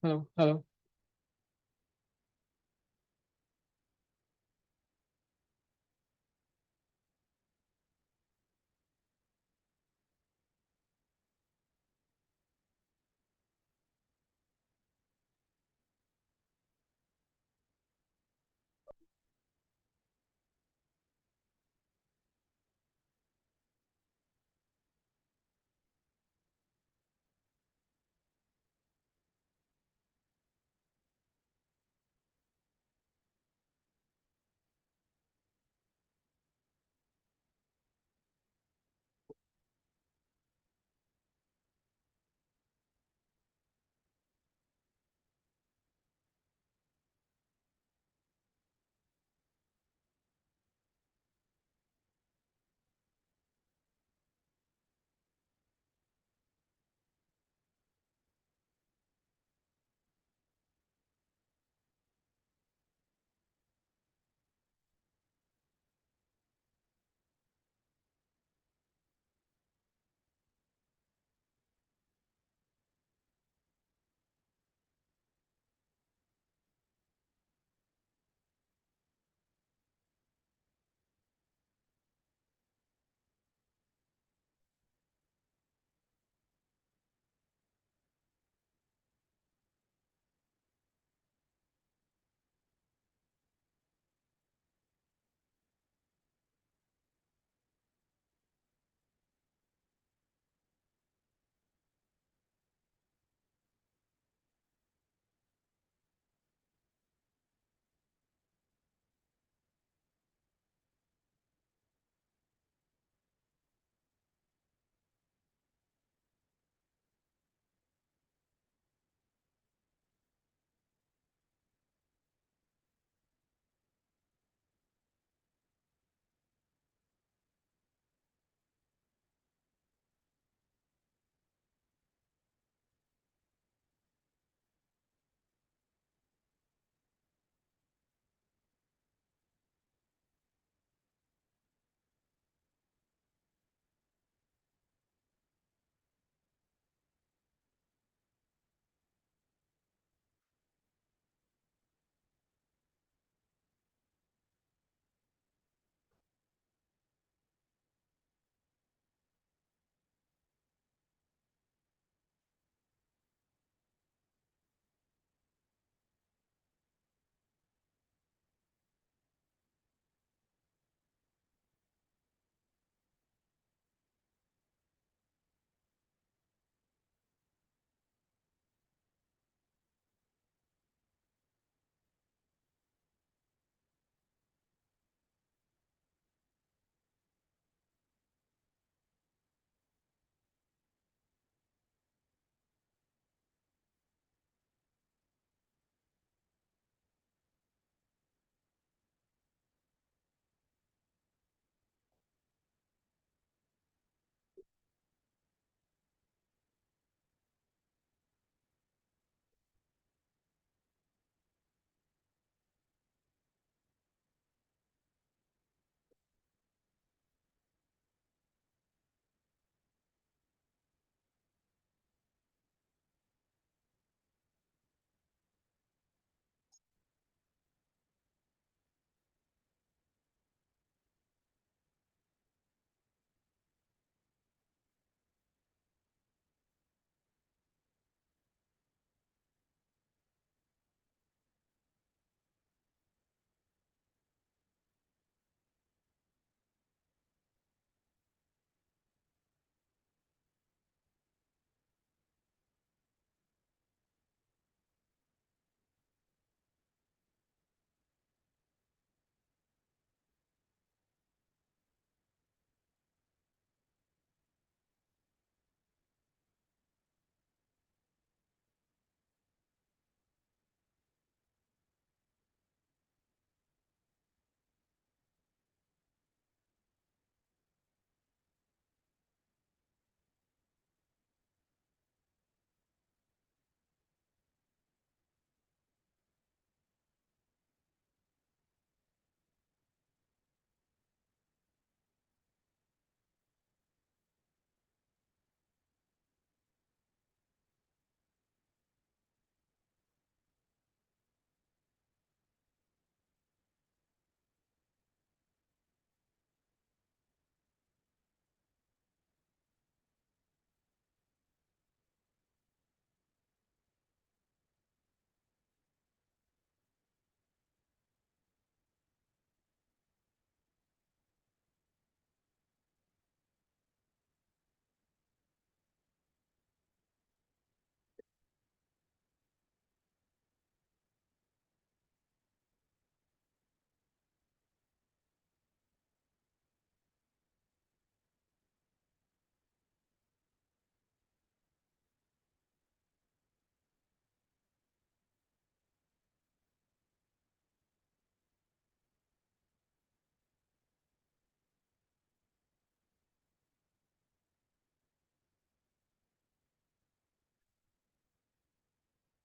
Hello, hello.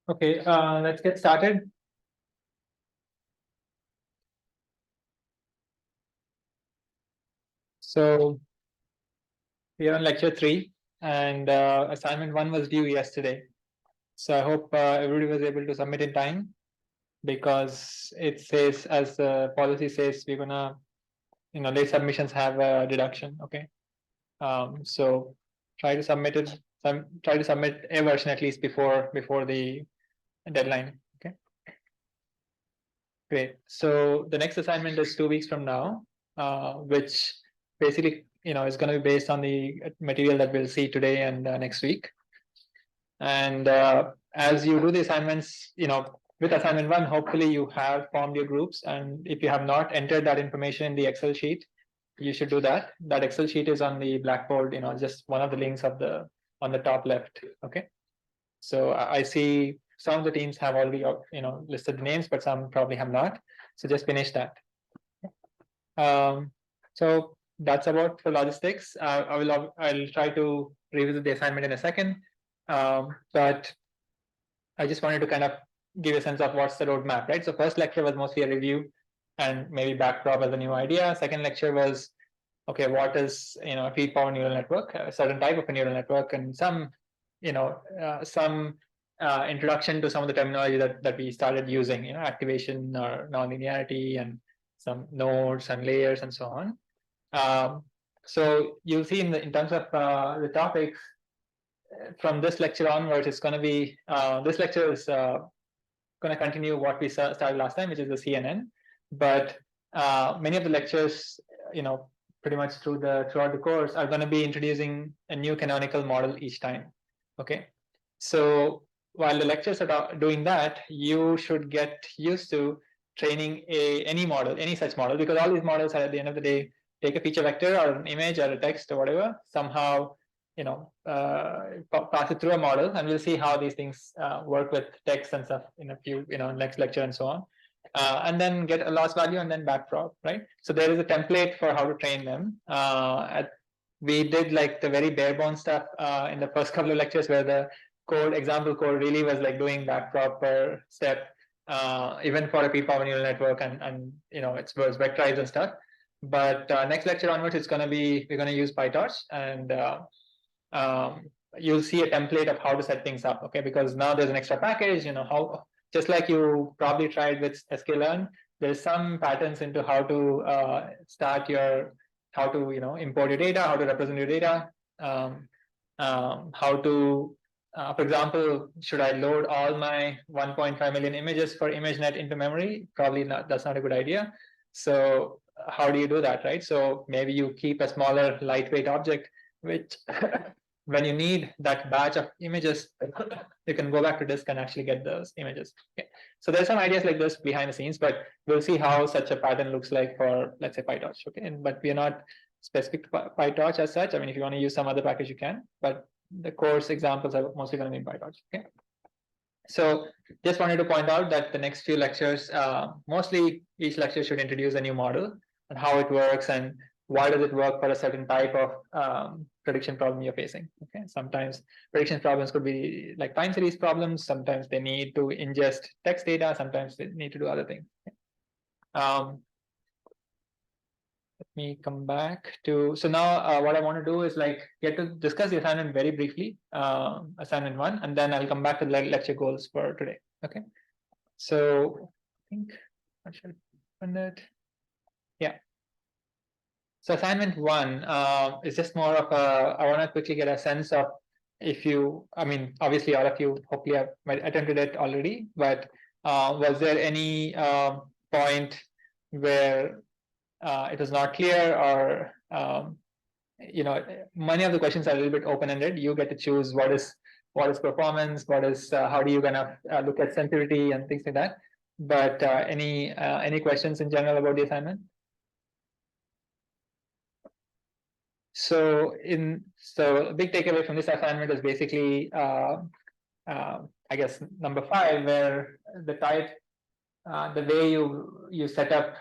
Okay, let's get started. So we are on lecture 3, and assignment 1 was due yesterday. So I hope everybody was able to submit in time, because it says, as the policy says, we're gonna, late submissions have a deduction. Okay, so try to submit it. Try to submit a version at least before the deadline. Okay, great. So the next assignment is 2 weeks from now, which basically, is going to be based on the material that we'll see today and next week. And as you do the assignments, with assignment 1, hopefully you have formed your groups. And if you have not entered that information in the Excel sheet, you should do that. That Excel sheet is on the Blackboard, just one of the links on the top left. Okay. So I see some of the teams have already, listed the names, but some probably have not. So just finish that. So that's about for logistics. I'll try to revisit the assignment in a second, but I just wanted to kind of give a sense of what's the roadmap, right? So first lecture was mostly a review and maybe backdrop as a new idea. Second lecture was, okay, what is a feed power neural network, a certain type of a neural network, and some introduction to some of the terminology that we started using, activation or nonlinearity and some nodes and layers and so on. So you'll see in terms of the topics from this lecture onwards, it's going to be this lecture is going to continue what we started last time, which is the CNN. But many of the lectures, pretty much throughout the course, are going to be introducing a new canonical model each time. Okay, so while the lectures are doing that, you should get used to training any such model, because all these models are, at the end of the day, take a feature vector or an image or a text or whatever, somehow pass it through a model, and we'll see how these things work with text and stuff in a few, next lecture and so on. And then get a loss value and then backprop, right? So there is a template for how to train them. We did like the very bare bones stuff in the first couple of lectures, where the example code really was like doing backprop per step, even for a feed power neural network, and it was vectorized and stuff. But next lecture onwards, we're going to use PyTorch, and you'll see a template of how to set things up. Okay, because now there's an extra package, how, just like you probably tried with sklearn, there's some patterns into how to how to import your data, how to represent your data, how to for example, should I load all my 1.5 million images for ImageNet into memory? Probably not. That's not a good idea. So how do you do that, right? So maybe you keep a smaller, lightweight object, which when you need that batch of images, you can go back to disk and actually get those images. Okay. So there's some ideas like this behind the scenes, but we'll see how such a pattern looks like for, let's say, PyTorch. Okay, but we are not specific to PyTorch as such. I mean, if you want to use some other package, you can, but the course examples are mostly going to be PyTorch. Okay. So just wanted to point out that the next few lectures, mostly each lecture should introduce a new model and how it works and why does it work for a certain type of prediction problem you're facing. Okay, sometimes prediction problems could be like time series problems. Sometimes they need to ingest text data. Sometimes they need to do other things. Okay. Let me come back to, so now what I want to do is like get to discuss the assignment very briefly, assignment 1, and then I'll come back to the lecture goals for today. Okay, so I think I should open it. Yeah. So assignment 1 is just more of a, I want to quickly get a sense of, if you, I mean, obviously all of you hopefully have attempted it already, but was there any point where it was not clear, or many of the questions are a little bit open-ended. You get to choose what is performance, what is how do you gonna look at sensitivity and things like that. But any questions in general about the assignment? So a big takeaway from this assignment is basically I guess number 5, where the type the way you set up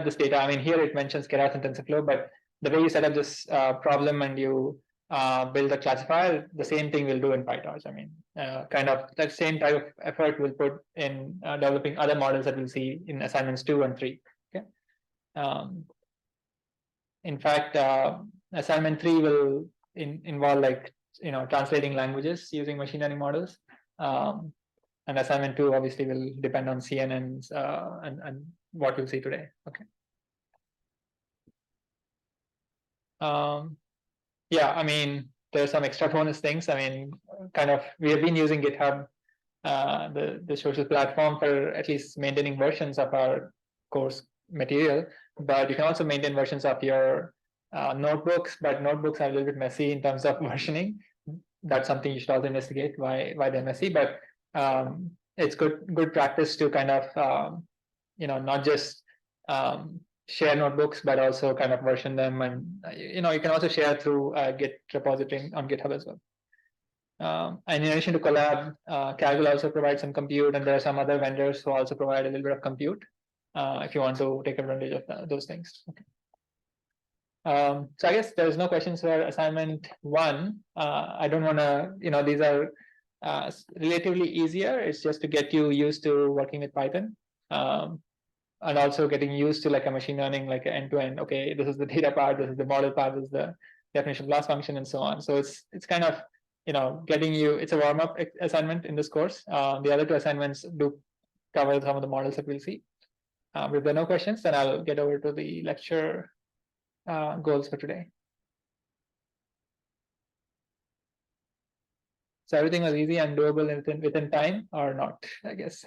this data. I mean, here it mentions Keras and TensorFlow, but the way you set up this problem and you build a classifier, the same thing we'll do in PyTorch. I mean, kind of the same type of effort we'll put in developing other models that we'll see in assignments 2 and 3. Okay. In fact, assignment 3 will involve like translating languages using machine learning models. And assignment 2 obviously will depend on CNNs and what we'll see today. Okay. Yeah, I mean, there's some extra bonus things. I mean, kind of, we have been using GitHub, the social platform, for at least maintaining versions of our course material. But you can also maintain versions of your notebooks, but notebooks are a little bit messy in terms of versioning. That's something you should also investigate why they're messy. But it's good practice to kind of not just share notebooks, but also kind of version them, and you can also share through Git repository on GitHub as well. And in addition to Collab, CAG will also provide some compute, and there are some other vendors who also provide a little bit of compute if you want to take advantage of those things. Okay. So I guess there's no questions for assignment 1. I don't want to, these are relatively easier. It's just to get you used to working with Python. And also getting used to like a machine learning, like end-to-end. Okay, this is the data part, this is the model part, this is the definition of loss function, and so on. So it's kind of getting you. It's a warm-up assignment in this course. The other 2 assignments do cover some of the models that we'll see. If there are no questions, then I'll get over to the lecture goals for today. So everything was easy and doable within time, or not, I guess.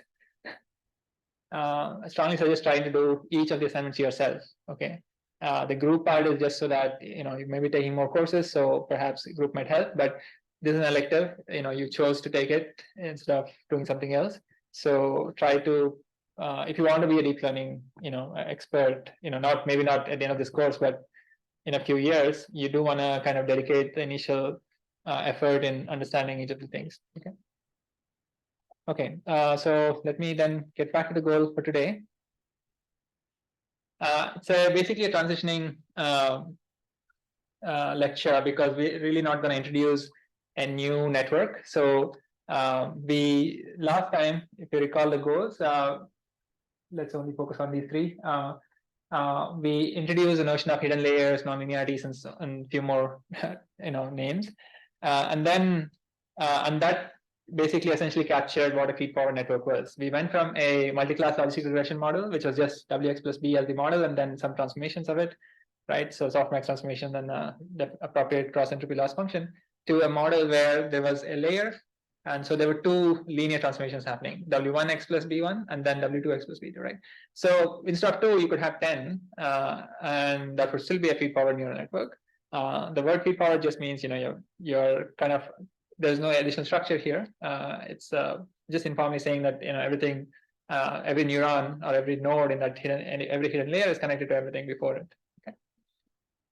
I strongly suggest trying to do each of the assignments yourself. Okay. The group part is just so that you may be taking more courses, so perhaps the group might help. But this is an elective. You chose to take it instead of doing something else. So try to, if you want to be a deep learning, expert, maybe not at the end of this course, but in a few years, you do want to kind of dedicate the initial effort in understanding each of the things. Okay. Okay, so let me then get back to the goal for today. It's basically a transitioning lecture, because we're really not going to introduce a new network. So we last time, if you recall the goals, let's only focus on these 3. We introduced the notion of hidden layers, nonlinearities, and a few more names, and that basically essentially captured what a feed-forward network was. We went from a multi-class logistic regression model, which was just Wx plus b as the model, and then some transformations of it, right? So softmax transformation, then the appropriate cross-entropy loss function, to a model where there was a layer, and so there were 2 linear transformations happening, W1x plus b1, and then W2x plus b2, right? So instead of 2, you could have 10, and that would still be a feed-forward neural network. The word feed-forward just means, you're kind of, there's no additional structure here. It's just informally saying that everything, every neuron or every node in that every hidden layer is connected to everything before it. Okay.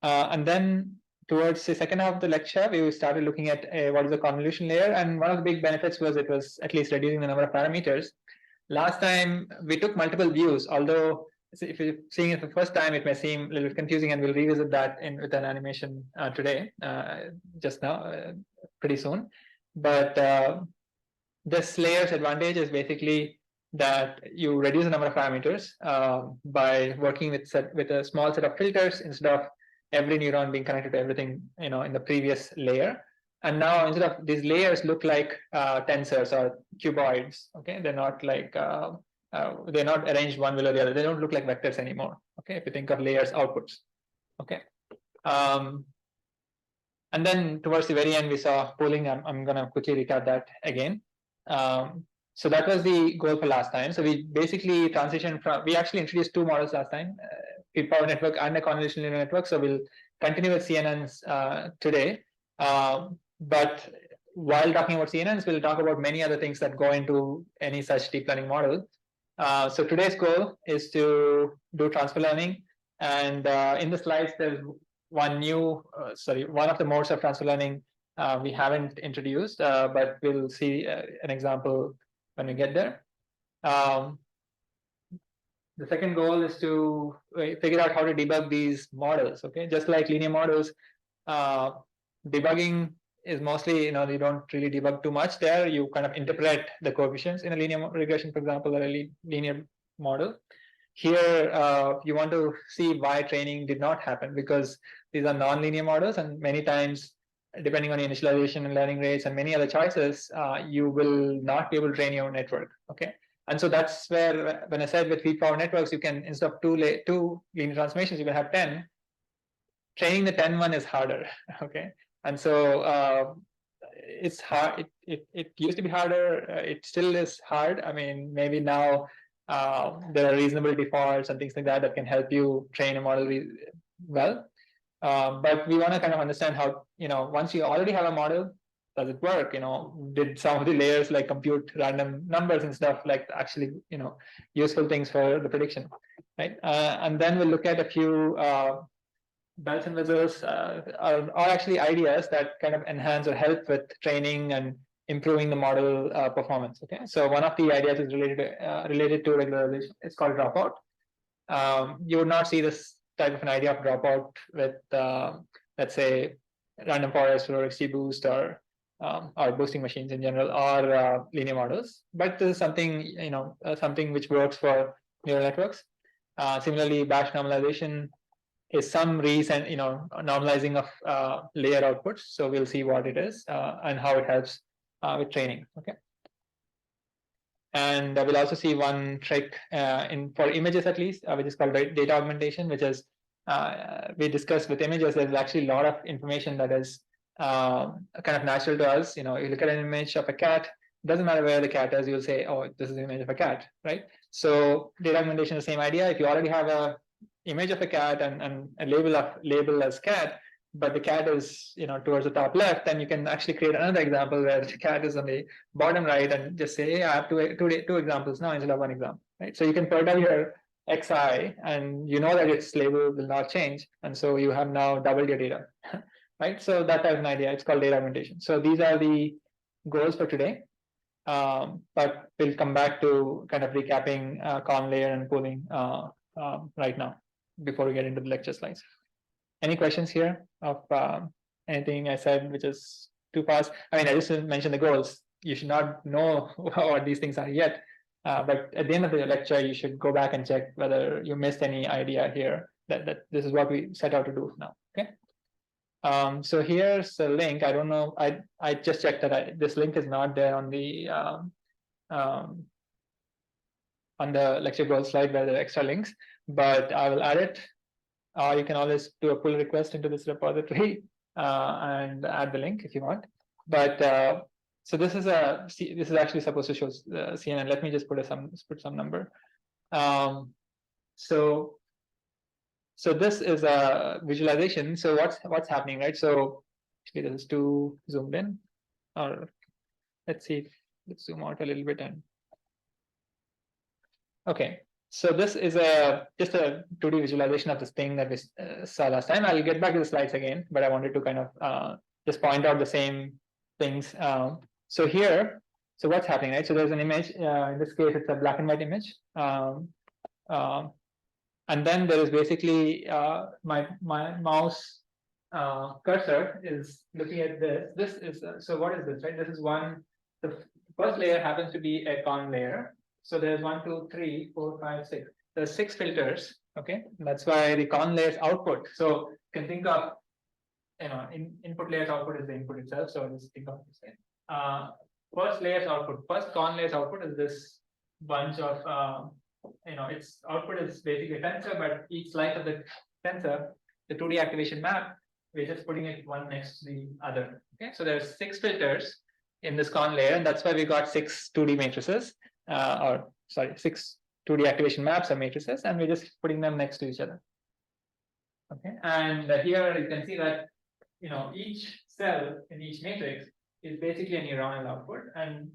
And then towards the second half of the lecture, we started looking at what is a convolution layer, and one of the big benefits was it was at least reducing the number of parameters. Last time we took multiple views, although if you're seeing it for the first time, it may seem a little bit confusing, and we'll revisit that with an animation today, just now, pretty soon. But this layer's advantage is basically that you reduce the number of parameters by working with a small set of filters instead of every neuron being connected to everything in the previous layer. And now instead of these layers look like tensors or cuboids. Okay, they're not like they're not arranged one below the other. They don't look like vectors anymore. Okay, if you think of layers outputs. Okay. And then towards the very end, we saw pooling. I'm going to quickly recap that again. So that was the goal for last time. So we basically transitioned from, we actually introduced 2 models last time, feed-forward network and a convolutional neural network. So we'll continue with CNNs today. But while talking about CNNs, we'll talk about many other things that go into any such deep learning model. So today's goal is to do transfer learning. And in the slides, there's one of the modes of transfer learning we haven't introduced, but we'll see an example when we get there. The second goal is to figure out how to debug these models. Okay, just like linear models, debugging is mostly, you don't really debug too much there. You kind of interpret the coefficients in a linear regression, for example, or a linear model. Here, you want to see why training did not happen, because these are non-linear models, and many times, depending on the initialization and learning rates and many other choices, you will not be able to train your network. Okay, and so that's where, when I said with feed-forward networks, you can, instead of two linear transformations, you can have 10. Training the 10 one is harder. Okay, and so it's hard. It used to be harder. It still is hard. I mean, maybe now there are reasonable defaults and things like that that can help you train a model well. But we want to kind of understand how, once you already have a model, does it work? Did some of the layers like compute random numbers and stuff like actually, useful things for the prediction, right? And then we'll look at a few bells and whistles, are actually ideas that kind of enhance or help with training and improving the model performance. Okay, so one of the ideas is related to regularization. It's called dropout. You would not see this type of an idea of dropout with, let's say, random forest or XGBoost or boosting machines in general, or linear models. But this is something, something which works for neural networks. Similarly, batch normalization is some recent, normalizing of layer outputs. So we'll see what it is and how it helps with training. Okay. And we'll also see one trick for images, at least, which is called data augmentation, which is we discussed with images. There's actually a lot of information that is kind of natural to us. You look at an image of a cat. It doesn't matter where the cat is. You'll say, oh, this is an image of a cat, right? So data augmentation is the same idea. If you already have a image of a cat and a label as cat, but the cat is towards the top left, then you can actually create another example where the cat is on the bottom right and just say, hey, I have two examples now instead of one example, right? So you can perturb your xi, and that its label will not change, and so you have now doubled your data, right? So that type of an idea. It's called data augmentation. So these are the goals for today. But we'll come back to kind of recapping con layer and pooling right now before we get into the lecture slides. Any questions here of anything I said which is too fast? I mean, I just mentioned the goals. You should not know what these things are yet. But at the end of the lecture, you should go back and check whether you missed any idea here that this is what we set out to do now. Okay. So here's a link. I don't know. I just checked that this link is not there on the lecture goals slide where there are extra links, but I will add it. You can always do a pull request into this repository and add the link if you want. But so this is actually supposed to show CNN. Let me just put some number. So this is a visualization. So what's happening, right? So actually, this is too zoomed in. Or let's see. Let's zoom out a little bit and. Okay. So this is just a 2D visualization of this thing that we saw last time. I'll get back to the slides again, but I wanted to kind of just point out the same things. So here, so what's happening, right? So there's an image. In this case, it's a black and white image. And then there is basically my mouse cursor is looking at this. This is so what is this, right? This is one. The first layer happens to be a con layer. So there's 1, 2, 3, 4, 5, 6. There's 6 filters. Okay, that's why the con layer's output. So you can think of, input layer's output is the input itself. So just think of this. First layer's output, first con layer's output is this bunch of, its output is basically a tensor, but each slice of the tensor, the 2D activation map, we're just putting it one next to the other. Okay, so there's 6 filters in this con layer, and that's why we got 6 2D matrices. 6 2D activation maps or matrices, and we're just putting them next to each other. Okay, and here you can see that each cell in each matrix is basically a neuronal output, and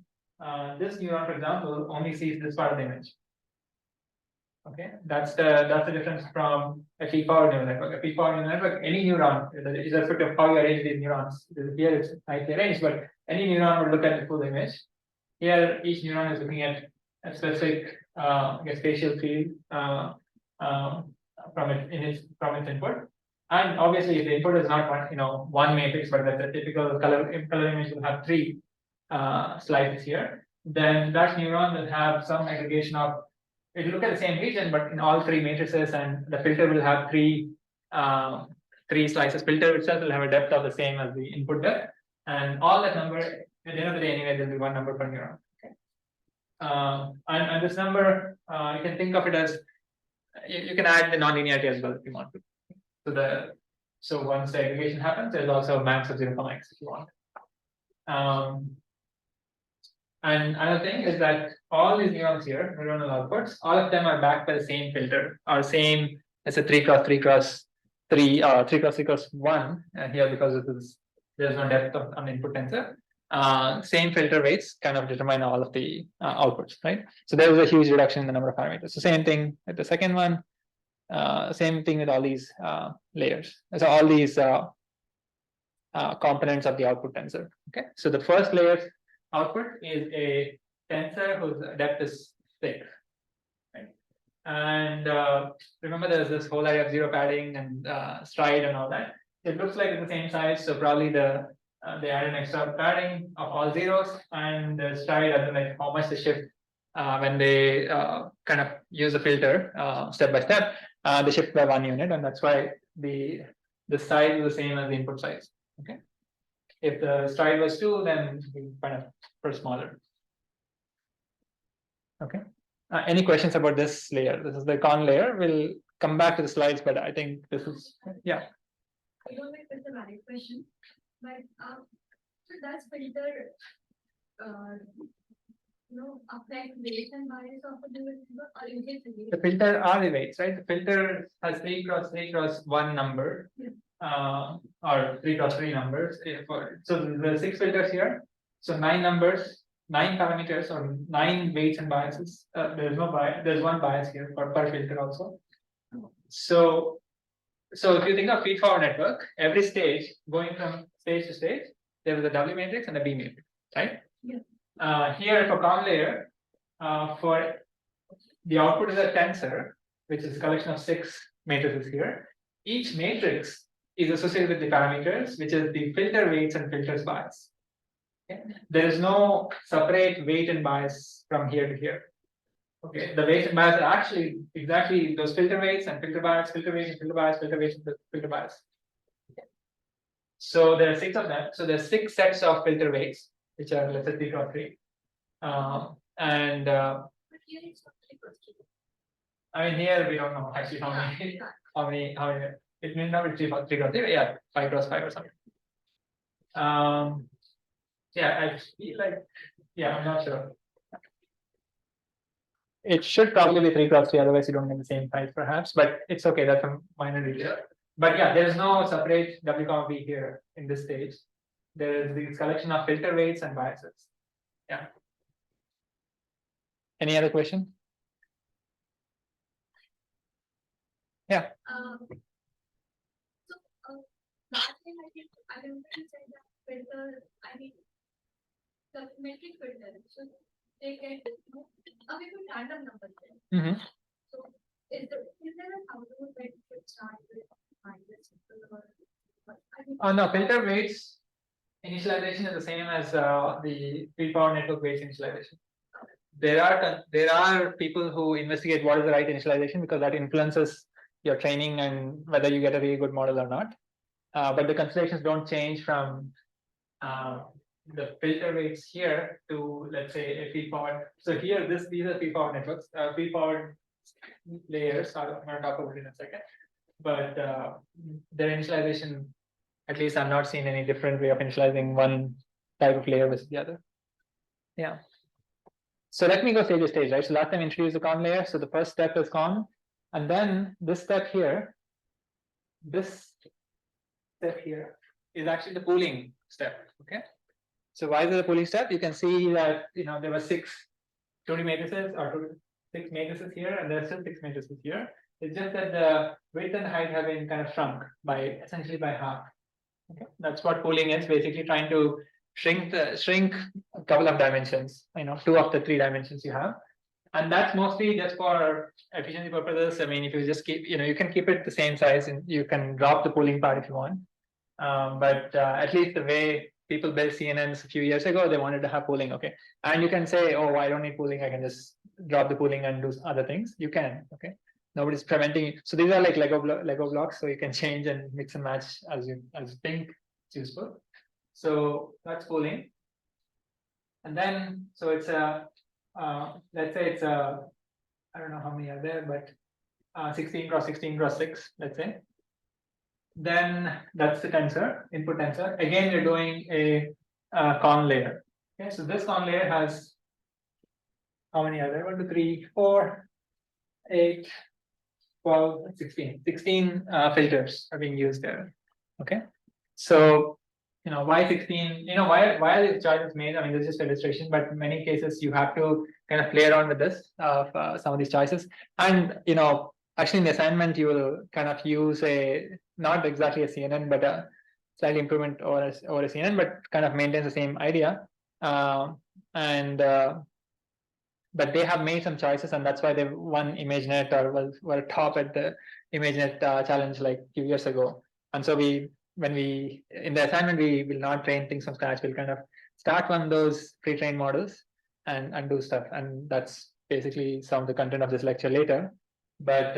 this neuron, for example, only sees this part of the image. Okay, that's the difference from a feed-forward neural network. A feed-forward neural network, any neuron, irrespective of how you arrange these neurons, here it's nicely arranged, but any neuron would look at the full image. Here, each neuron is looking at a specific spatial field from its input, And obviously, if the input is not one matrix, but that the typical color image will have 3 slices here, then that neuron will have some aggregation of, it will look at the same region, but in all 3 matrices, and the filter will have 3 slices. Filter itself will have a depth of the same as the input depth, and all that number at the end of the day anyway, there will be one number per neuron. Okay. And this number, you can think of it as, you can add the nonlinearity as well if you want to. So once the aggregation happens, there's also a max of 0,x if you want. And another thing is that all these neurons here, neuronal outputs, all of them are backed by the same filter, or same, it's a 3x3x3, 3x3x1 here, because of this, there's no depth on the input tensor. Same filter weights kind of determine all of the outputs, right? So there was a huge reduction in the number of parameters. So same thing with the second one. Same thing with all these layers. So all these components of the output tensor. Okay, so the first layer output is a tensor whose depth is 6. Right? And remember, there's this whole idea of zero padding and stride and all that. It looks like it's the same size, so probably they add an extra padding of all zeros, and the stride, I don't know how much they shift when they kind of use the filter step by step. They shift by 1 unit, and that's why the size is the same as the input size. Okay, if the stride was 2, then we kind of put smaller. Okay, any questions about this layer? This is the con layer. We'll come back to the slides, but I think this is, yeah. I don't think that's a valid question, but so does filter affect weight and bias of the receiver, or is it the filter are the weights, right? The filter has 3x3x1 number, or 3x3 numbers. So there are 6 filters here. So 9 numbers, 9 parameters, or 9 weights and biases. There's no bias. There's one bias here per filter also. So if you think of feed-forward network, every stage going from stage to stage, there was a W matrix and a B matrix, right? Yeah. Here for con layer, for the output is a tensor, which is a collection of 6 matrices here. Each matrix is associated with the parameters, which is the filter weights and filters bias. Okay? There is no separate weight and bias from here to here. Okay, the weights and bias are actually exactly those filter weights and filter bias, filter weights and filter bias, filter weights and filter bias. Okay. So there are 6 of them. So there's 6 sets of filter weights, which are, let's say, 3x3. And But here it's not 3x3. I mean, here we don't know actually how many it may not be 3x3, yeah, 5x5 or something. Yeah, I feel like, yeah, I'm not sure. It should probably be 3x3, otherwise you don't get the same size perhaps, but it's okay, that's a minor detail. But yeah, there is no separate W, V here in this stage. There is this collection of filter weights and biases. Yeah. Any other question? Yeah. Last time I remember you said that filter, I mean, the metric filter, so they get away with random numbers there. Mm-hmm. So is there a output that should start with minus or No, filter weights initialization is the same as the feed-forward network weights initialization. There are people who investigate what is the right initialization, because that influences your training and whether you get a really good model or not. But the considerations don't change from the filter weights here to, let's say, a feed-forward. So here, these are feed-forward networks, feed-forward layers. I'm going to talk about it in a second. But their initialization, at least I'm not seeing any different way of initializing one type of layer versus the other. Yeah. So let me go stage to stage, right? So last time I introduced the con layer. So the first step is con, and then this step here, is actually the pooling step. Okay. So why is it a pooling step? You can see that there were 6 2D matrices or 6 matrices here, and there are still 6 matrices here. It's just that the width and height have been kind of shrunk essentially by half. Okay, that's what pooling is, basically trying to shrink a couple of dimensions. 2 of the 3 dimensions you have. And that's mostly just for efficiency purposes. I mean, if you just keep, you can keep it the same size and you can drop the pooling part if you want. But at least the way people built CNNs a few years ago, they wanted to have pooling. Okay. And you can say, oh, I don't need pooling. I can just drop the pooling and do other things. You can. Okay. Nobody's preventing you. So these are like Lego blocks. So you can change and mix and match as you think it's useful. So that's pooling. And then, so it's a, let's say it's a, I don't know how many are there, but 16 cross 16 cross 6, let's say. Then that's the tensor, input tensor. Again, you're doing a con layer. Okay, so this con layer has, how many are there? 1, 2, 3, 4, 8, 12, 16. 16 filters are being used there. Okay, so why 16? Why are these choices made? I mean, this is just illustration, but in many cases you have to kind of play around with this some of these choices. And actually in the assignment you will kind of use a not exactly a CNN, but a slightly improvement over a CNN, but kind of maintains the same idea. But they have made some choices, and that's why they won ImageNet or were top at the ImageNet challenge like a few years ago. And so when we in the assignment we will not train things from scratch. We'll kind of start one of those pre-trained models and do stuff, and that's basically some of the content of this lecture later. But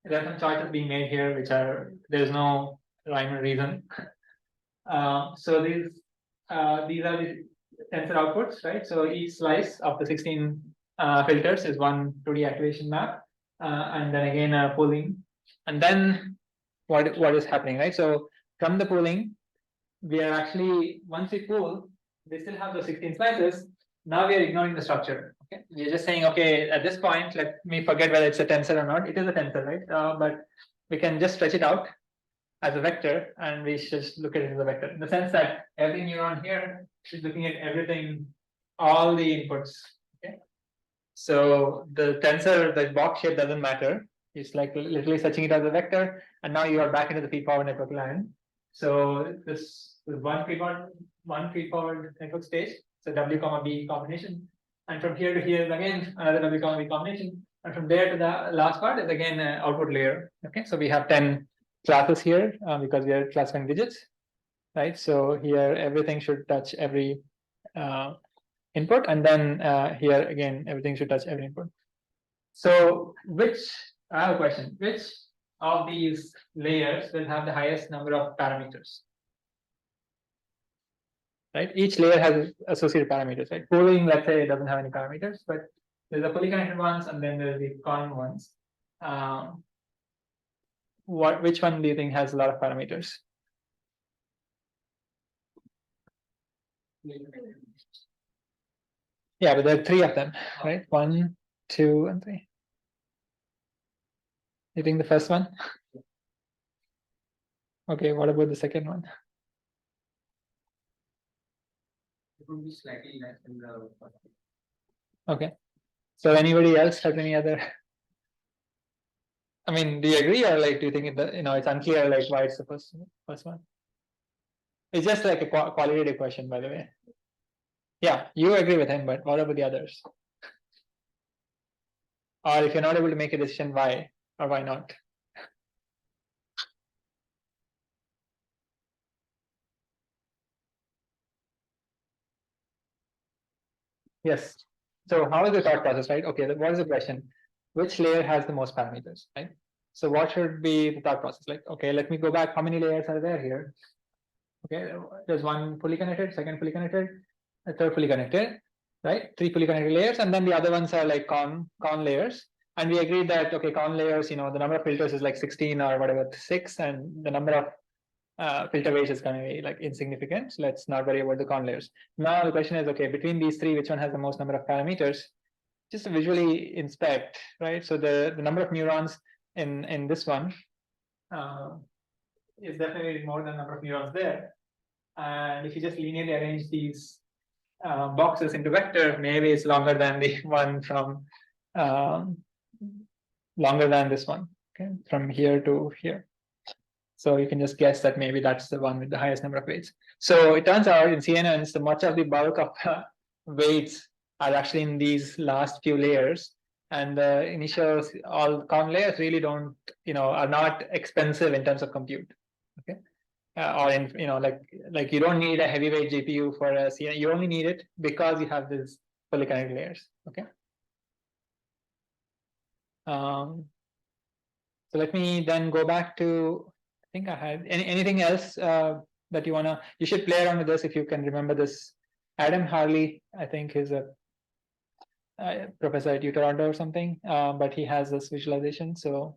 there are some choices being made here which are there's no rhyme or reason. So these are the tensor outputs, right? So each slice of the 16 filters is one 2D activation map, and then again pooling. And then what is happening, right? So from the pooling, we are actually, once we pool, we still have those 16 slices. Now we are ignoring the structure. Okay, we're just saying, okay, at this point, let me forget whether it's a tensor or not. It is a tensor, right? But we can just stretch it out as a vector, and we should look at it as a vector in the sense that every neuron here is looking at everything, all the inputs. Okay, so the tensor, the box shape doesn't matter. It's like literally searching it as a vector, and now you are back into the feed-forward network line. So this is one feed-forward network stage. So W comma B combination, and from here to here is again another W comma B combination, and from there to the last part is again an output layer. Okay, so we have 10 classes here because we are classifying digits, right? So here everything should touch every input, and then here again everything should touch every input. So I have a question, which of these layers will have the highest number of parameters? Right, each layer has associated parameters, right? Pooling, let's say, doesn't have any parameters, but there's the fully connected ones and then there's the con ones. Which one do you think has a lot of parameters? Yeah, but there are 3 of them, right? 1, 2, and 3. You think the first one? Okay, what about the second one? It would be slightly less than the first one. Okay, so anybody else has any other? I mean, do you agree, or like do you think it's unclear like why it's the first one? It's just like a qualitative question, by the way. Yeah, you agree with him, but what about the others? Or if you're not able to make a decision, why or why not? Yes. So how is the thought process, right? Okay, what is the question? Which layer has the most parameters, right? So what should be the thought process? Like, okay, let me go back. How many layers are there here? Okay, there's one fully connected, second fully connected, a third fully connected, right? 3 fully connected layers, and then the other ones are like con layers. And we agreed that okay, con layers, the number of filters is like 16 or whatever, 6, and the number of filter weights is going to be like insignificant. So let's not worry about the con layers. Now the question is, okay, between these 3, which one has the most number of parameters? Just to visually inspect, right? So the number of neurons in this one is definitely more than the number of neurons there. And if you just linearly arrange these boxes into vector, maybe it's longer than the one from longer than this one, okay, from here to here. So you can just guess that maybe that's the one with the highest number of weights. So it turns out in CNNs, the much of the bulk of weights are actually in these last few layers, and the initial all count layers really don't, are not expensive in terms of compute. Okay. Or in, like you don't need a heavyweight GPU for a CN, you only need it because you have these fully connected layers. Okay. So let me then go back to, I think I had anything else that you should play around with this if you can remember this. Adam Harley, I think, is a professor at UT or something, but he has this visualization. So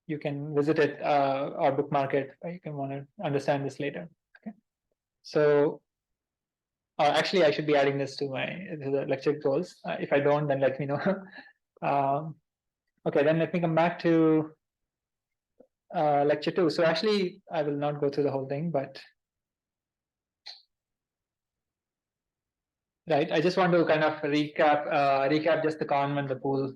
you can visit it or bookmark it, or you can want to understand this later. Okay. So actually, I should be adding this to the lecture goals. If I don't, then let me know. Okay, then let me come back to lecture 2. So actually, I will not go through the whole thing, but right, I just want to kind of recap just the column and the pool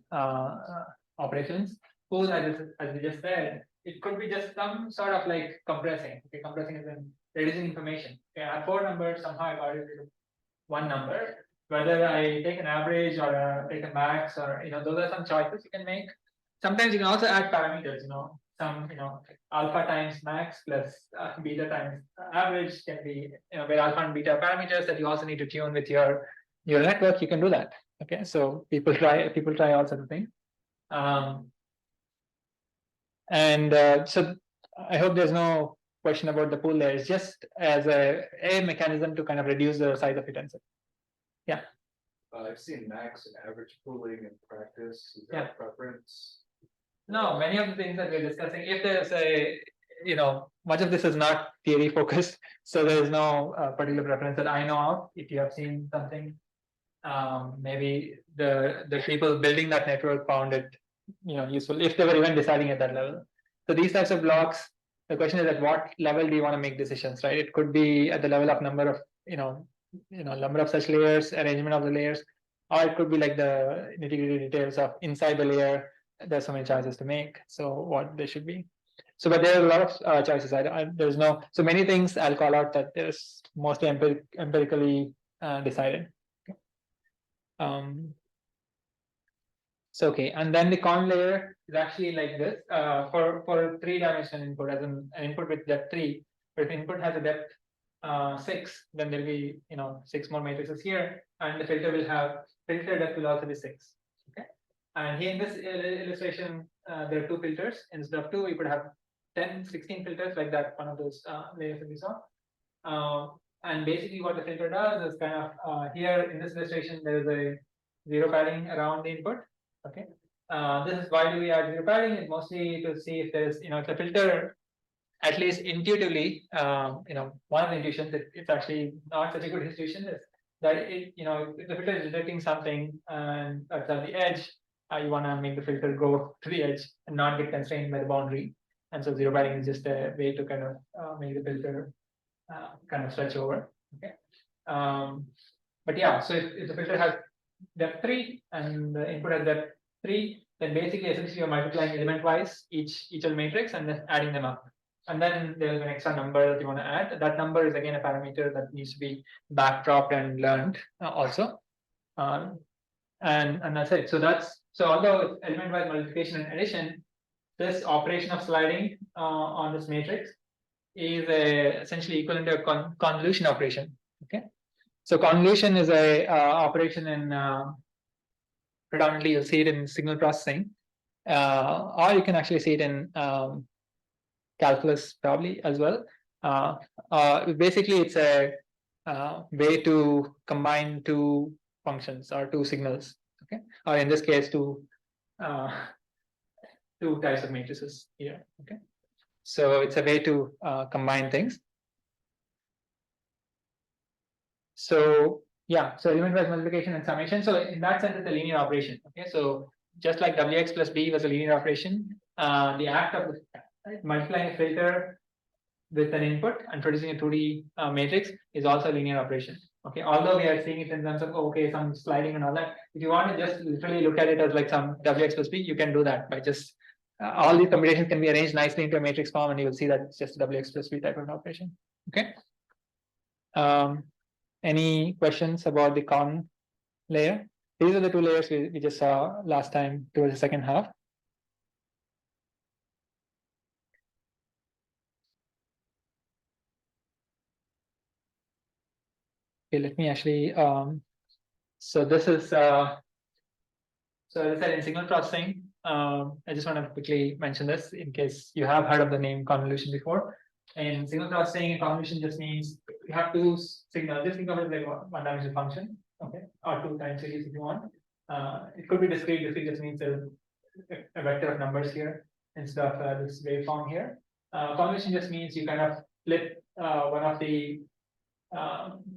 operations. Pool, as we just said, it could be just some sort of like compressing. Okay, compressing is in reducing information. Okay, I have 4 numbers, somehow I got it to 1 number. Whether I take an average or take a max, or those are some choices you can make. Sometimes you can also add parameters. Some alpha times max plus beta times average can be where alpha and beta parameters that you also need to tune with your network. You can do that. Okay, so people try all sorts of things. So I hope there's no question about the pool layers, just as a mechanism to kind of reduce the size of your tensor. Yeah. I've seen max and average pooling in practice. Is that Yeah. a preference? No, many of the things that we're discussing, if there's a, much of this is not theory focused, so there's no particular preference that I know of. If you have seen something, maybe the people building that network found it, useful, if they were even deciding at that level. So these types of blocks, the question is at what level do you want to make decisions, right? It could be at the level of number of, number of such layers, arrangement of the layers, or it could be like the nitty-gritty details of inside the layer. There's so many choices to make, so what they should be. So, but there are a lot of choices. There's no, so many things I'll call out that there's mostly empirically decided. Okay. So okay, and then the con layer is actually like this for 3-dimensional input, as an input with depth 3. But if input has a depth 6, then there'll be 6 more matrices here, and the filter depth will also be 6. Okay. And here in this illustration, there are 2 filters. Instead of 2, you could have 10, 16 filters, like that, one of those layers that we saw. And basically what the filter does is kind of, here in this illustration, there is a 0 padding around the input. Okay. This is why do we add 0 padding? It's mostly to see if there's, if the filter, at least intuitively, one of the intuitions, it's actually not such a good intuition, is that if the filter is detecting something and it's at the edge, you want to make the filter go to the edge and not get constrained by the boundary. And so 0 padding is just a way to kind of make the filter kind of stretch over. Okay. But yeah, so if the filter has depth 3 and the input has depth 3, then basically essentially you're multiplying element wise each of the matrix and then adding them up. And then there's an extra number that you want to add. That number is again a parameter that needs to be backdropped and learned also. And that's it. So although it's element wise multiplication and addition, this operation of sliding on this matrix is essentially equivalent to a convolution operation. Okay. So convolution is a operation in predominantly you'll see it in signal processing, or you can actually see it in calculus probably as well. Basically, it's a way to combine 2 functions or 2 signals. Okay, or in this case, 2 types of matrices here. Okay, so it's a way to combine things. So yeah, so element-wise multiplication and summation. So in that sense, it's a linear operation. Okay, so just like Wx plus b was a linear operation, the act of multiplying a filter with an input and producing a 2D matrix is also a linear operation. Okay, although we are seeing it in terms of some sliding and all that. If you want to just literally look at it as like some Wx plus b, you can do that by just all these combinations can be arranged nicely into a matrix form, and you will see that it's just a Wx plus b type of an operation. Okay. Any questions about the con layer? These are the two layers we just saw last time towards the second half. Okay, let me actually so this is so as I said in signal processing, I just want to quickly mention this in case you have heard of the name convolution before. In signal processing, convolution just means you have two signals. Just think of it like one-dimensional function, okay, or two time series if you want. It could be discrete. Discrete just means there's a vector of numbers here instead of this waveform here. Convolution just means you kind of flip one of the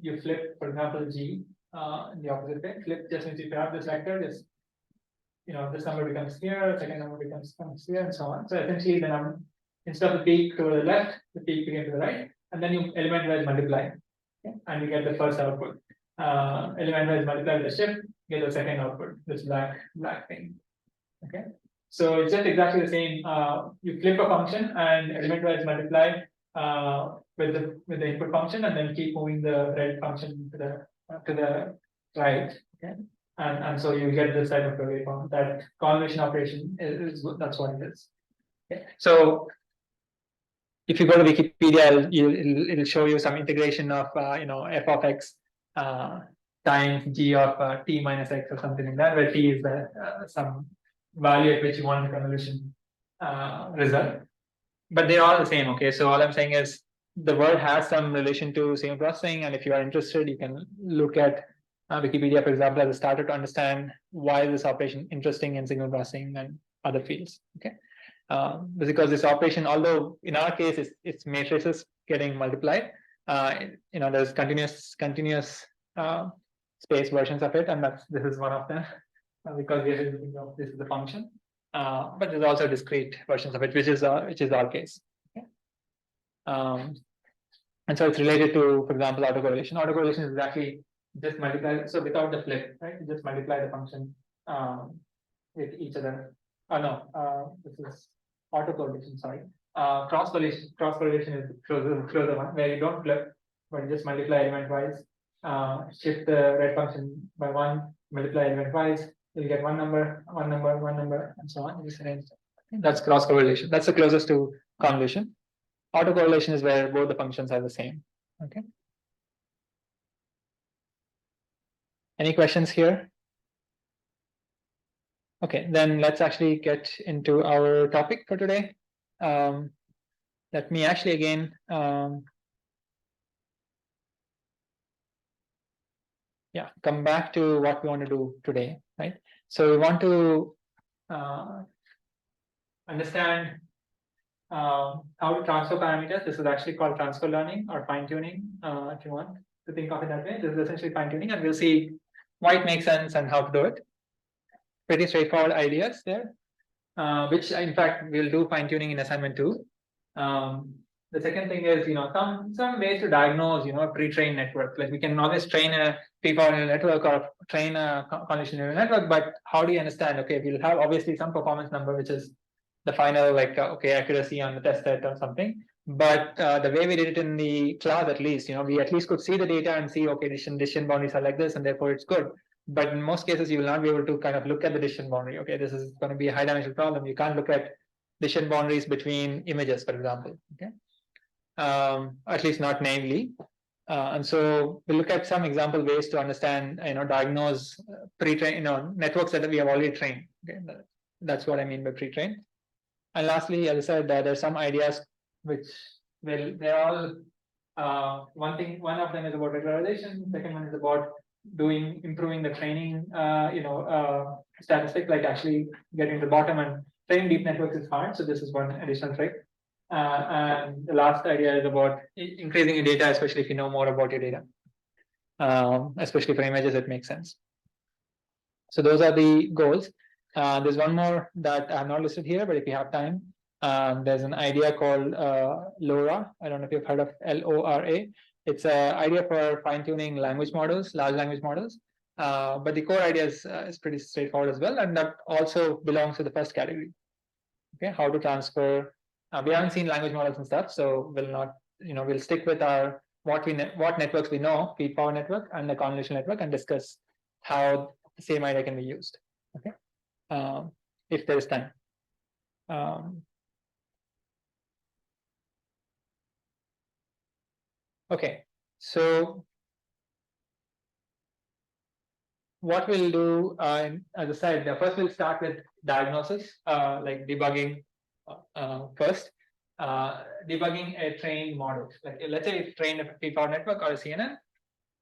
you flip, for example, G in the opposite way. Flip just means if you have this vector, just this number becomes here, second number comes here, and so on. So essentially, the number instead of the peak to the left, the peak begins to the right, and then you element-wise multiply, okay? And you get the first output. Element-wise multiply the shift, get the second output. This black thing, okay? So it's just exactly the same. You flip a function and element-wise multiply with the input function, and then keep moving the red function to the right, okay? And so you get this type of a waveform. That convolution operation is that's what it is. Okay. So if you go to Wikipedia, it'll show you some integration of f of x times g of t minus x or something like that, where t is some value at which you want the convolution result. But they're all the same. Okay, so all I'm saying is the word has some relation to signal processing, and if you are interested, you can look at Wikipedia, for example, as a starter to understand why this operation interesting in signal processing and other fields. Okay, because this operation, although in our case it's matrices getting multiplied, there's continuous space versions of it, and this is one of them because we are using this is the function. But there's also discrete versions of it, which is our case. Okay? And so it's related to, for example, autocorrelation. Autocorrelation is exactly just multiply. So without the flip, right? You just multiply the function with each other. This is autocorrelation. Sorry, cross correlation is closer one where you don't flip, but you just multiply element wise. Shift the red function by one, multiply element wise. You'll get one number, and so on. That's cross correlation. That's the closest to convolution. Autocorrelation is where both the functions are the same. Okay. Any questions here? Okay, then let's actually get into our topic for today. Let me actually again come back to what we want to do today, right? So we want to understand how to transfer parameters. This is actually called transfer learning or fine-tuning, if you want to think of it that way. This is essentially fine-tuning, and we'll see why it makes sense and how to do it. Pretty straightforward ideas there, which in fact we'll do fine-tuning in assignment 2. The second thing is, some ways to diagnose, a pre-trained network. Like we can always train a pre-power neural network or train a convolutional neural network, but how do you understand? Okay, we'll have obviously some performance number, which is the final, accuracy on the test set or something. But the way we did it in the class, at least, we at least could see the data and see, okay, decision boundaries are like this, and therefore it's good. But in most cases, you will not be able to kind of look at the decision boundary. Okay, this is going to be a high-dimensional problem. You can't look at decision boundaries between images, for example. Okay, at least not naively. And so we'll look at some example ways to understand, diagnose pre-trained, networks that we have already trained. Okay, that's what I mean by pre-trained. And lastly, as I said, there are some ideas which they're all one of them is about regularization. Second one is about improving the training, statistic, like actually getting to the bottom, and training deep networks is hard. So this is one additional trick. And the last idea is about increasing your data, especially if you know more about your data. Especially for images, it makes sense. So those are the goals. There's one more that I have not listed here, but if you have time, there's an idea called LoRa. I don't know if you've heard of LoRa. It's an idea for fine-tuning language models, large language models. But the core idea is pretty straightforward as well, and that also belongs to the first category. Okay, how to transfer. We haven't seen language models and stuff, so we'll not, we'll stick with our what networks we know, peak power network and the convolutional network, and discuss how the same idea can be used. Okay, if there is time. Okay, so what we'll do, as I said, first we'll start with diagnosis, like debugging first. Debugging a trained model. Like let's say we've trained a peak power network or a CNN.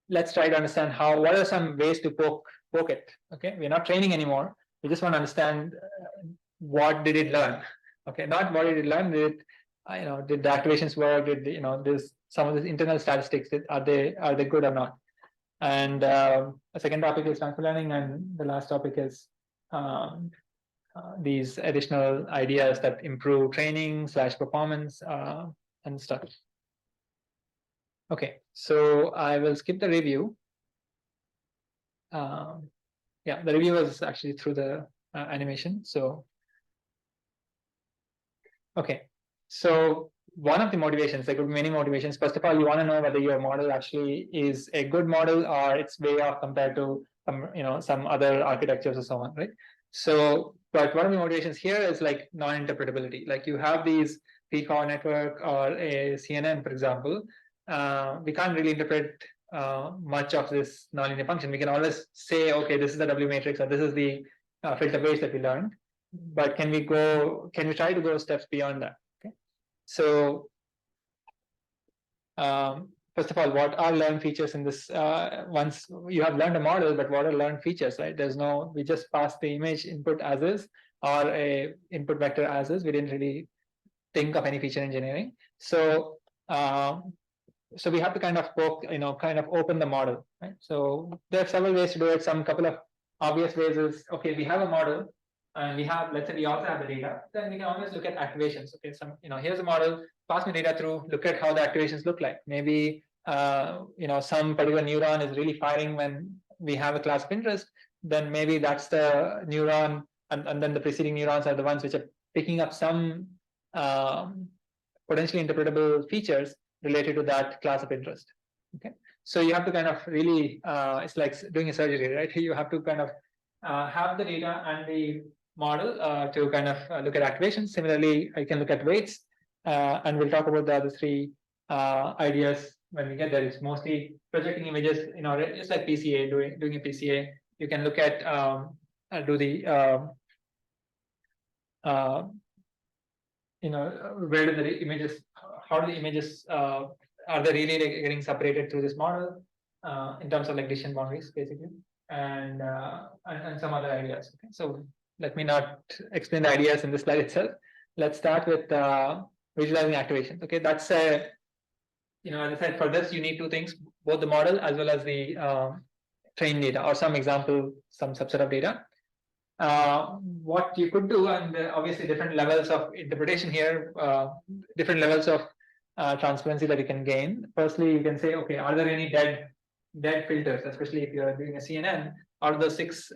Let's try to understand what are some ways to poke it. Okay, we're not training anymore. We just want to understand what did it learn. Okay, not what did it learn. Did did the activations work? Did there's some of the internal statistics. Are they good or not? And the second topic is transfer learning, and the last topic is these additional ideas that improve training / performance and stuff. Okay, so I will skip the review. Yeah, the review was actually through the animation. So, okay, so one of the motivations, there could be many motivations. First of all, you want to know whether your model actually is a good model or it's way off compared to some other architectures or so on, right? So, but one of the motivations here is like non-interpretability. Like you have these peak power network or a CNN, for example. We can't really interpret much of this nonlinear function. We can always say, okay, this is the W matrix or this is the filter base that we learned. But can we try to go steps beyond that? Okay. So first of all, what are learned features in this? Once you have learned a model, but what are learned features, right? We just passed the image input as is or a input vector as is. We didn't really think of any feature engineering. So so we have to kind of open the model, right? So there are several ways to do it. Couple of obvious ways is, okay, we have a model and we have, let's say we also have the data, then we can always look at activations. Okay, here's a model, pass me data through, look at how the activations look like. Maybe some particular neuron is really firing when we have a class of interest, then maybe that's the neuron, and then the preceding neurons are the ones which are picking up some potentially interpretable features related to that class of interest. Okay, so you have to kind of really, it's like doing a surgery, right? You have to kind of have the data and the model to kind of look at activations. Similarly, I can look at weights, and we'll talk about the other three ideas when we get there. It's mostly projecting images. It's like PCA, doing a PCA. You can look at do the where do the images, how do the images, are they really getting separated through this model in terms of like decision boundaries, basically, and some other ideas. Okay, so let me not explain the ideas in the slide itself. Let's start with visualizing activations. Okay, that's as I said, for this you need two things, both the model as well as the trained data or some subset of data. What you could do, and obviously different levels of interpretation here, different levels of transparency that you can gain. Firstly, you can say, okay, are there any dead filters, especially if you're doing a CNN? Out of the 6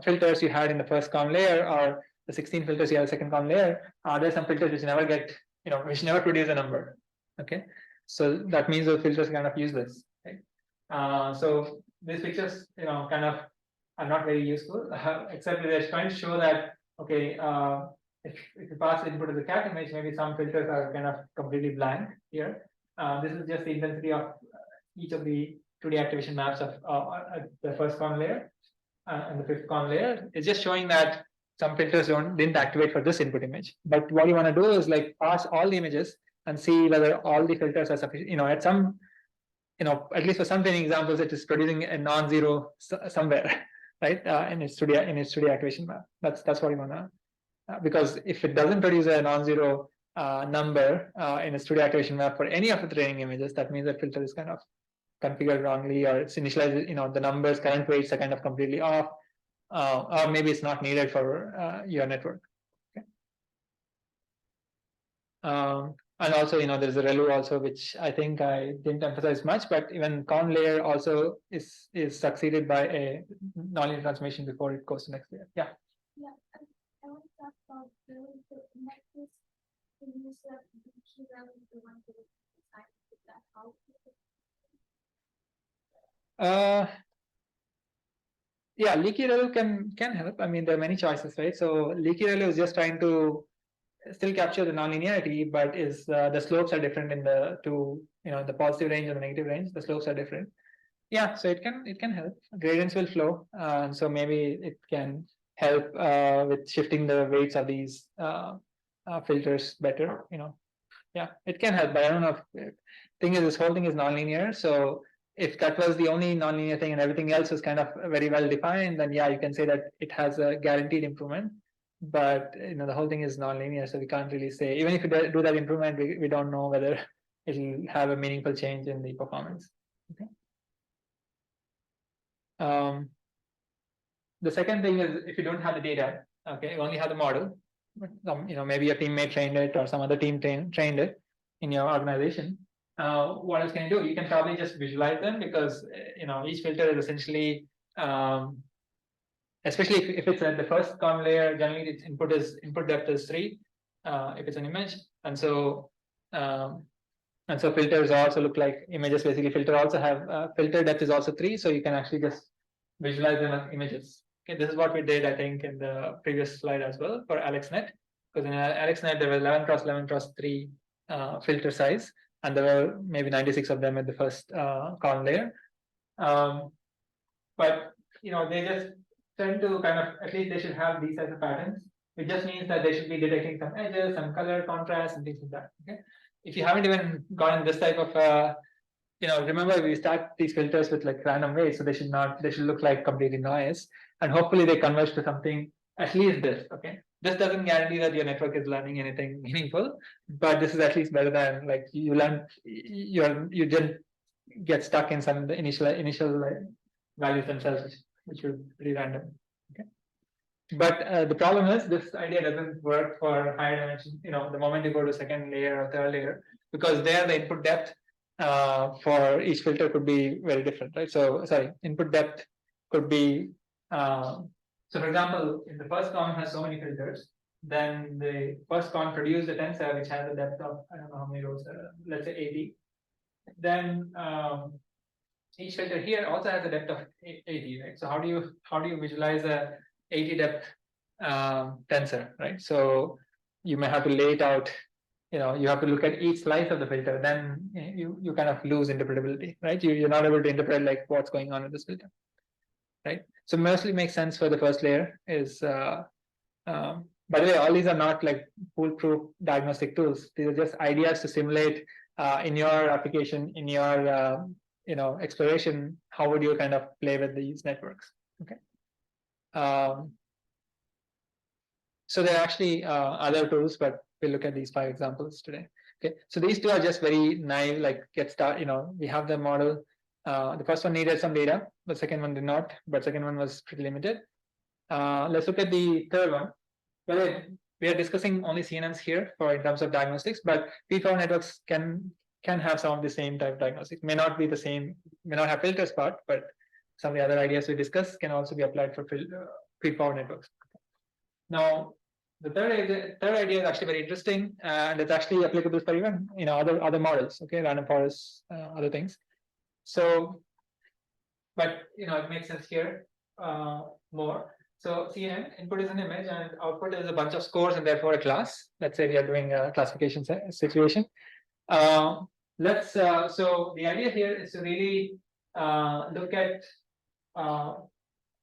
filters you had in the first conv layer, or the 16 filters you have in the second conv layer, are there some filters which never get, which never produce a number? Okay, so that means those filters are kind of useless, right? So these pictures, kind of are not very useful, except they're trying to show that, okay, if you pass input to the cat image, maybe some filters are kind of completely blank here. This is just the intensity of each of the 2D activation maps of the first conv layer and the fifth conv layer. It's just showing that some filters didn't activate for this input image. But what you want to do is like pass all the images and see whether all the filters are sufficient. At some, at least for some training examples, it is producing a non-zero somewhere, right? In its 2D activation map. That's what you want to. Because if it doesn't produce a non-zero number in its 2D activation map for any of the training images, that means that filter is kind of configured wrongly, or it's initialized, the numbers, current weights are kind of completely off, or maybe it's not needed for your network. Okay. And also, there's a ReLU also, which I think I didn't emphasize much, but even conv layer also is succeeded by a nonlinear transformation before it goes to next layer. Yeah. Yeah, I want to talk about the next in this the one to decide that how to Yeah, leaky relu can help. I mean, there are many choices, right? So leaky relu is just trying to still capture the nonlinearity, but is the slopes are different in the two, the positive range and the negative range. The slopes are different. Yeah, so it can help. Gradients will flow, so maybe it can help with shifting the weights of these filters better. Yeah, it can help, but I don't know. Thing is, this whole thing is nonlinear. So if that was the only nonlinear thing and everything else was kind of very well defined, then yeah, you can say that it has a guaranteed improvement. But the whole thing is nonlinear, so we can't really say. Even if you do that improvement, we don't know whether it'll have a meaningful change in the performance. Okay. The second thing is if you don't have the data, okay, you only have the model. Maybe your teammate trained it or some other team trained it in your organization. What else can you do? You can probably just visualize them because each filter is essentially, especially if it's at the first column layer, generally its input depth is 3 if it's an image, and so filters also look like images. Basically, filter also have filter depth is also 3, so you can actually just visualize them as images. Okay, this is what we did, I think, in the previous slide as well for AlexNet, because in AlexNet there were 11 cross 11 cross 3 filter size, and there were maybe 96 of them at the first column layer. But they just tend to kind of, at least they should have these types of patterns. It just means that they should be detecting some edges, some color contrast, and things like that. Okay, if you haven't even gotten this type of remember we start these filters with like random weights, so they should look like completely noise, and hopefully they converge to something at least this. Okay, this doesn't guarantee that your network is learning anything meaningful, but this is at least better than like you didn't get stuck in some of the initial like values themselves, which were pretty random. Okay, but the problem is this idea doesn't work for higher dimension. The moment you go to second layer or third layer, because there the input depth for each filter could be very different, right? So sorry, input depth could be so for example, if the first column has so many filters, then the first column produced a tensor which has a depth of, I don't know how many rows, let's say 80. Then each filter here also has a depth of 80, right? So how do you visualize a 80 depth tensor, right? So you may have to lay it out. You have to look at each slice of the filter. Then you kind of lose interpretability, right? You're not able to interpret like what's going on with this filter, right? So mostly makes sense for the first layer is. By the way, all these are not like foolproof diagnostic tools. These are just ideas to simulate in your application, in your exploration. How would you kind of play with these networks? Okay. So there are actually other tools, but we'll look at these 5 examples today. Okay, so these 2 are just very naive, like get started. We have the model. The first one needed some data, the second one did not, but second one was pretty limited. Let's look at the third one. Well, we are discussing only CNNs here in terms of diagnostics, but feedforward networks can have some of the same type of diagnostics. May not be the same, may not have filters part, but some of the other ideas we discussed can also be applied for feedforward networks. Now, the third idea is actually very interesting, and it's actually applicable for even other models. Okay, random forests, other things. So, but it makes sense here more. So CNN input is an image and output is a bunch of scores and therefore a class. Let's say we are doing a classification situation. So the idea here is to really look at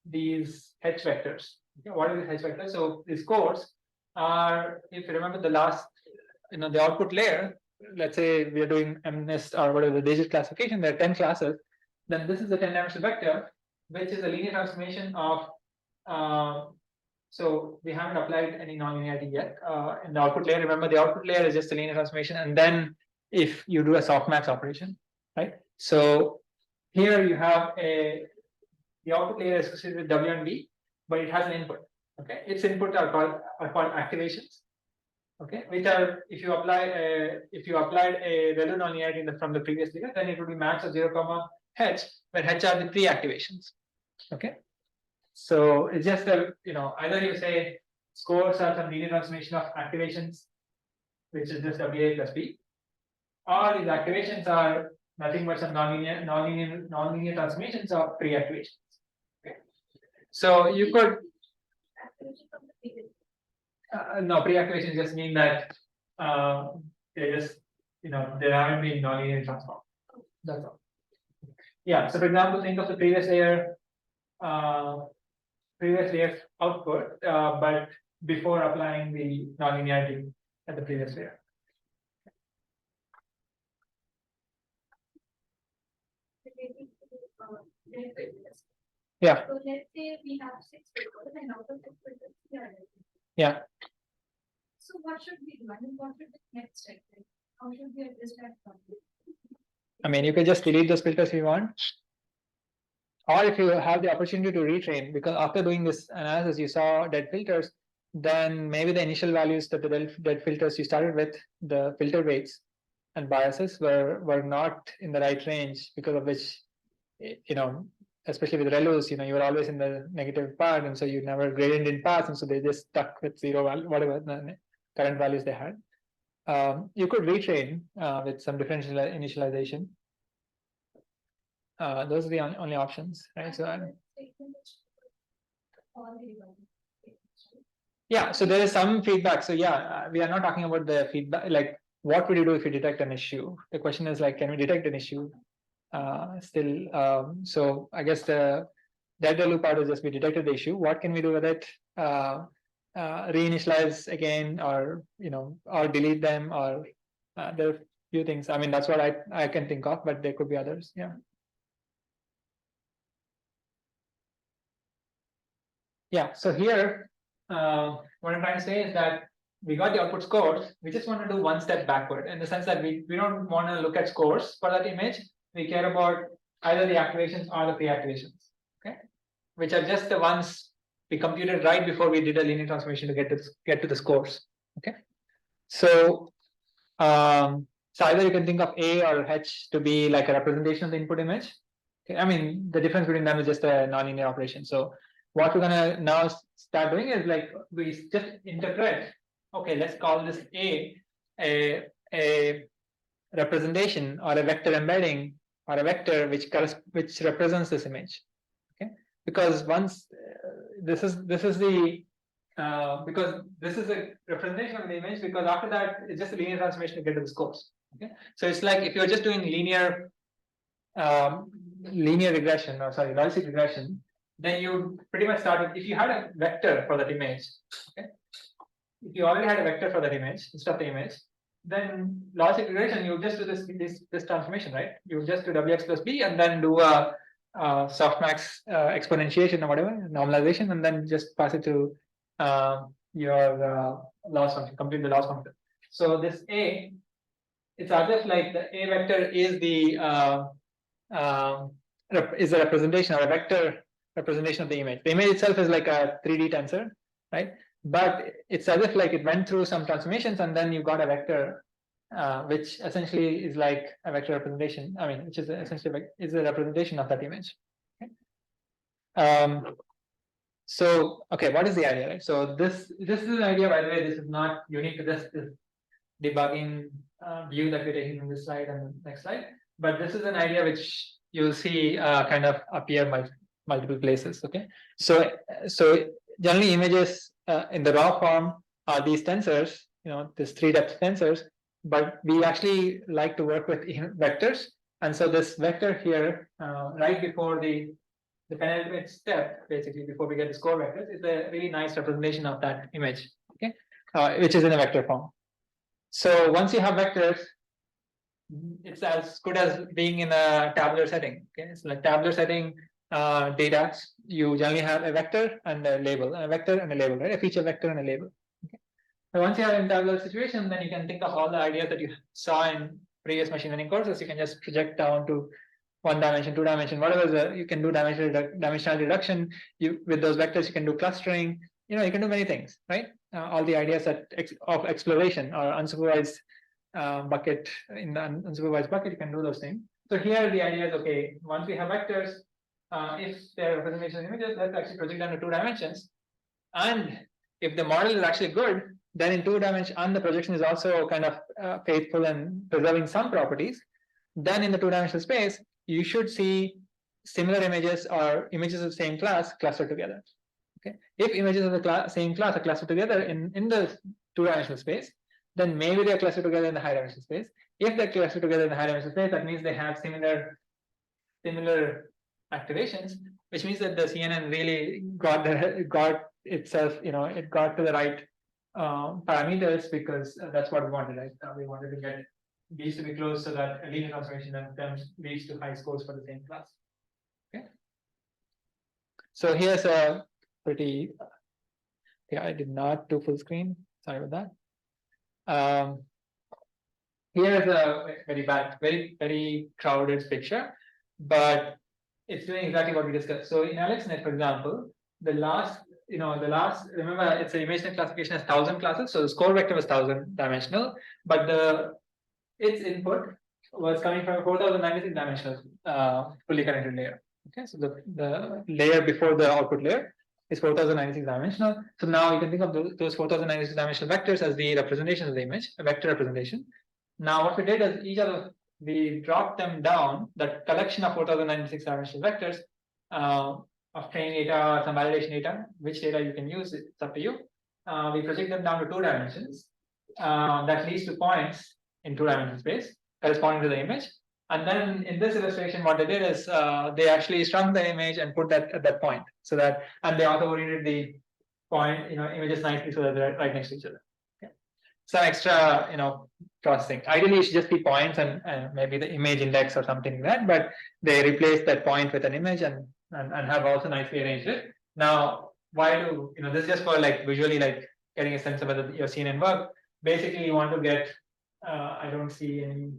these H vectors. Okay, what are these H vectors? So the scores are, if you remember the last, the output layer, let's say we are doing MNIST or whatever the digit classification, there are 10 classes, then this is the 10-dimensional vector, which is a linear transformation of so we haven't applied any nonlinearity yet in the output layer. Remember, the output layer is just a linear transformation, and then if you do a softmax operation, right? So here you have the output layer is associated with W and V, but it has an input. Okay, its input are called activations. Okay, which are if you applied a relu nonlinearity from the previous layer, then it would be max of 0, H, where H are the pre-activations. Okay. So it's just a, either you say scores are some linear transformation of activations, which is just WA plus B, or these activations are nothing but some nonlinear transformations of pre-activations. Okay. So you could Activation from the previous. no, pre-activations just mean that they just there haven't been nonlinear transform. That's all. Yeah. So for example, think of the previous layer output, but before applying the nonlinearity at the previous layer. Yeah. So let's say we have 6 filters and out of 6 filters, we are ready. Yeah. So what should we do? I mean, what should the next step be? How should we address that problem? I mean, you can just delete those filters if you want. Or if you have the opportunity to retrain, because after doing this analysis, you saw dead filters, then maybe the initial values that the dead filters you started with, the filter weights and biases were not in the right range, because of which, especially with relus, you were always in the negative part, and so you never gradient didn't pass, and so they just stuck with zero value, whatever the current values they had. You could retrain with some differential initialization. Those are the only options, right? So yeah, so there is some feedback. So yeah, we are not talking about the feedback, like what would you do if you detect an issue? The question is like, can we detect an issue? So I guess the delta loop part is just we detected the issue. What can we do with it? Reinitialize again, or or delete them, or there are a few things. I mean, that's what I can think of, but there could be others. Yeah. Yeah. So here, what I'm trying to say is that we got the output scores. We just want to do one step backward, in the sense that we don't want to look at scores for that image. We care about either the activations or the pre-activations, okay, which are just the ones we computed right before we did a linear transformation to get to the scores. Okay, so either you can think of A or H to be like a representation of the input image. Okay, I mean, the difference between them is just a nonlinear operation. So what we're gonna now start doing is like we just interpret. Okay, let's call this a representation or a vector embedding or a vector which represents this image. Okay, because once this is the because this is a representation of the image, because after that it's just a linear transformation to get to the scores. Okay, so it's like if you're just doing linear regression, or sorry, logistic regression, then you pretty much start with, if you had a vector for that image, okay, if you already had a vector for that image instead of the image, then logistic regression, you just do this transformation, right? You just do wx plus b and then do a softmax exponentiation or whatever, normalization, and then just pass it to your loss function, complete the loss function. So this A, it's as if like the A vector is the is a representation or a vector representation of the image. The image itself is like a 3D tensor, right? But it's as if like it went through some transformations and then you got a vector, which essentially is like a vector representation. I mean, which is essentially is a representation of that image. Okay. So okay, what is the idea, right? So this is an idea, by the way. This is not unique to this debugging view that we're taking in this slide and the next slide. But this is an idea which you'll see kind of appear multiple places. Okay, so generally images in the raw form are these tensors, these 3-depth tensors, but we actually like to work with vectors. And so this vector here, right before the penultimate step, basically before we get the score vectors, is a really nice representation of that image. Okay, which is in a vector form. So once you have vectors, it's as good as being in a tabular setting. Okay, it's like tabular setting data. You generally have a vector and a label, a vector and a label, right? A feature vector and a label. Okay. So once you are in tabular situation, then you can think of all the ideas that you saw in previous machine learning courses. You can just project down to 1 dimension, 2 dimension, whatever. You can do dimensional reduction. With those vectors, you can do clustering. You can do many things, right? All the ideas of exploration or unsupervised bucket, in the unsupervised bucket, you can do those things. So here the idea is, okay, once we have vectors, if they're representation of images, let's actually project them to 2 dimensions. And if the model is actually good, then in 2 dimensions, and the projection is also kind of faithful and preserving some properties, then in the two-dimensional space, you should see similar images or images of the same class clustered together. Okay, if images of the same class are clustered together in the two-dimensional space, then maybe they are clustered together in the high-dimensional space. If they're clustered together in the high-dimensional space, that means they have similar activations, which means that the CNN really got itself, it got to the right parameters, because that's what we wanted, right? We wanted to get these to be close so that a linear transformation then comes leads to high scores for the same class. Okay. So here's a pretty, yeah, I did not do full screen. Sorry about that. Here is a very crowded picture, but it's doing exactly what we discussed. So in AlexNet, for example, remember, it's an ImageNet classification has 1,000 classes. So the score vector was 1,000 dimensional, but its input was coming from a 4,096 dimensional fully connected layer. Okay, so the layer before the output layer is 4,096 dimensional. So now you can think of those 4,096 dimensional vectors as the representation of the image, a vector representation. Now what we did is we dropped them down, that collection of 4,096 dimensional vectors of training data, some validation data, which data you can use, it's up to you. We project them down to 2 dimensions. That leads to points in 2-dimensional space corresponding to the image. And then in this illustration, what they did is they actually shrunk the image and put that at that point, so that, and they also oriented the point, images nicely so that they're right next to each other. Okay. Some extra, processing. Ideally, it should just be points and maybe the image index or something like that, but they replaced that point with an image and have also nicely arranged it. Now, why do, this is just for like visually like getting a sense of whether your CNN work. Basically, you want to get, I don't see any,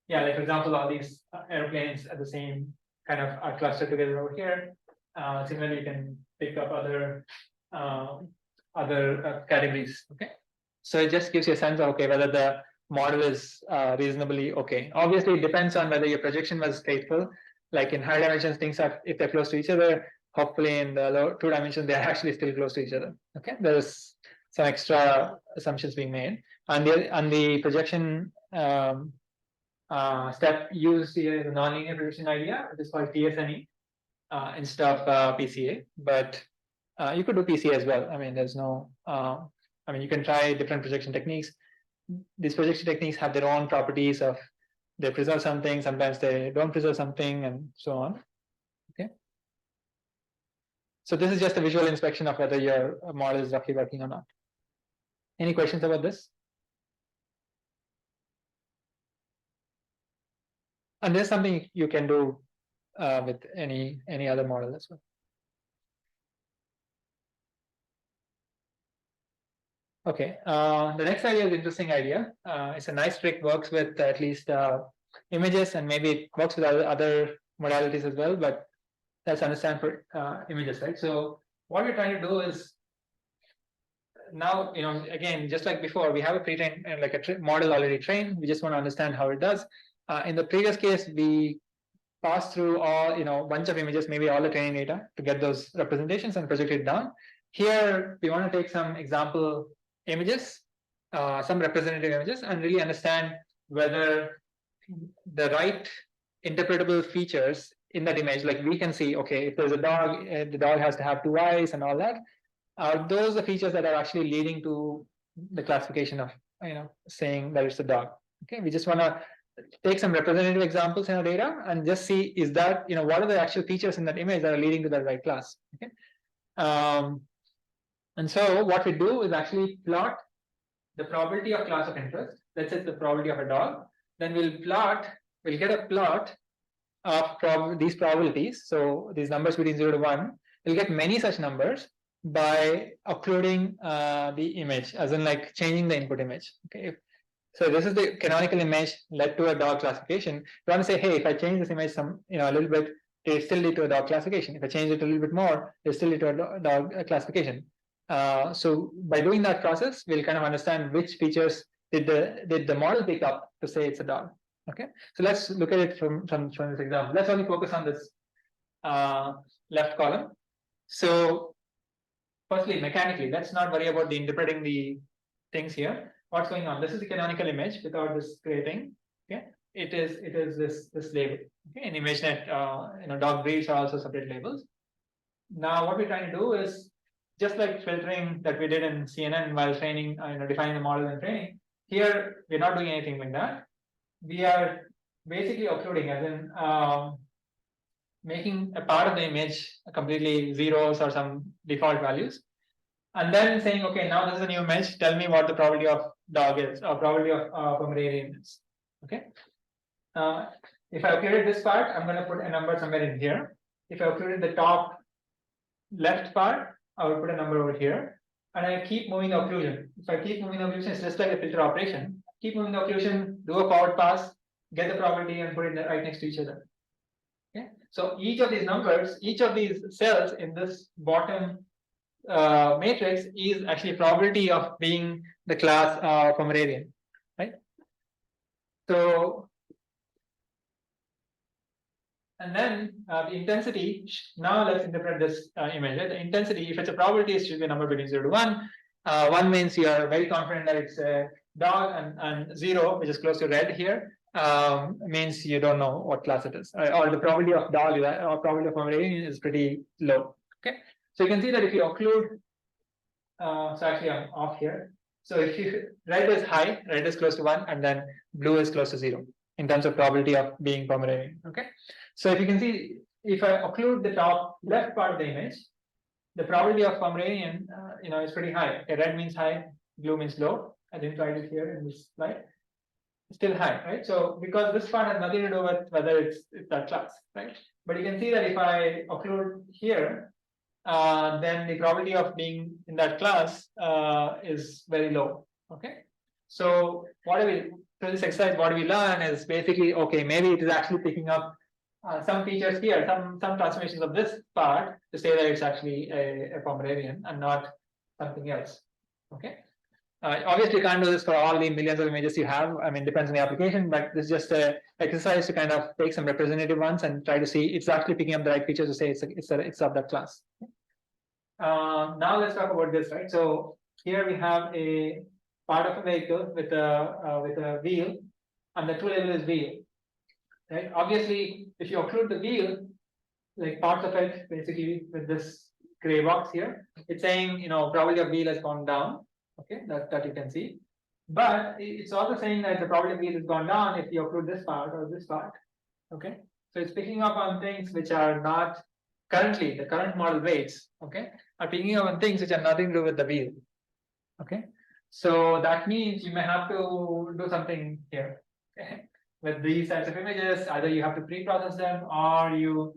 yeah, like for example, all these airplanes at the same kind of are clustered together over here. Similarly, you can pick up other categories. Okay, so it just gives you a sense of, okay, whether the model is reasonably okay. Obviously, it depends on whether your projection was faithful. Like in high dimensions, things are, if they're close to each other, hopefully in the low 2 dimensions, they're actually still close to each other. Okay, there's some extra assumptions being made. And the projection step used here is a nonlinear projection idea. It is called TSNE instead of PCA. But you could do PCA as well. I mean, there's no. I mean, you can try different projection techniques. These projection techniques have their own properties of they preserve something, sometimes they don't preserve something, and so on. Okay. So this is just a visual inspection of whether your model is roughly working or not. Any questions about this? And there's something you can do with any other model as well. Okay, the next idea is an interesting idea. It's a nice trick, works with at least images, and maybe it works with other modalities as well, but let's understand for images, right? So what we're trying to do is now, again, just like before, we have a pre-trained like a model already trained. We just want to understand how it does. In the previous case, we passed through all, bunch of images, maybe all the training data to get those representations and project it down. Here, we want to take some example images, some representative images, and really understand whether the right interpretable features in that image, like we can see, okay, if there's a dog, the dog has to have 2 eyes and all that. Are those the features that are actually leading to the classification of, saying that it's a dog? Okay, we just want to take some representative examples in our data and just see, is that, what are the actual features in that image that are leading to the right class? Okay. And so what we do is actually plot the probability of class of interest. Let's say it's the probability of a dog. Then we'll get a plot of these probabilities. So these numbers between 0 to 1, we'll get many such numbers by occluding the image, as in like changing the input image. Okay. So this is the canonical image led to a dog classification. You want to say, hey, if I change this image a little bit, it still lead to a dog classification. If I change it a little bit more, it still lead to a dog classification. So by doing that process, we'll kind of understand which features did the model pick up to say it's a dog. Okay, so let's look at it from this example. Let's only focus on this left column. So firstly, mechanically, let's not worry about interpreting the things here. What's going on? This is the canonical image without this gray thing. Okay, it is this label. Okay, in ImageNet, dog breeds are also separate labels. Now, what we're trying to do is just like filtering that we did in CNN while training, defining the model and training. Here, we're not doing anything like that. We are basically occluding, as in making a part of the image completely zeros or some default values, and then saying, okay, now this is a new image. Tell me what the probability of dog is, or probability of Pomeranian is. Okay. If I occluded this part, I'm going to put a number somewhere in here. If I occluded the top left part, I will put a number over here, and I keep moving the occlusion. If I keep moving the occlusion, it's just like a filter operation. Keep moving the occlusion, do a forward pass, get the probability, and put it right next to each other. Okay. So each of these numbers, each of these cells in this bottom matrix is actually probability of being the class Pomeranian, right? So, and then the intensity. Now let's interpret this image. Right? The intensity, if it's a probability, it should be a number between 0 to 1. 1 means you are very confident that it's a dog, and 0, which is close to red here, means you don't know what class it is, or the probability of dog or probability of Pomeranian is pretty low. Okay, so you can see that if you occlude, so actually I'm off here. So if you red is high, red is close to 1, and then blue is close to 0 in terms of probability of being Pomeranian. Okay, so if you can see, if I occlude the top left part of the image, the probability of Pomeranian, is pretty high. Okay, red means high, blue means low. I didn't write it here in this slide. It's still high, right? So because this part has nothing to do with whether it's that class, right? But you can see that if I occlude here, then the probability of being in that class is very low. Okay, so what do we, through this exercise, what do we learn is basically, okay, maybe it is actually picking up some features here, some transformations of this part to say that it's actually a Pomeranian and not something else. Okay, obviously you can't do this for all the millions of images you have. I mean, depends on the application, but this is just a exercise to kind of take some representative ones and try to see it's actually picking up the right features to say it's of that class. Now let's talk about this, right? So here we have a part of a vehicle with a wheel, and the true label is wheel. Right? Obviously, if you occlude the wheel, like parts of it, basically with this gray box here, it's saying, probability of wheel has gone down. Okay, that you can see. But it's also saying that the probability of wheel has gone down if you occlude this part or this part. Okay, so it's picking up on things which are not currently the current model weights. Okay, are picking up on things which are nothing to do with the wheel. Okay, so that means you may have to do something here. Okay, with these types of images, either you have to pre-process them, or you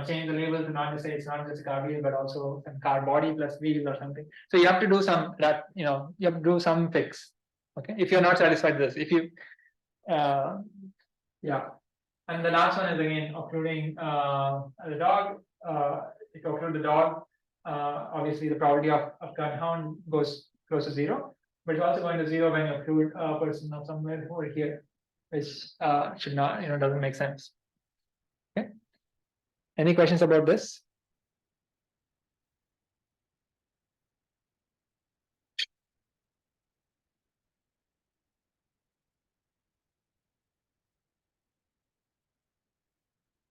change the label to not just say it's not just a car wheel, but also some car body plus wheel or something. So you have to do you have to do some fix. Okay, if you're not satisfied with this, if you yeah. And the last one is again occluding the dog. If you occlude the dog, obviously the probability of gunhound goes close to 0, but it's also going to 0 when you occlude a person of somewhere over here, which should not, doesn't make sense. Okay. Any questions about this?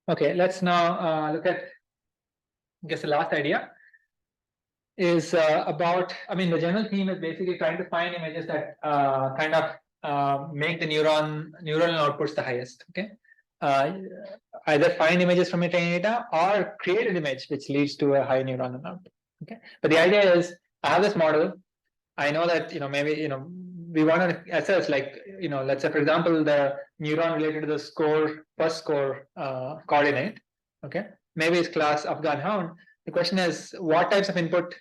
Okay, let's now look at, I guess, the last idea is about, the general theme is basically trying to find images that kind of make the neuronal outputs the highest. Okay, either find images from your training data or create an image which leads to a high neuronal output. Okay, but the idea is I have this model. I know that maybe we want to assess, like, let's say for example the neuron related to the first score coordinate. Okay, maybe it's class Afghan hound. The question is, what types of input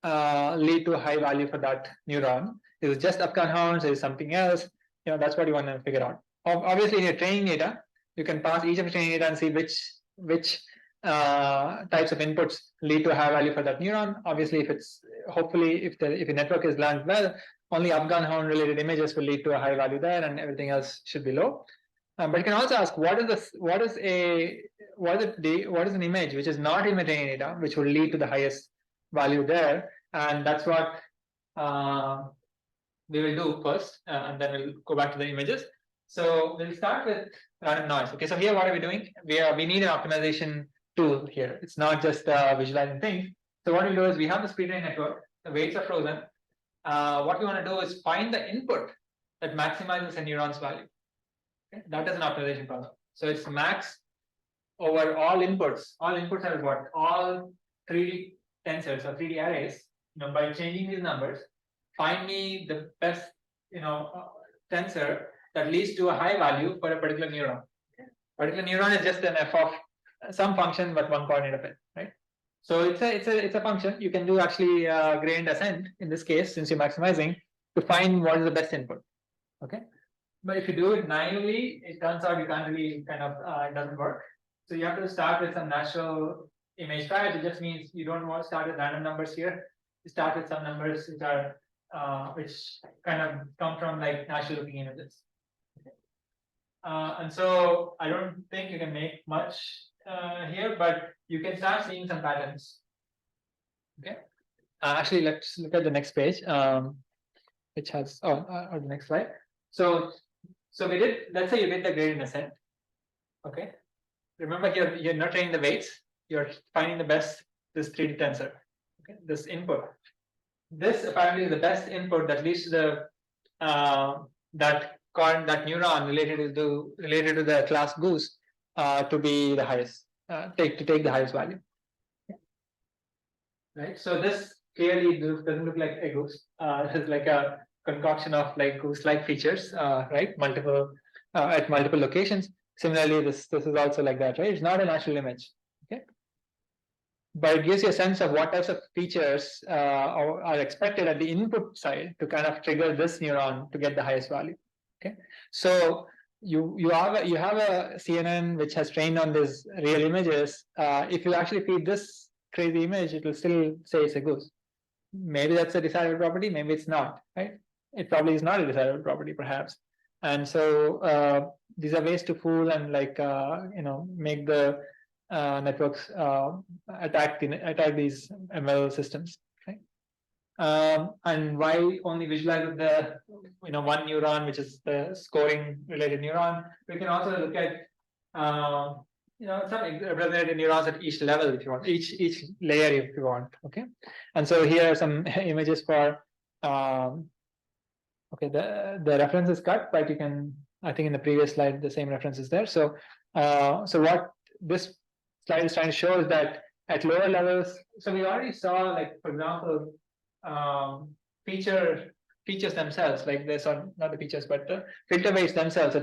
lead to a high value for that neuron? Is it just Afghan hounds? Is it something else? That's what you want to figure out. Obviously, in your training data, you can pass each of the training data and see which types of inputs lead to a high value for that neuron. Obviously, if the network is learned well, only Afghan hound related images will lead to a high value there, and everything else should be low. But you can also ask, what is an image which is not in the training data, which will lead to the highest value there, and that's what we will do first, and then we'll go back to the images. So we'll start with random noise. Okay, so here what are we doing? We need an optimization tool here. It's not just visualizing things. So what we do is we have this pre-trained network, the weights are frozen. What we want to do is find the input that maximizes a neuron's value. Okay, that is an optimization problem. So it's max over all inputs. All inputs are what? All 3D tensors or 3D arrays. By changing these numbers, find me the best, tensor that leads to a high value for a particular neuron. Okay. Particular neuron is just an f of some function, but one coordinate of it, right? So it's a function. You can do actually gradient ascent in this case, since you're maximizing, to find what is the best input. Okay, but if you do it naively, it turns out you can't really it doesn't work. So you have to start with some natural image prior. It just means you don't want to start with random numbers here. You start with some numbers which are which kind of come from like natural looking images. Okay. And so I don't think you can make much here, but you can start seeing some patterns. Okay. Actually, let's look at the next page, which has or the next slide. So we did. Let's say you did the gradient ascent. Okay. Remember, you're not training the weights. You're finding the best this 3D tensor. Okay. This input. This apparently is the best input that leads to the that neuron related to the class goose to be the highest, take the highest value. Okay. Right. So this clearly doesn't look like a goose. It's like a concoction of like goose-like features, right? Multiple at multiple locations. Similarly, this is also like that, right? It's not a natural image. Okay. But it gives you a sense of what types of features are expected at the input side to kind of trigger this neuron to get the highest value. Okay, so you have a CNN which has trained on these real images. If you actually feed this crazy image, it will still say it's a goose. Maybe that's a desirable property, maybe it's not. Right? It probably is not a desirable property, perhaps. And so these are ways to fool and make the networks attack these ML systems, right? And why only visualize with the one neuron, which is the scoring related neuron? We can also look at some representative neurons at each level if you want, each layer if you want. Okay, and so here are some images for. Okay, the reference is cut, but you can. I think in the previous slide the same reference is there. So what this slide is trying to show is that at lower levels, so we already saw, like, for example, features themselves, like this, or not the features, but the filter weights themselves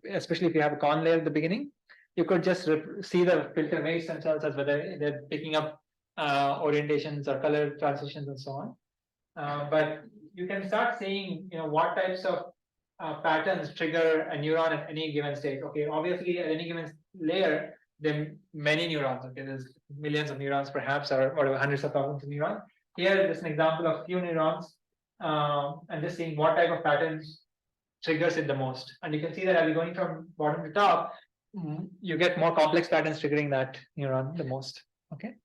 especially if you have a con layer at the beginning, you could just see the filter weights themselves as whether they're picking up orientations or color transitions and so on. But you can start seeing, what types of patterns trigger a neuron at any given state. Okay, obviously at any given layer, there are many neurons. Okay, there's millions of neurons, perhaps, or whatever, hundreds of thousands of neurons. Here is an example of few neurons, and just seeing what type of patterns triggers it the most. And you can see that as you're going from bottom to top, you get more complex patterns triggering that neuron the most. Okay,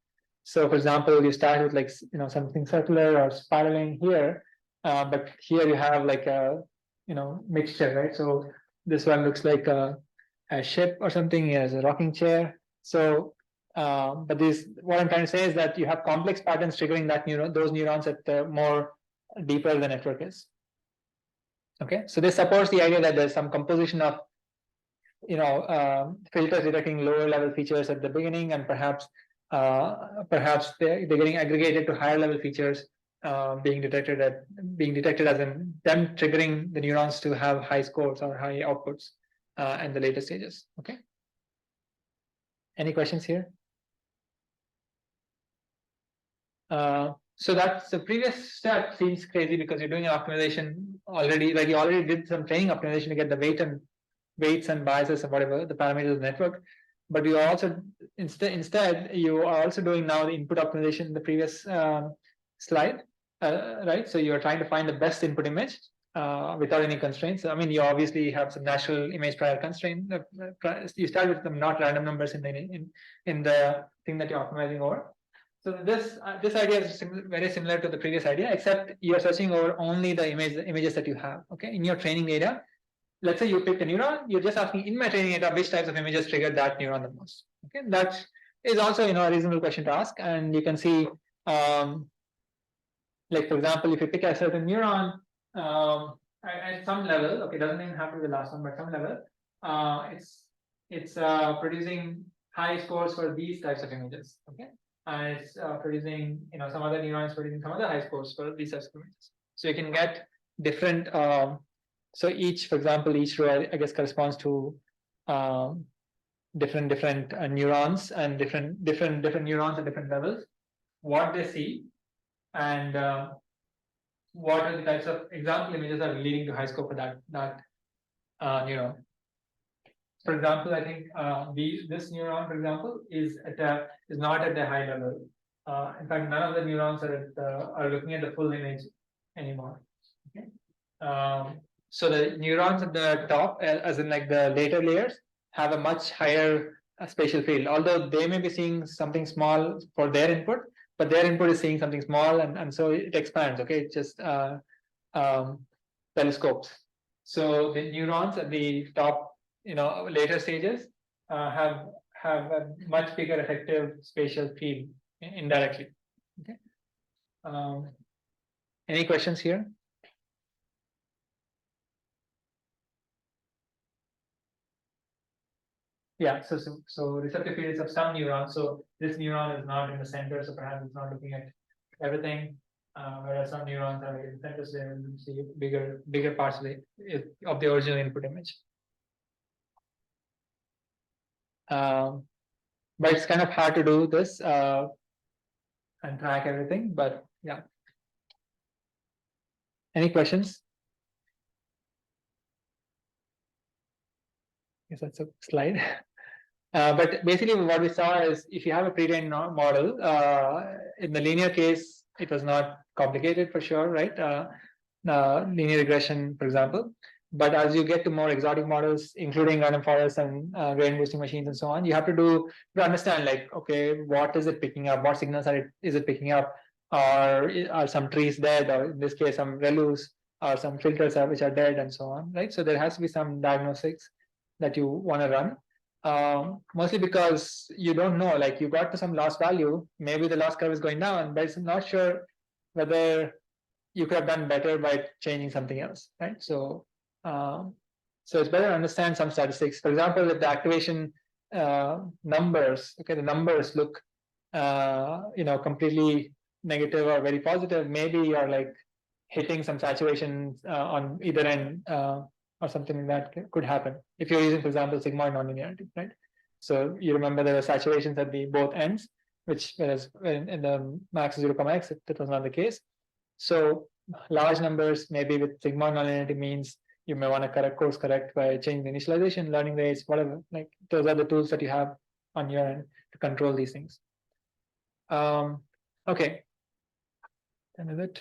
so for example, you start with like something circular or spiraling here, but here you have like a mixture, right? So this one looks like a ship or something. As a rocking chair. So, but what I'm trying to say is that you have complex patterns triggering those neurons at more deeper the network is. Okay, so this supports the idea that there's some composition of filters detecting lower level features at the beginning, and perhaps they're getting aggregated to higher level features being detected as in them triggering the neurons to have high scores or high outputs in the later stages. Okay. Any questions here? So that's the previous step seems crazy because you're doing an optimization already. Like you already did some training optimization to get the weights and biases and whatever the parameters of the network. But you also instead you are also doing now the input optimization in the previous slide, right? So you're trying to find the best input image without any constraints. I mean, you obviously have some natural image prior constraint. You start with some not random numbers in the thing that you're optimizing over. So this idea is very similar to the previous idea, except you're searching over only the images that you have. Okay, in your training data, let's say you picked a neuron, you're just asking in my training data which types of images triggered that neuron the most. Okay, that is also a reasonable question to ask, and you can see like for example, if you pick a certain neuron at some level, okay, doesn't even have to be the last one, but some level, it's producing high scores for these types of images. Okay, and it's producing some other neurons producing some other high scores for these types of images. So you can get different. So each, for example, each row I guess corresponds to different neurons and different neurons at different levels, what they see, and what are the types of example images that are leading to high score for that neuron. For example, I think this neuron, for example, is not at the high level. In fact, none of the neurons are looking at the full image anymore. Okay. So the neurons at the top, as in like the later layers, have a much higher spatial field. Although they may be seeing something small for their input, but their input is seeing something small, and so it expands. Okay, it just telescopes. So the neurons at the top, later stages have a much bigger effective spatial field indirectly. Okay. Any questions here? Yeah, so receptive fields of some neurons. So this neuron is not in the center, so perhaps it's not looking at everything. Whereas some neurons are in the center, so they will see bigger parts of the original input image. But it's kind of hard to do this and track everything. But yeah. Any questions? Yes, that's a slide. But basically, what we saw is if you have a pre-trained model, in the linear case, it was not complicated for sure, right? Linear regression, for example. But as you get to more exotic models, including random forests and gradient boosting machines and so on, you have to understand, like, okay, what is it picking up? What signals is it picking up? Or are some trees dead? Or in this case, some ReLUs or some filters which are dead and so on, right? So there has to be some diagnostics that you want to run. Mostly because you don't know, like you got to some loss value, maybe the loss curve is going down, but it's not sure whether you could have done better by changing something else, right? So it's better to understand some statistics. For example, if the activation numbers, okay, the numbers look completely negative or very positive, maybe you're like hitting some saturation on either end, or something like that could happen if you're using, for example, sigmoid nonlinearity, right? So you remember there are saturations at the both ends, which whereas in the max 0, x, that was not the case. So large numbers, maybe with sigmoid nonlinearity, means you may want to course correct by changing the initialization, learning rates, whatever. Like those are the tools that you have on your end to control these things. Okay, done with it.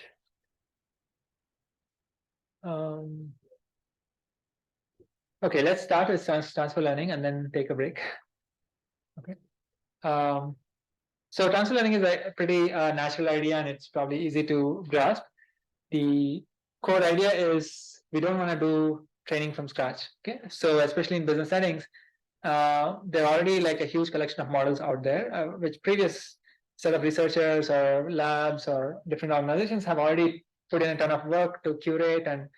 Okay, let's start with transfer learning and then take a break. Okay. So transfer learning is a pretty natural idea, and it's probably easy to grasp. The core idea is we don't want to do training from scratch. Okay, so especially in business settings, there are already like a huge collection of models out there, which previous set of researchers or labs or different organizations have already put in a ton of work to curate and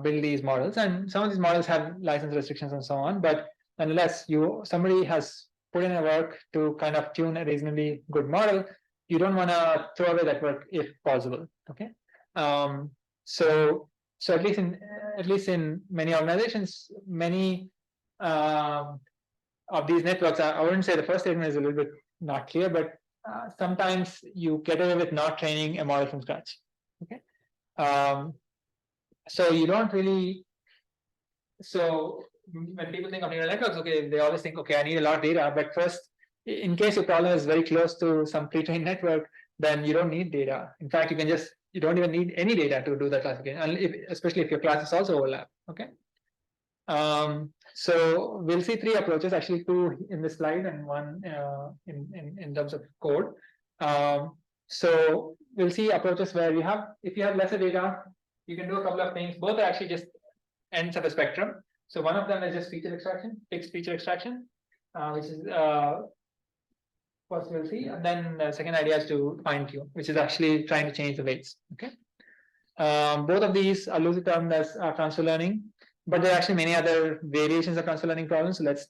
build these models. And some of these models have license restrictions and so on, but nonetheless, somebody has put in a work to kind of tune a reasonably good model. You don't want to throw away that work if possible. Okay, so at least in many organizations, many of these networks, I wouldn't say the first statement is a little bit not clear, but sometimes you get away with not training a model from scratch. Okay, so you don't really. So when people think of neural networks, okay, they always think, okay, I need a lot of data. But first, in case your problem is very close to some pre-trained network, then you don't need data. In fact, you don't even need any data to do that classification, especially if your classes also overlap. Okay. So we'll see three approaches, actually two in the slide and one in terms of code. So we'll see approaches where if you have lesser data, you can do a couple of things. Both are actually just ends of a spectrum. So one of them is just feature extraction, fixed feature extraction, which is first we'll see, and then the second idea is to fine tune, which is actually trying to change the weights. Okay, both of these are loosely termed as transfer learning, but there are actually many other variations of transfer learning problems. So let's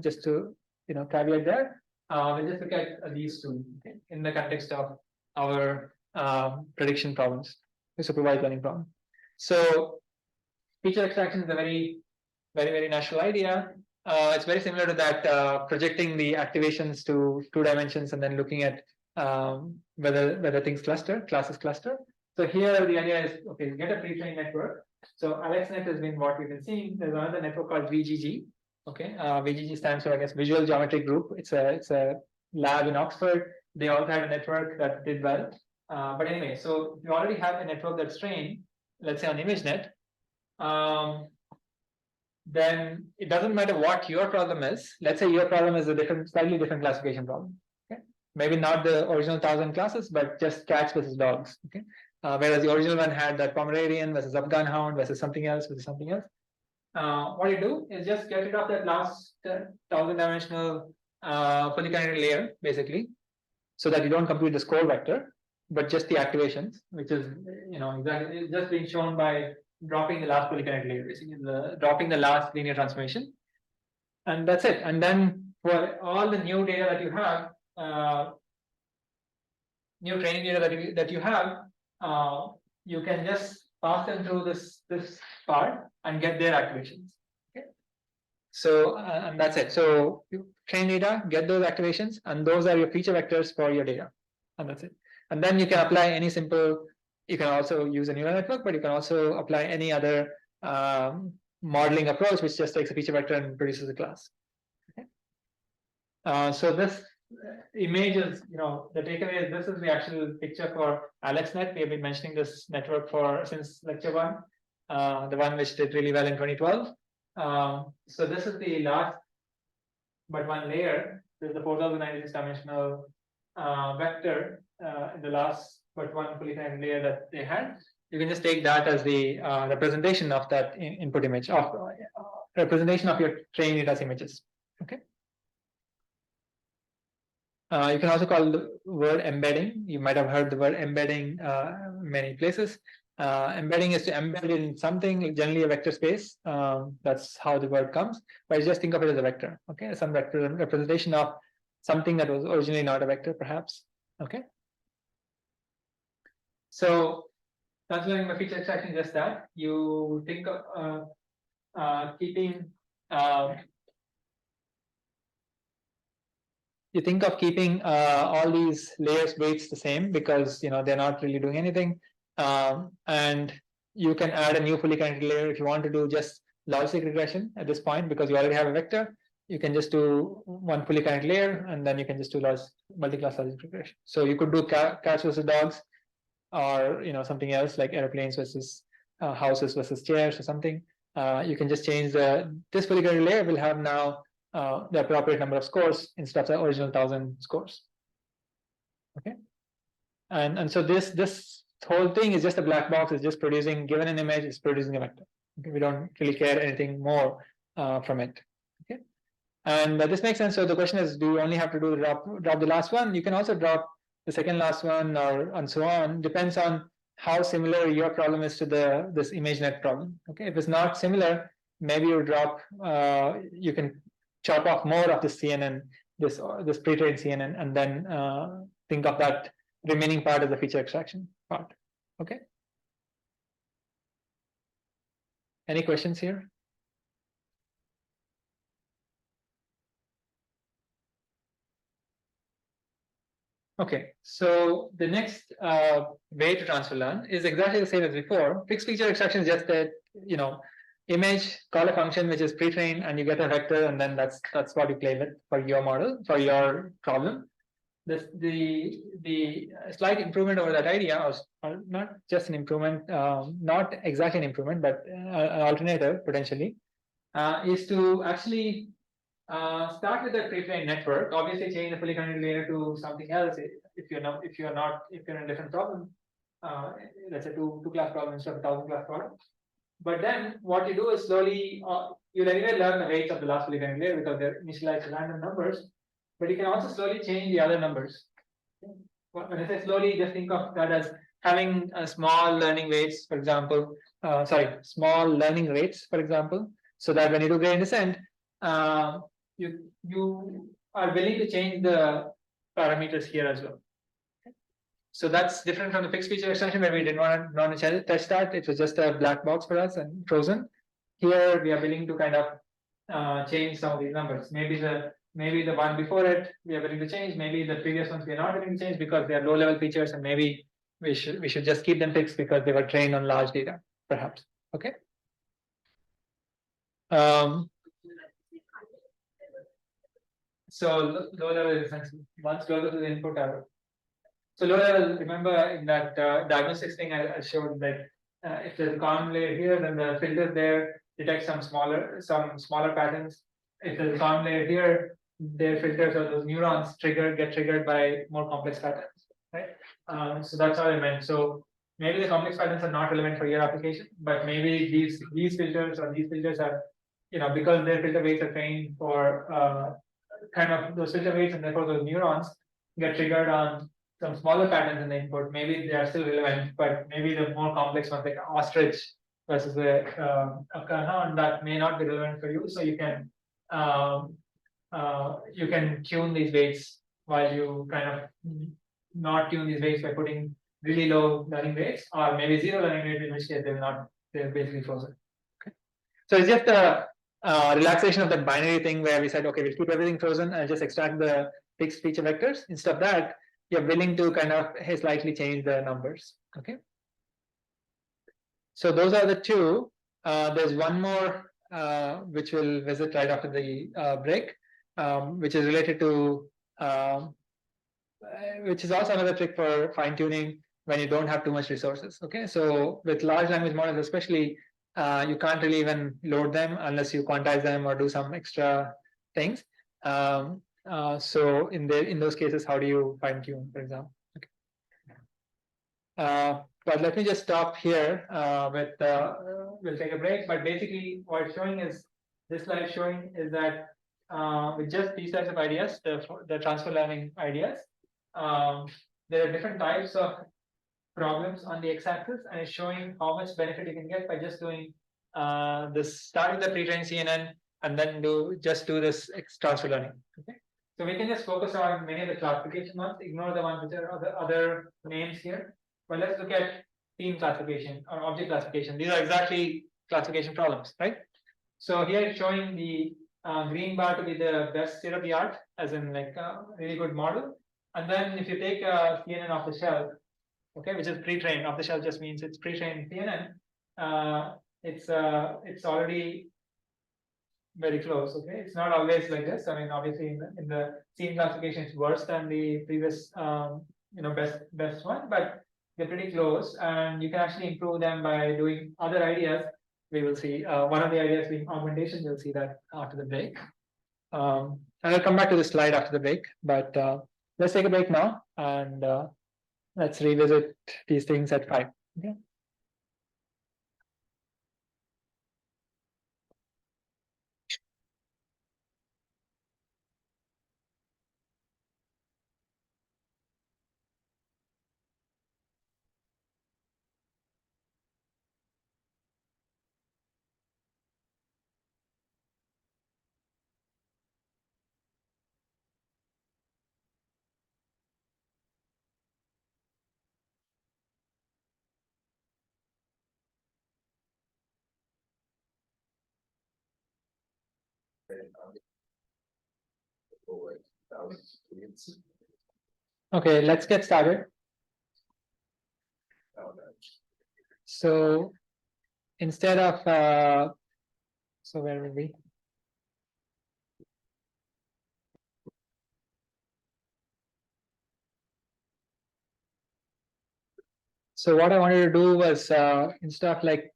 just to caveat there, we'll just look at these two, okay, in the context of our prediction problems, the supervised learning problem. So feature extraction is a very natural idea. It's very similar to that, projecting the activations to 2 dimensions and then looking at whether things cluster, classes cluster. So here the idea is, okay, you get a pre-trained network. So ResNet has been what we've been seeing. There's another network called VGG. Okay, VGG stands for, I guess, Visual Geometry Group. It's a lab in Oxford. They also had a network that did well. But anyway, so you already have a network that's trained, let's say on ImageNet. Then it doesn't matter what your problem is. Let's say your problem is a slightly different classification problem. Okay, maybe not the original 1,000 classes, but just cats versus dogs. Okay, whereas the original one had that Pomeranian versus Afghan hound versus something else versus something else. What you do is just get rid of that last 1,000-dimensional fully connected layer, basically, so that you don't compute the score vector, but just the activations, which is exactly just being shown by dropping the last fully connected layer, basically dropping the last linear transformation, and that's it. And then for all the new data that you have, new training data that you have, you can just pass them through this part and get their activations. Okay, so and that's it. So you train data, get those activations, and those are your feature vectors for your data, and that's it. And then you can apply any simple. You can also use a neural network, but you can also apply any other modeling approach, which just takes a feature vector and produces a class. Okay. So this image is, the takeaway is this is the actual picture for AlexNet. We have been mentioning this network since lecture 1, the one which did really well in 2012. So this is the last but one layer. This is the 4,096-dimensional vector in the last but one fully connected layer that they had. You can just take that as the representation of that input image, of representation of your trained data's images. Okay. You can also call the word embedding. You might have heard the word embedding many places. Embedding is to embed in something, generally a vector space. That's how the word comes. But just think of it as a vector. Okay, some vector representation of something that was originally not a vector, perhaps. Okay. So considering my feature extraction, just that you think of keeping. You think of keeping all these layers weights the same because they're not really doing anything, and you can add a new fully connected layer if you want to do just logistic regression at this point because you already have a vector. You can just do one fully connected layer, and then you can just do multi-class logistic regression. So you could do cats versus dogs, or something else like airplanes versus houses versus chairs or something. You can just change this fully connected layer will have now the appropriate number of scores instead of the original 1,000 scores. Okay, and so this whole thing is just a black box. It's just producing, given an image, it's producing a vector. Okay, we don't really care anything more from it. Okay, and this makes sense. So the question is, do you only have to do drop the last one? You can also drop the second last one, and so on. Depends on how similar your problem is to this ImageNet problem. Okay, if it's not similar, maybe you drop. You can chop off more of the CNN, this pre-trained CNN, and then think of that remaining part as the feature extraction part. Okay. Any questions here? Okay, so the next way to transfer learn is exactly the same as before. Fixed feature extraction is just that image, call a function which is pre-trained, and you get a vector, and then that's what you play with for your model, for your problem. The slight improvement over that idea, or not just an improvement, not exactly an improvement, but an alternative potentially, is to actually start with a pre-trained network. Obviously, change the fully connected layer to something else if you're in a different problem. Let's say two class problem instead of 1,000 class problem. But then what you do is slowly, you'll anyway learn the weights of the last polygon layer because they're initialized random numbers. But you can also slowly change the other numbers. When I say slowly, just think of that as having a small learning weights, for example, small learning rates, for example, so that when you do gradient descent, you are willing to change the parameters here as well. So that's different from the fixed feature extension where we didn't want to test that. It was just a black box for us and frozen. Here we are willing to kind of change some of these numbers. Maybe the one before it we are willing to change. Maybe the previous ones we are not willing to change because they are low level features, and maybe we should just keep them fixed because they were trained on large data, perhaps. Okay. So low level is essentially once closer to the input error. So low level, remember in that diagnostics thing I showed that if there's a column layer here, then the filter there detects some smaller patterns. If there's a column layer here, their filters or those neurons get triggered by more complex patterns, right? So that's how I meant. So maybe the complex patterns are not relevant for your application, but maybe these filters or these filters are, because their filter weights are trained for kind of those filter weights, and therefore those neurons get triggered on some smaller patterns in the input. Maybe they are still relevant, but maybe the more complex ones like ostrich versus a Kana, that may not be relevant for you. So you can tune these weights while you kind of not tune these weights by putting really low learning weights, or maybe zero learning weights, in which case they're basically frozen. Okay. So it's just a relaxation of that binary thing where we said, okay, we'll keep everything frozen and just extract the fixed feature vectors. Instead of that, you're willing to kind of slightly change the numbers. Okay. So those are the two. There's one more which we'll visit right after the break, which is related to, which is also another trick for fine tuning when you don't have too much resources. Okay. So with large language models, especially, you can't really even load them unless you quantize them or do some extra things. So in those cases, how do you fine tune, for example? Okay. But let me just stop here we'll take a break. But basically, what it's showing is this slide showing is that with just these types of ideas, the transfer learning ideas, there are different types of problems on the x-axis, and it's showing how much benefit you can get by just doing this, starting the pre-trained CNN and then do this transfer learning. Okay. So we can just focus on many of the classification ones, ignore the ones which are other names here. But let's look at theme classification or object classification. These are exactly classification problems, right? So here it's showing the green bar to be the best state of the art, as in like a really good model. And then if you take a CNN off the shelf, okay, which is pre-trained, off the shelf just means it's pre-trained CNN. It's already very close. Okay, it's not always like this. I mean, obviously in the theme classification, it's worse than the previous best one, but they're pretty close, and you can actually improve them by doing other ideas. We will see one of the ideas being augmentation. We'll see that after the break. And I'll come back to this slide after the break, but let's take a break now, and let's revisit these things at 5. Okay. Okay, let's get started. So instead of so where will we? So what I wanted to do was instead of like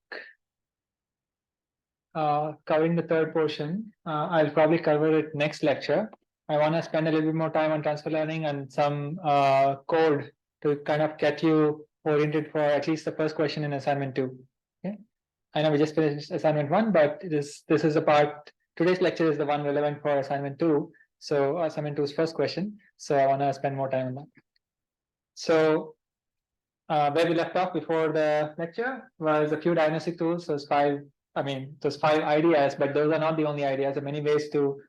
covering the third portion, I'll probably cover it next lecture. I want to spend a little bit more time on transfer learning and some code to kind of get you oriented for at least the first question in assignment 2. Okay. I know we just finished assignment 1, but this is a part. Today's lecture is the one relevant for assignment 2. So assignment 2's first question. So I want to spend more time on that. So where we left off before the lecture was a few diagnostic tools. So those 5 ideas, but those are not the only ideas. There are many ways to,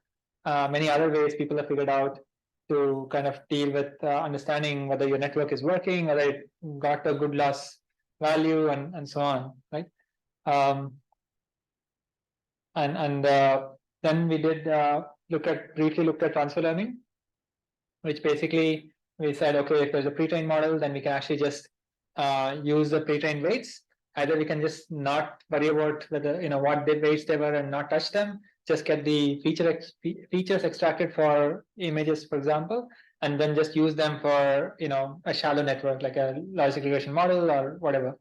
many other ways people have figured out to kind of deal with understanding whether your network is working, whether it got a good loss value, and so on, right? Then we did briefly looked at transfer learning, which basically we said, okay, if there's a pre-trained model, then we can actually just use the pre-trained weights. Either we can just not worry about whether what weights they were and not touch them, just get the features extracted for images, for example, and then just use them for a shallow network like a logistic regression model or whatever.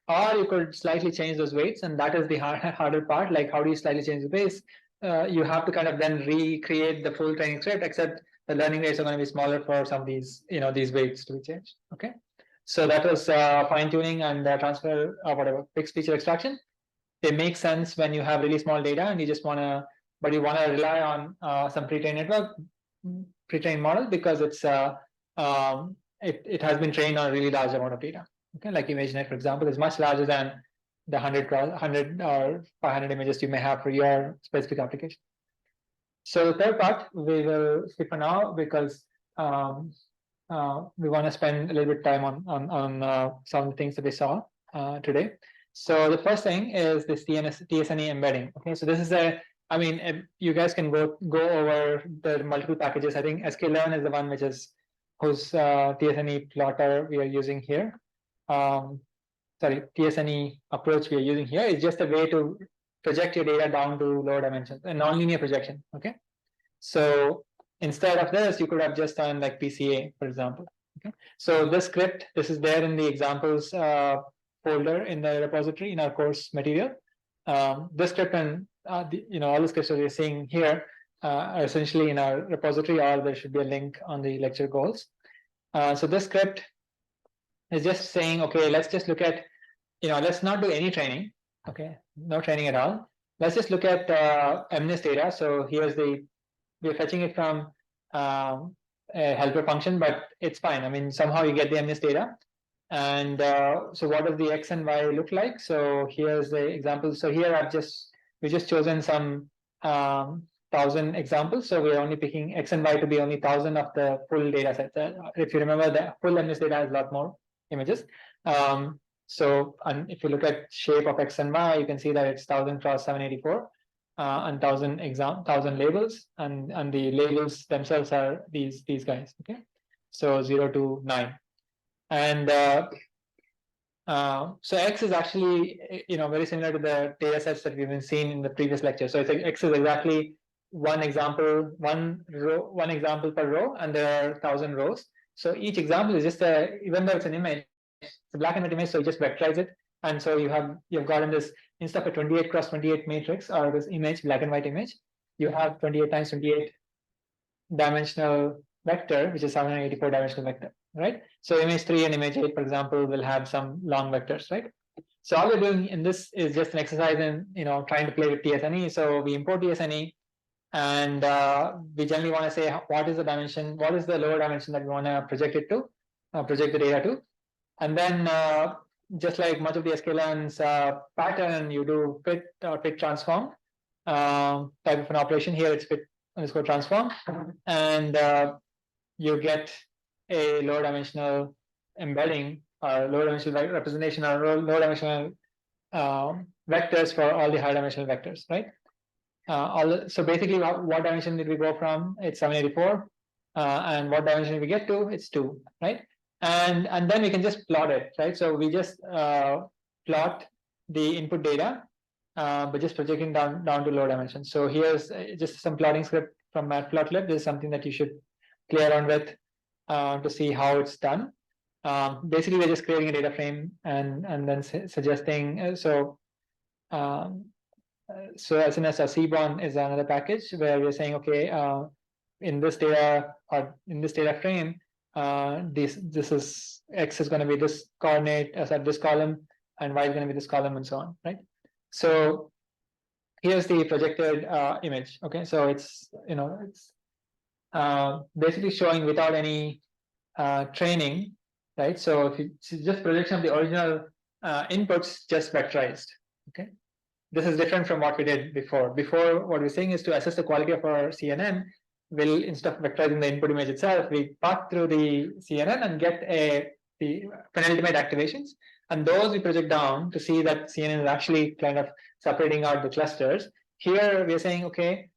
Or you could slightly change those weights, and that is the harder part. Like, how do you slightly change the weights? You have to kind of then recreate the full training script, except the learning rates are going to be smaller for some of these, these weights to be changed. Okay, so that was fine tuning and transfer whatever fixed feature extraction. They make sense when you have really small data and you just want to, but you want to rely on some pre-trained network, pre-trained model, because it's it has been trained on a really large amount of data. Okay, like ImageNet, for example, is much larger than the 100 or 500 images you may have for your specific application. So the third part we will skip for now because we want to spend a little bit of time on some of the things that we saw today. So the first thing is this TSNE embedding. Okay, so this is you guys can go over the multiple packages. I think sklearn is the one whose TSNE plotter we are using here. TSNE approach we are using here is just a way to project your data down to lower dimensions, a nonlinear projection. Okay, so instead of this, you could have just done like PCA, for example. Okay, so this script, this is there in the examples folder in the repository in our course material. This script and all the scripts that we're seeing here are essentially in our repository, or there should be a link on the lecture goals. So this script is just saying, okay, let's just look at, let's not do any training. Okay, no training at all. Let's just look at MNIST data. So here's we're fetching it from a helper function, but it's fine. I mean, somehow you get the MNIST data. And so what does the X and Y look like? So here's the example. So here we've just chosen some 1,000 examples. So we're only picking X and Y to be only 1,000 of the full data set. If you remember, the full MNIST data has a lot more images. And if you look at shape of X and Y, you can see that it's 1,000 cross 784 and 1,000 labels, and the labels themselves are these guys. Okay, so 0 to 9, and so X is actually very similar to the data sets that we've been seeing in the previous lecture. So X is exactly one example per row, and there are 1,000 rows. So each example is just even though it's an image, it's a black and white image, so you just vectorize it, and so you've gotten this, instead of a 28 cross 28 matrix or this image, black and white image, you have 28 times 28 dimensional vector, which is 784 dimensional vector, right? So image 3 and image 8, for example, will have some long vectors, right? So all we're doing in this is just an exercise in trying to play with TSNE. So we import TSNE, and we generally want to say what is the dimension, what is the lower dimension that we want to project it to, project the data to, and then just like much of the sklearn's pattern, you do fit transform type of an operation. Here it's fit underscore transform, and you get a lower dimensional embedding or lower dimensional representation or lower dimensional vectors for all the higher dimensional vectors, right? So basically, what dimension did we go from? It's 784, and what dimension did we get to? It's 2, right? And then we can just plot it, right? So we just plot the input data, but just projecting down to lower dimensions. So here's just some plotting script from Matplotlib. This is something that you should play around with to see how it's done. Basically, we're just creating a data frame and then suggesting. So as in a Seaborn is another package where we're saying, okay, in this data or in this data frame, this is X is going to be this coordinate as at this column, and Y is going to be this column, and so on, right? So here's the projected image. Okay, so it's it's basically showing without any training, right? So if it's just projection of the original inputs just vectorized. Okay, this is different from what we did before. Before, what we're saying is to assess the quality of our CNN, we'll, instead of vectorizing the input image itself, we pass through the CNN and get the penultimate activations, and those we project down to see that CNN is actually kind of separating out the clusters. Here we are saying, okay,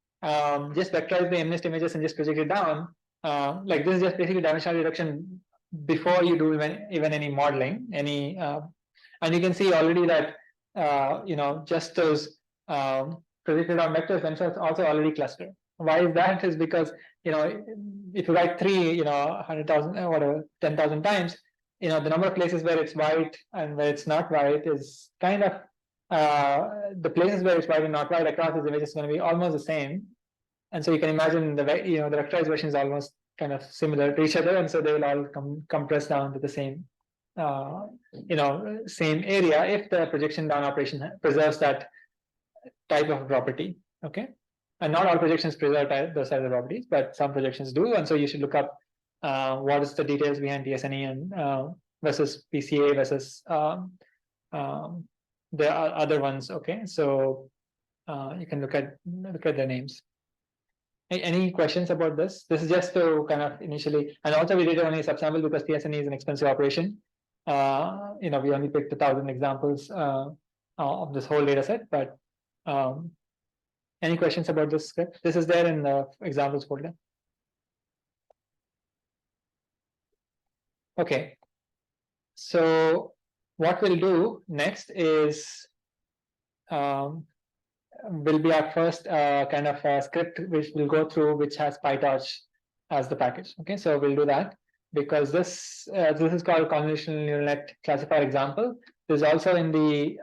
just vectorize the MNIST images and just project it down. Like this is just basically dimensional reduction before you do even any modeling, and you can see already that just those projected on vectors themselves also already cluster. Why is that? Is because if you write 3, 100,000, whatever, 10,000 times, the number of places where it's white and where it's not white is kind of the places where it's white and not white across this image is going to be almost the same. And so you can imagine the the vectorized version is almost kind of similar to each other, and so they will all compress down to the same same area if the projection down operation preserves that type of property. Okay, and not all projections preserve those types of properties, but some projections do, and so you should look up what is the details behind TSNE and versus PCA versus the other ones. Okay, so you can look at their names. Any questions about this? This is just to kind of initially, and also we did only subsample because TSNE is an expensive operation. We only picked 1,000 examples of this whole data set, but any questions about this script? This is there in the examples folder. Okay, so what we'll do next is will be our first kind of script which we'll go through, which has PyTorch as the package. Okay, so we'll do that because this is called convolutional neural net classifier example. This is also in the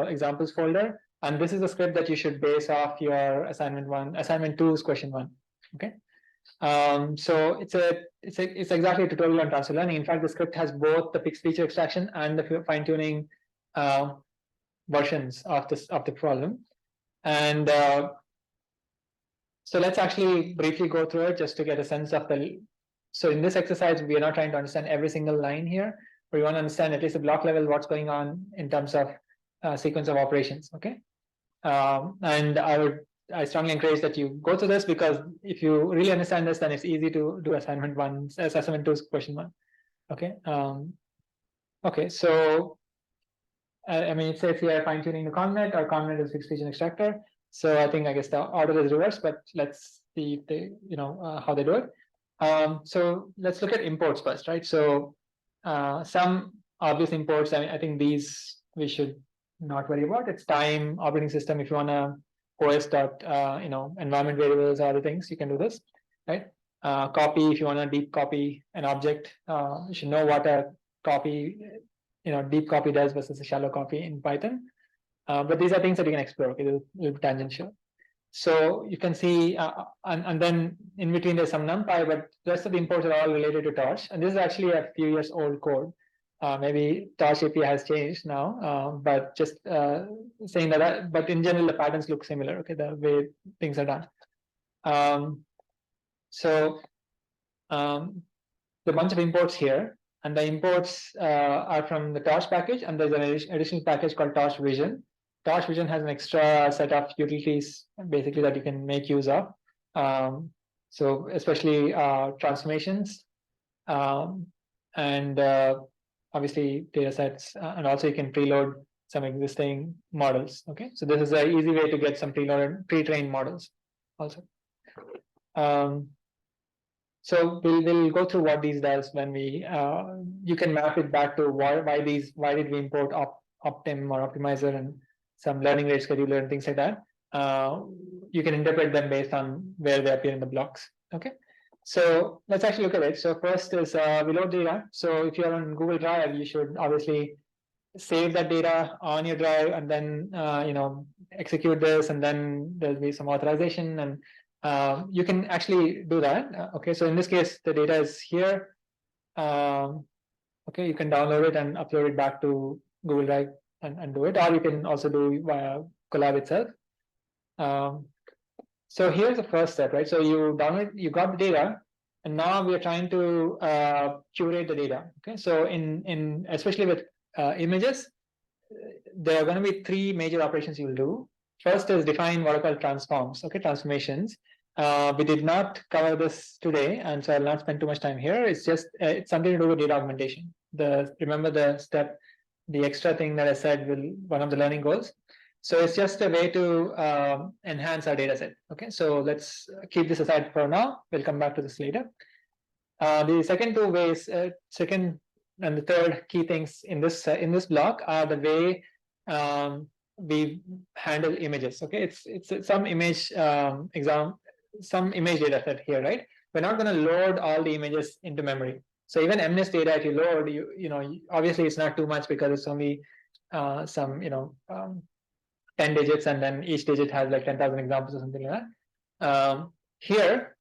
examples folder, and this is the script that you should base off your assignment 2's question 1. Okay, so it's exactly a tutorial on transfer learning. In fact, the script has both the fixed feature extraction and the fine tuning versions of the problem. And so let's actually briefly go through it just to get a sense of the. So in this exercise, we are not trying to understand every single line here, but we want to understand at least the block level what's going on in terms of sequence of operations. Okay, and I strongly encourage that you go through this, because if you really understand this, then it's easy to do assignment 2's question 1. Okay. Okay, so I mean, it says here fine tuning the convnet, or convnet is fixed region extractor. So I guess the order is reversed, but let's see if they, how they do it. So let's look at imports first, right? So some obvious imports, I think these we should not worry about. It's time, operating system. If you want to OS dot, environment variables, other things, you can do this, right? Copy, if you want to deep copy an object, you should know what a copy, deep copy does versus a shallow copy in Python. But these are things that you can explore. Okay, a little tangential. So you can see, and then in between there's some NumPy, but the rest of the imports are all related to Torch. And this is actually a few years old code. Maybe Torch API has changed now, but just saying that. But in general, the patterns look similar. Okay, the way things are done. So the bunch of imports here, and the imports are from the Torch package, and there's an additional package called Torch Vision. Torch Vision has an extra set of utilities basically that you can make use of. So especially transformations, and obviously data sets, and also you can preload some existing models. Okay, so this is an easy way to get some pre-trained models also. So we'll go through what these does when we you can map it back to why did we import Optim or Optimizer and some learning rate scheduler and things like that. You can interpret them based on where they appear in the blocks. Okay, so let's actually look at it. So first is we load data. So if you're on Google Drive, you should obviously save that data on your drive, and then execute this, and then there'll be some authorization, and you can actually do that. Okay, so in this case, the data is here. Okay, you can download it and upload it back to Google Drive and do it, or you can also do via Colab itself. So here's the first step, right? So you got the data, and now we are trying to curate the data. Okay, so in especially with images, there are going to be three major operations you'll do. First is define what are called transforms, okay, transformations. We did not cover this today, and so I'll not spend too much time here. It's just it's something to do with data augmentation. Remember the step, the extra thing that I said will one of the learning goals. So it's just a way to enhance our data set. Okay, so let's keep this aside for now. We'll come back to this later. The second two ways, second and the third key things in this block are the way we handle images. Okay, it's some image some image data set here, right? We're not going to load all the images into memory. So even MNIST data, if you load, you know, obviously it's not too much because it's only some 10 digits, and then each digit has like 10,000 examples or something like that. Here,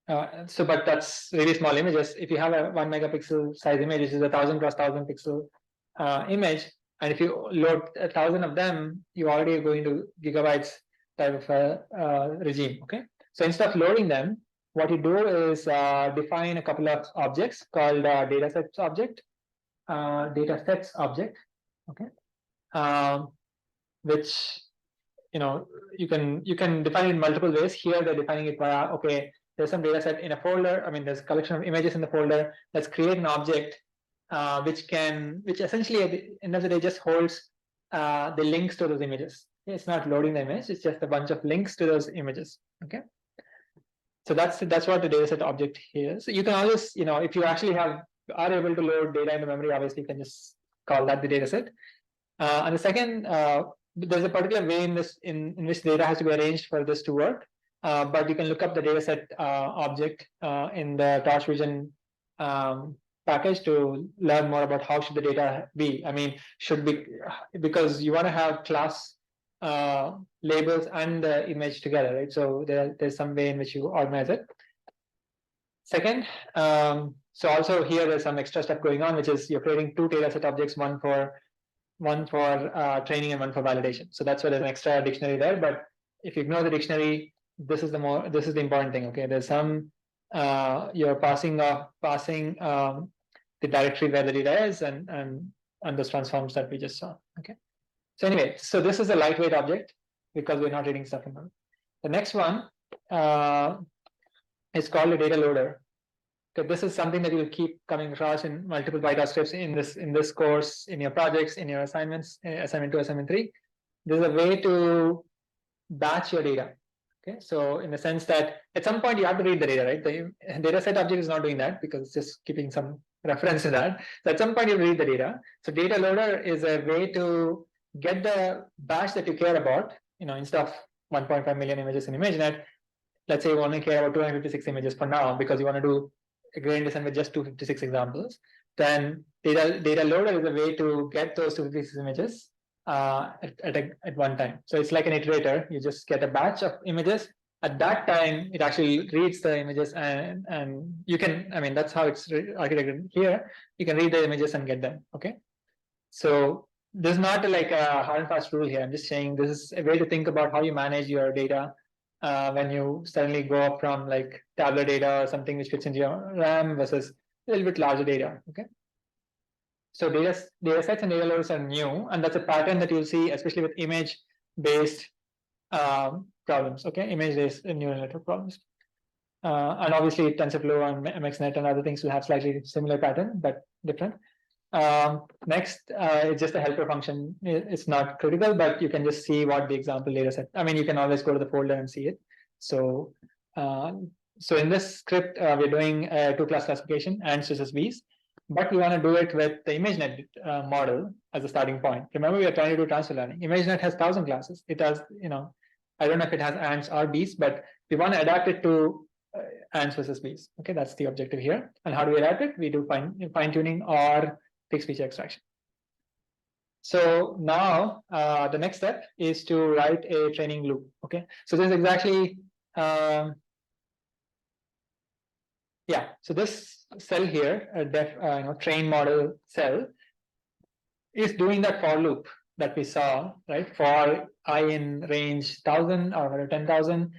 but that's really small images. If you have a 1 megapixel size image, which is a 1,000 cross 1,000 pixel image, and if you load 1,000 of them, you already go into gigabytes type of a regime. Okay, so instead of loading them, what you do is define a couple of objects called datasets object, okay, which you can define it in multiple ways. Here they're defining it via, okay, there's some data set in a folder. I mean, there's a collection of images in the folder. Let's create an object which essentially at the end of the day just holds the links to those images. It's not loading the image, it's just a bunch of links to those images. Okay, so that's what the dataset object here is. So you can always, if you actually are able to load data into memory, obviously you can just call that the dataset. And the second, there's a particular way in which data has to be arranged for this to work. But you can look up the dataset object in the Torch Vision package to learn more about how should the data be. I mean, should be, because you want to have class labels and the image together, right? So there's some way in which you organize it. Second, so also here there's some extra step going on, which is you're creating two dataset objects, one for training and one for validation. So that's why there's an extra dictionary there. But if you ignore the dictionary, this is the important thing. Okay, there's some you're passing the directory where the data is and those transforms that we just saw. Okay, so anyway, so this is a lightweight object because we're not reading stuff in them. The next one is called a data loader. Okay, this is something that you'll keep coming across in multiple PyTorch scripts in this course, in your projects, in your assignments, assignment 2, assignment 3. This is a way to batch your data. Okay, so in the sense that at some point you have to read the data, right? The dataset object is not doing that because it's just keeping some reference to that. So at some point you read the data. So data loader is a way to get the batch that you care about. Instead of 1.5 million images in ImageNet, let's say you only care about 256 images for now because you want to do a gradient descent with just 256 examples. Then data loader is a way to get those 256 images at one time. So it's like an iterator. You just get a batch of images. At that time, it actually reads the images and you can, I mean, that's how it's architected here. You can read the images and get them. Okay, so this is not like a hard and fast rule here. I'm just saying this is a way to think about how you manage your data when you suddenly go up from like tabular data or something which fits into your RAM versus a little bit larger data. Okay, so data sets and data loaders are new, and that's a pattern that you'll see, especially with image-based problems. Okay, image-based neural network problems, and obviously TensorFlow and MXNet and other things will have slightly similar pattern but different. Next, it's just a helper function. It's not critical, but you can just see what the example data set. I mean, you can always go to the folder and see it. So, so in this script, we're doing a 2-class classification and SysSVs, but we want to do it with the ImageNet model as a starting point. Remember, we are trying to do transfer learning. ImageNet has 1,000 classes. It has, I don't know if it has ANDs or Bs, but we want to adapt it to ANDs versus Bs. Okay, that's the objective here. And how do we adapt it? We do fine tuning or fixed feature extraction. So now the next step is to write a training loop. Okay, so this is exactly so this cell here, train model cell, is doing that for loop. that we saw, right? For I in range 1,000 or 10,000,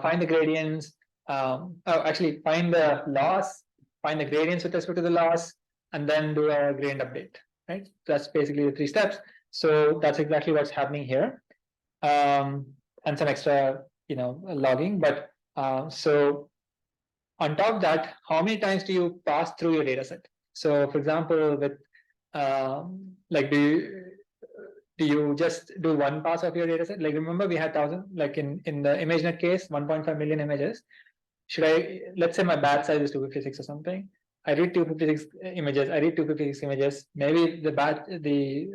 find the gradients. Actually, find the loss, find the gradients with respect to the loss, and then do a gradient update, right? That's basically the 3 steps. So that's exactly what's happening here, and some extra, logging. But so on top of that, how many times do you pass through your data set? So, for example, with like, do you just do one pass of your data set? Like, remember we had 1,000, like in the ImageNet case, 1.5 million images. Should I, let's say my batch size is 256 or something. I read 256 images. I read 256 images. Maybe the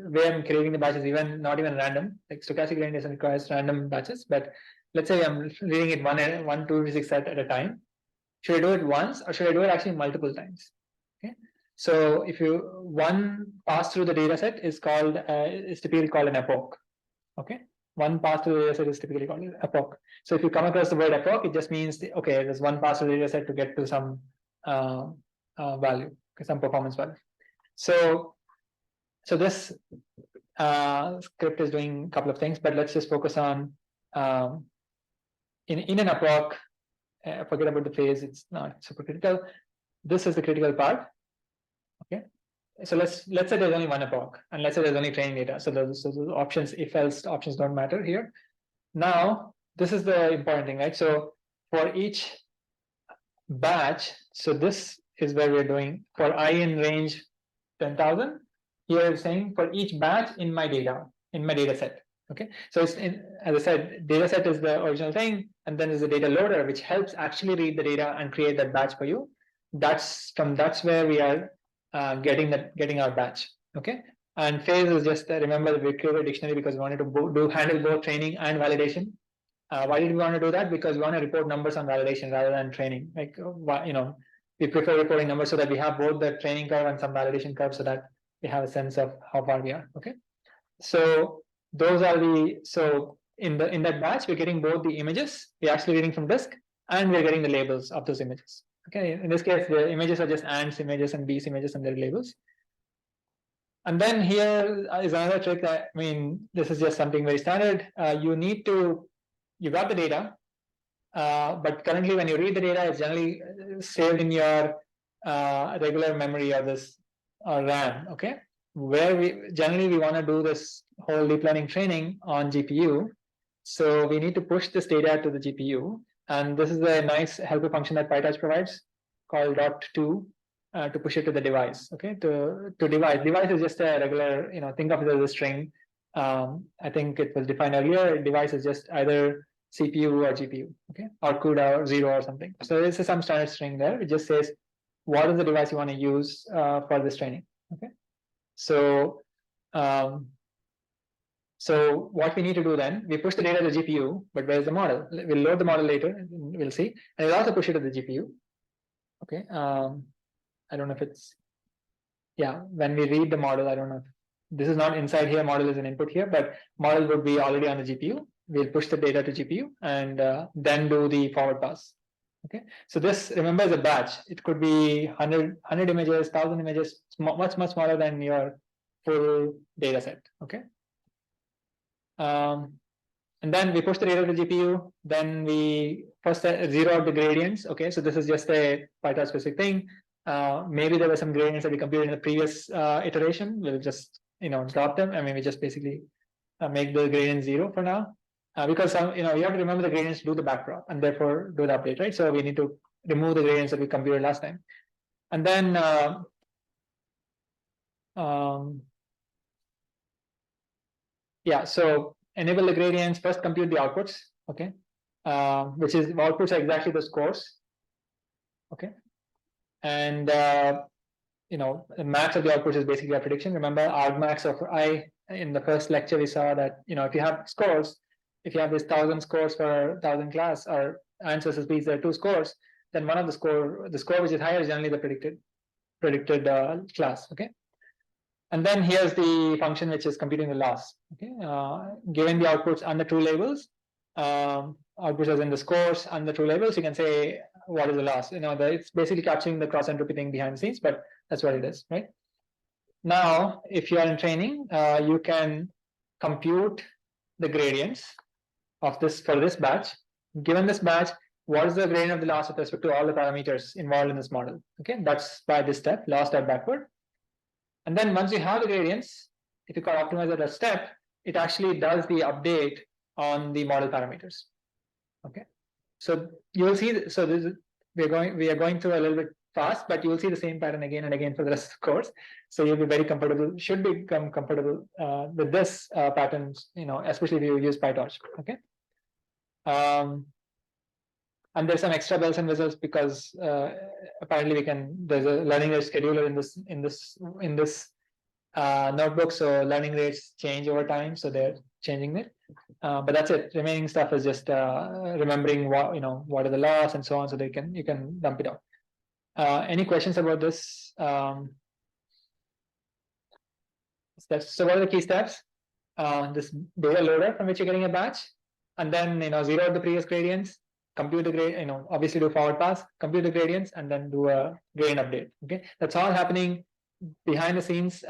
way I'm creating the batch is not even random. Like stochastic gradient requires random batches. But let's say I'm reading it 256 at a time. Should I do it once or should I do it actually multiple times? Okay. So if one pass through the data set is typically called an epoch. Okay. One pass through the data set is typically called an epoch. So if you come across the word epoch, it just means, okay, there's one pass through the data set to get to some value, some performance value. So this script is doing a couple of things, but let's just focus on in an epoch. Forget about the phase, it's not super critical. This is the critical part. Okay. So let's say there's only one epoch, and let's say there's only training data. So those options, if else options don't matter here. Now, this is the important thing, right? So for each batch, so this is where we're doing for I in range 10,000. Here I'm saying for each batch in my data set. Okay, so it's as I said, data set is the original thing, and then there's the data loader, which helps actually read the data and create that batch for you. That's where we are getting our batch. Okay, and phase is just remember that we created a dictionary because we wanted to handle both training and validation. Why did we want to do that? Because we want to report numbers on validation rather than training. Like we prefer reporting numbers so that we have both the training curve and some validation curve, so that we have a sense of how far we are. Okay, so those are so in that batch we're getting both the images, we're actually reading from disk, and we're getting the labels of those images. Okay, in this case the images are just ants images and bees images and their labels. And then here is another trick that, this is just something very standard. You got the data, but currently when you read the data, it's generally saved in your regular memory or this RAM. Okay, where we want to do this whole deep learning training on GPU. So we need to push this data to the GPU, and this is a nice helper function that PyTorch provides called .to to push it to the device. Okay, to device is just a regular, think of it as a string. I think it was defined earlier. Device is just either CPU or GPU, okay, or CUDA or 0 or something. So this is some standard string there. It just says what is the device you want to use for this training. Okay, so so what we need to do then, we push the data to the GPU, but where's the model? We'll load the model later, we'll see, and we'll also push it to the GPU. Okay, I don't know if it's, yeah, when we read the model, I don't know if this is not inside here, model is an input here, but model would be already on the GPU. We'll push the data to GPU and then do the forward pass. Okay, so this, remember, is a batch. It could be 100 images, 1,000 images, much smaller than your full data set. Okay, and then we push the data to GPU. Then we first zero out the gradients. Okay, so this is just a PyTorch specific thing. Maybe there were some gradients that we computed in the previous iteration. We'll just drop them. We just basically make the gradient 0 for now. Because you have to remember the gradients to do the backdrop and therefore do the update, right? So we need to remove the gradients that we computed last time, and then yeah. So enable the gradients, first compute the outputs. Okay, which is outputs are exactly the scores. Okay, and the max of the outputs is basically a prediction. Remember, argmax of I in the first lecture we saw that if you have scores. If you have this 1,000 scores for 1,000 class or answers as bees, there are 2 scores, then one of the score which is higher is generally the predicted class. Okay, and then here's the function which is computing the loss. Okay, given the outputs and the true labels, outputs as in the scores and the true labels, you can say what is the loss. It's basically capturing the cross entropy thing behind the scenes, but that's what it is, right? Now, if you are in training, you can compute the gradients of this for this batch. Given this batch, what is the gradient of the loss with respect to all the parameters involved in this model? Okay, that's by this step, loss step backward. And then once you have the gradients, if you call optimizer that step, it actually does the update on the model parameters. Okay, so you will see. So this is, we are going through a little bit fast, but you will see the same pattern again and again for the rest of the course. So you'll be very comfortable. Should become comfortable with this pattern. Especially if you use PyTorch. Okay. And there's some extra bells and whistles because apparently there's a learning rate scheduler in this notebook, so learning rates change over time, so they're changing it. But that's it. Remaining stuff is just remembering what are the laws and so on, so you can dump it out. Any questions about this? So what are the key steps? This data loader from which you're getting a batch, and then zero out the previous gradients, compute the grade, obviously do forward pass, compute the gradients, and then do a gradient update. Okay, that's all happening behind the scenes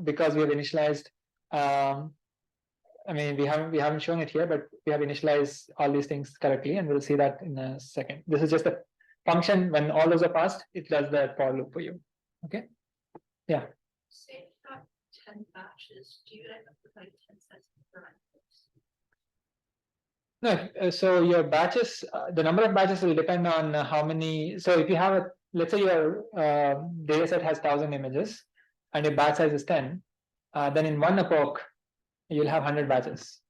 because we have initialized. I mean, we haven't shown it here, but we have initialized all these things correctly, and we'll see that in a second. This is just a function. When all those are passed, it does the for loop for you. Okay. Yeah. Say you got 10 batches. Do you end up with like 10 sets of parameters? No, so your batches, the number of batches will depend on how many. So if you have let's say your data set has 1,000 images and your batch size is 10, then in one epoch, you'll have 100 batches.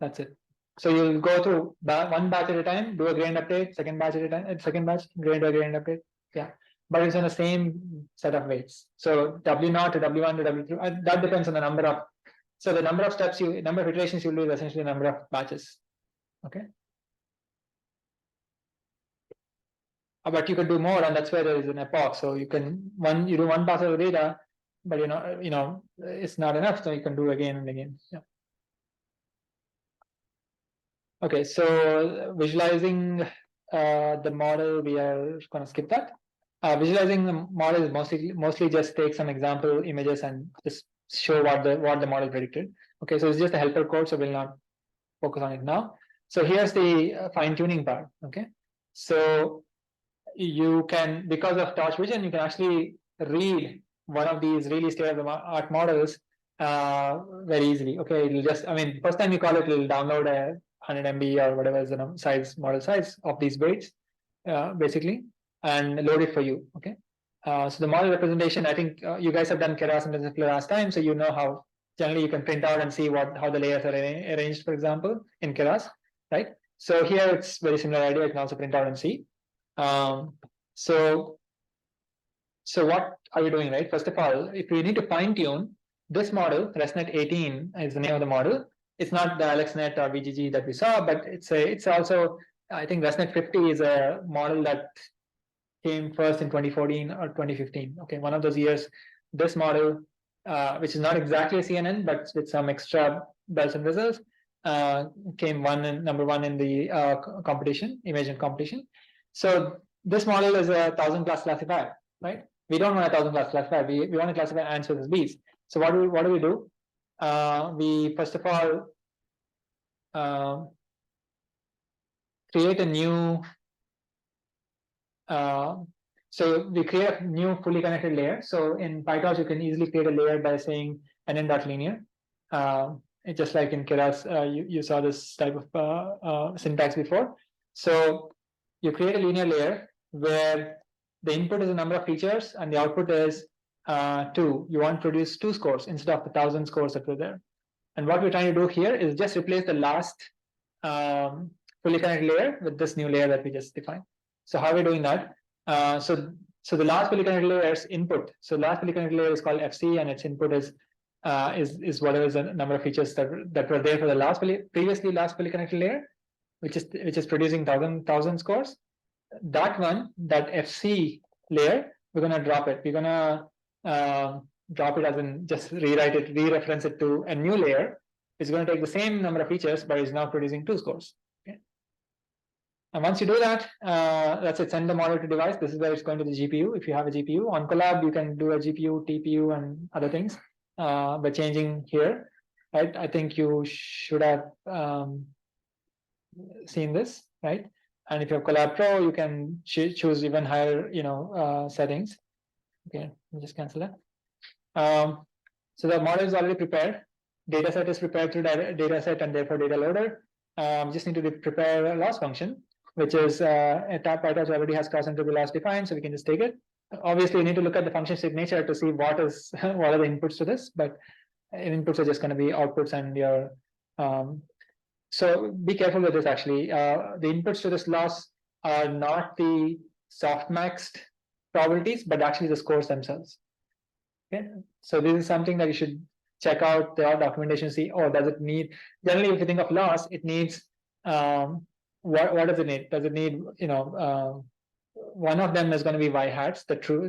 That's it. So you'll go through one batch at a time, do a gradient update, second batch at a time, second batch, gradient update. Yeah. But it's on the same set of weights. So W0 to W1 to W2, that depends on the number of. So the number of steps number of iterations you'll do is essentially the number of batches. Okay. But you could do more, and that's where there is an epoch. So you can you do one pass of the data, but it's not enough. So you can do again and again. Yeah. Okay. So visualizing the model, we are going to skip that. Visualizing the model is mostly just take some example images and just show what the model predicted. Okay, so it's just a helper code, so we'll not focus on it now. So here's the fine-tuning part. Okay, so you can, because of Torch Vision, you can actually read one of these really state-of-the-art models very easily. Okay, it'll just, I mean, first time you call it, it'll download a 100 MB or whatever is the model size of these weights, basically, and load it for you. Okay. So the model representation, I think you guys have done Keras and TensorFlow last time, so you know how generally you can print out and see how the layers are arranged, for example, in Keras, right? So here it's very similar idea. You can also print out and see. So what are you doing, right? First of all, if you need to fine tune this model, ResNet 18 is the name of the model. It's not the LXNet or VGG that we saw, but it's also, I think ResNet 50 is a model that came first in 2014 or 2015. Okay, one of those years, this model, which is not exactly a CNN, but with some extra bells and whistles, came number one in the competition, image competition. So this model is a 1,000 class classifier, right? We don't want a 1,000 class classifier. We want to classify ants with bees. So what do we do? We first of all create a new. So we create a new fully connected layer. So in PyTorch, you can easily create a layer by saying nn.linear. It's just like in Keras, you saw this type of syntax before. So you create a linear layer where the input is a number of features and the output is 2. You want to produce 2 scores instead of the 1,000 scores that were there. And what we're trying to do here is just replace the last fully connected layer with this new layer that we just defined. So how are we doing that? So the last fully connected layer's input. So last fully connected layer is called FC, and its input is whatever is the number of features that were there for the previously last fully connected layer, which is producing 1,000 scores. That FC layer, we're gonna drop it. We're gonna drop it as in just re-reference it to a new layer. It's going to take the same number of features, but it's now producing 2 scores. Okay. And once you do that, that's it. Send the model to device. This is where it's going to the GPU. If you have a GPU on Collab, you can do a GPU, TPU, and other things by changing here. right? I think you should have seen this, right? And if you have Collab Pro, you can choose even higher, settings. Okay, let me just cancel that. So the model is already prepared. Data set is prepared through data set and therefore data loader. Just need to prepare a loss function, which is a PyTorch already has cross interval loss defined, so we can just take it. Obviously, you need to look at the function signature to see what are the inputs to this, but inputs are just going to be outputs and your. So be careful with this. Actually, the inputs to this loss are not the softmaxed probabilities, but actually the scores themselves. Okay, so this is something that you should check out the documentation. See, oh, does it need? Generally, if you think of loss, it needs. What does it need? Does it need? One of them is going to be y hats, the true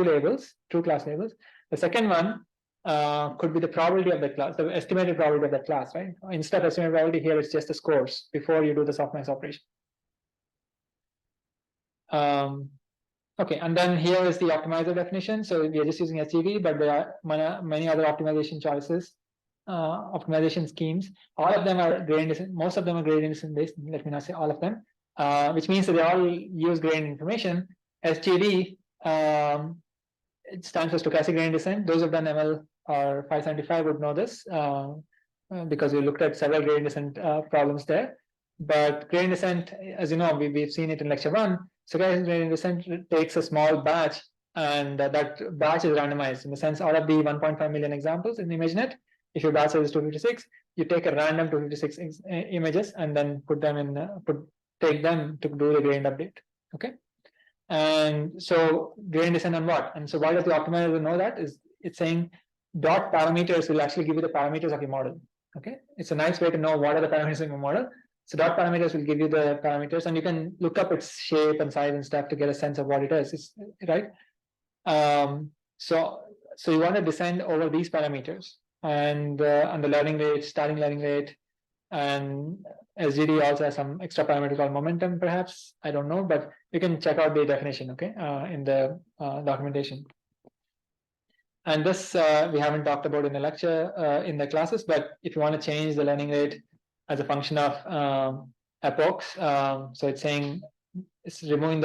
labels, true class labels. The second one could be the probability of the class, the estimated probability of that class, right? Instead of estimated probability here, it's just the scores before you do the softmax operation. Okay, and then here is the optimizer definition. So we are just using SGD, but there are many other optimization choices, optimization schemes. All of them are gradient descent. Most of them are gradient descent based. Let me not say all of them, which means that they all use gradient information. SGD it stands for stochastic gradient descent. Those who've done ML or 575 would know this because we looked at several gradient descent problems there. But gradient descent, as you know, we've seen it in lecture 1. So gradient descent takes a small batch, and that batch is randomized in the sense out of the 1.5 million examples in ImageNet. If your batch size is 256, you take a random 256 images and then put them in, take them to do the gradient update. Okay, and so gradient descent on what? And so why does the optimizer know that? Is it's saying dot parameters will actually give you the parameters of your model. Okay, it's a nice way to know what are the parameters in your model. So dot parameters will give you the parameters, and you can look up its shape and size and stuff to get a sense of what it is. It's, right? So you want to descend over these parameters and the learning rate, starting learning rate, and SGD also has some extra parameter called momentum, perhaps. I don't know, but you can check out the definition, okay, in the documentation. And this we haven't talked about in the lecture, in the classes, but if you want to change the learning rate as a function of epochs, so it's saying it's removing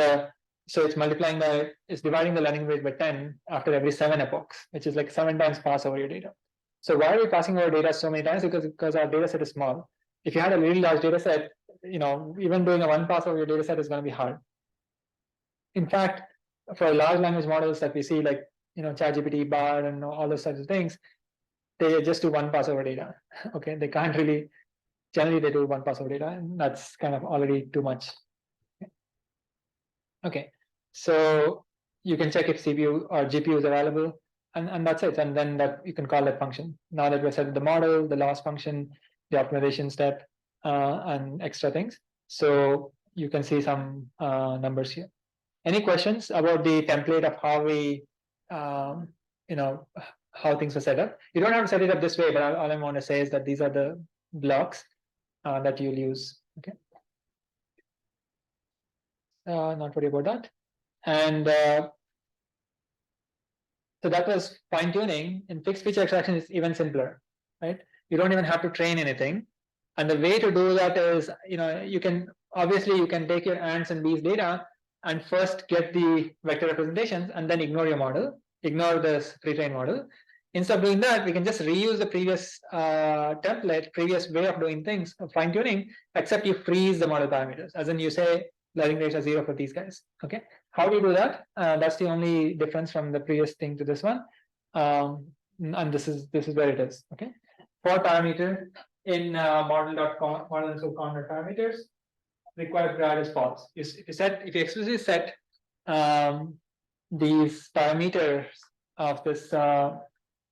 so it's multiplying it's dividing the learning rate by 10 after every 7 epochs, which is like 7 times pass over your data. So why are we passing over data so many times? Because our data set is small. If you had a really large data set, even doing a 1 pass over your data set is going to be hard. In fact, for large language models that we see, like ChatGPT, Bard, and all those types of things, they just do 1 pass over data. Okay, they can't really. Generally, they do 1 pass over data, and that's kind of already too much. Okay, so you can check if CPU or GPU is available, and that's it. And then that you can call that function. Now that we've set the model, the loss function, the optimization step, and extra things. So you can see some numbers here. Any questions about the template of how we, how things are set up? You don't have to set it up this way, but all I want to say is that these are the blocks that you'll use. Okay. Not worry about that. And so that was fine tuning. In fixed feature extraction is even simpler, right? You don't even have to train anything. And the way to do that is, you can take your ants and bees data and first get the vector representations and then ignore your model, ignore this pre-trained model. Instead of doing that, we can just reuse the previous template, previous way of doing things, fine tuning, except you freeze the model parameters. As in you say, learning rates are 0 for these guys. Okay, how do you do that? That's the only difference from the previous thing to this one, and this is where it is. Okay, for parameter in model.const parameters, required grad is false. If you explicitly set these parameters of this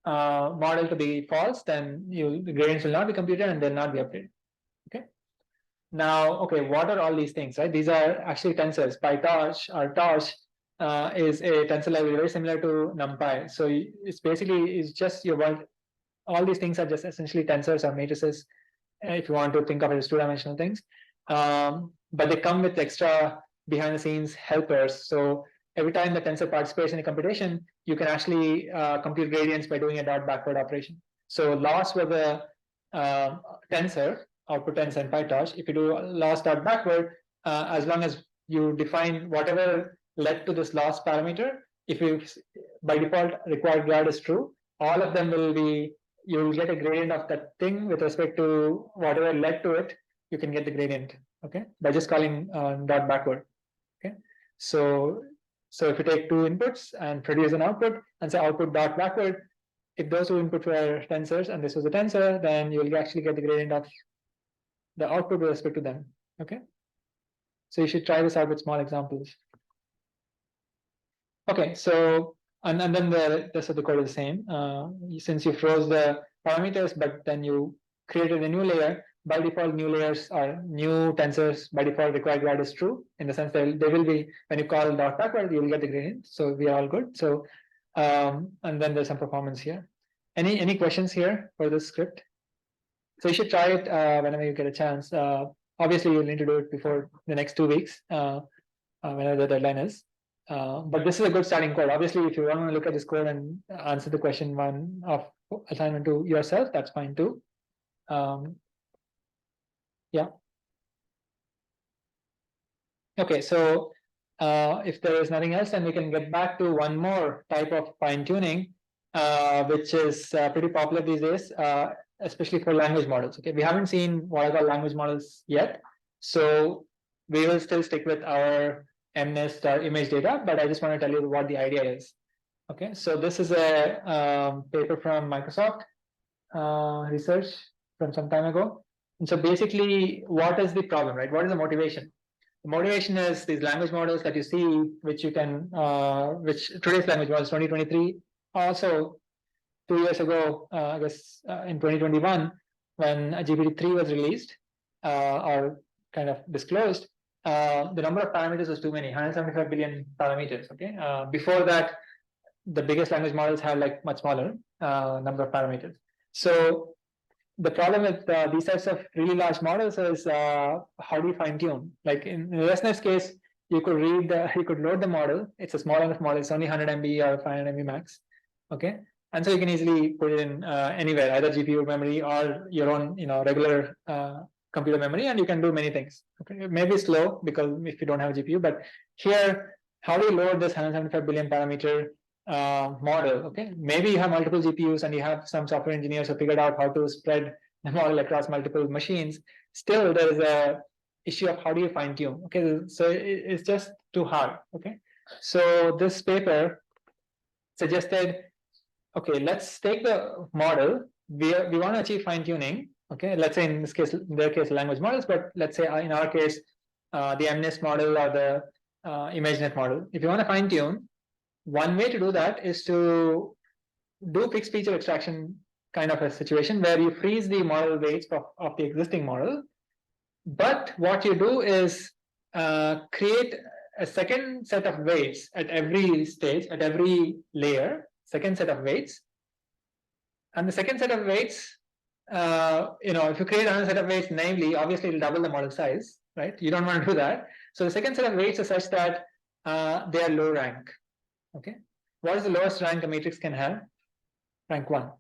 model to be false, then the gradients will not be computed and they'll not be updated. Okay. Now, okay, what are all these things, right? These are actually tensors. PyTorch or Torch is a tensor library very similar to NumPy. So it's just all these things are just essentially tensors or matrices, if you want to think of it as 2-dimensional things. But they come with extra behind the scenes helpers. So every time the tensor participates in a computation, you can actually compute gradients by doing a dot backward operation. So loss with a tensor, output tensor in PyTorch. If you do loss dot backward, as long as you define whatever led to this loss parameter, if you by default required grad is true, all of them will be, you will get a gradient of that thing with respect to whatever led to it. You can get the gradient, okay, by just calling dot backward. Okay, so if you take two inputs and produce an output and say output dot backward, if those two inputs were tensors and this was a tensor, then you'll actually get the gradient of the output with respect to them. Okay, so you should try this out with small examples. Okay, so and then the rest of the code is the same. Since you froze the parameters, but then you created a new layer, by default new layers are new tensors by default required grad is true, in the sense that they will be, when you call dot backward, you will get the gradient. So we are all good. So and then there's some performance here. Any questions here for this script? So you should try it whenever you get a chance. Obviously you'll need to do it before the next 2 weeks, whenever the deadline is. But this is a good starting code. Obviously, if you want to look at this code and answer the question 1 of assignment 2 yourself, that's fine too. Yeah. Okay, so if there is nothing else, then we can get back to one more type of fine tuning, which is pretty popular these days, especially for language models. Okay, we haven't seen what I call language models yet, so we will still stick with our MNIST or image data, but I just want to tell you what the idea is. Okay, so this is a paper from Microsoft research from some time ago. And so basically, what is the problem, right? What is the motivation? The motivation is these language models that you see, which you can, which today's language models 2023, also 2 years ago, I guess in 2021, when GPT-3 was released or kind of disclosed, the number of parameters was too many, 175 billion parameters. Okay, before that, the biggest language models had like much smaller number of parameters. So the problem with these types of really large models is how do you fine tune? Like in ResNet's case, you could you could load the model. It's a small enough model. It's only 100 MB or 500 MB max. Okay, and so you can easily put it in anywhere, either GPU memory or your own, regular computer memory, and you can do many things. Okay, maybe slow because if you don't have a GPU, but here, how do you load this 175 billion parameter model? Okay, maybe you have multiple GPUs and you have some software engineers who figured out how to spread the model across multiple machines. Still, there is a issue of how do you fine tune? Okay, so it's just too hard. Okay, so this paper suggested, okay, let's take the model. We want to achieve fine tuning. Okay, let's say in this case, in their case, language models, but let's say in our case, the MNIST model or the ImageNet model. If you want to fine tune, one way to do that is to do fixed feature extraction kind of a situation where you freeze the model weights of the existing model. But what you do is create a second set of weights at every stage, at every layer, second set of weights. And the second set of weights, if you create another set of weights, namely, obviously it'll double the model size, right? You don't want to do that. So the second set of weights is such that they are low rank. Okay, what is the lowest rank a matrix can have? Rank 1,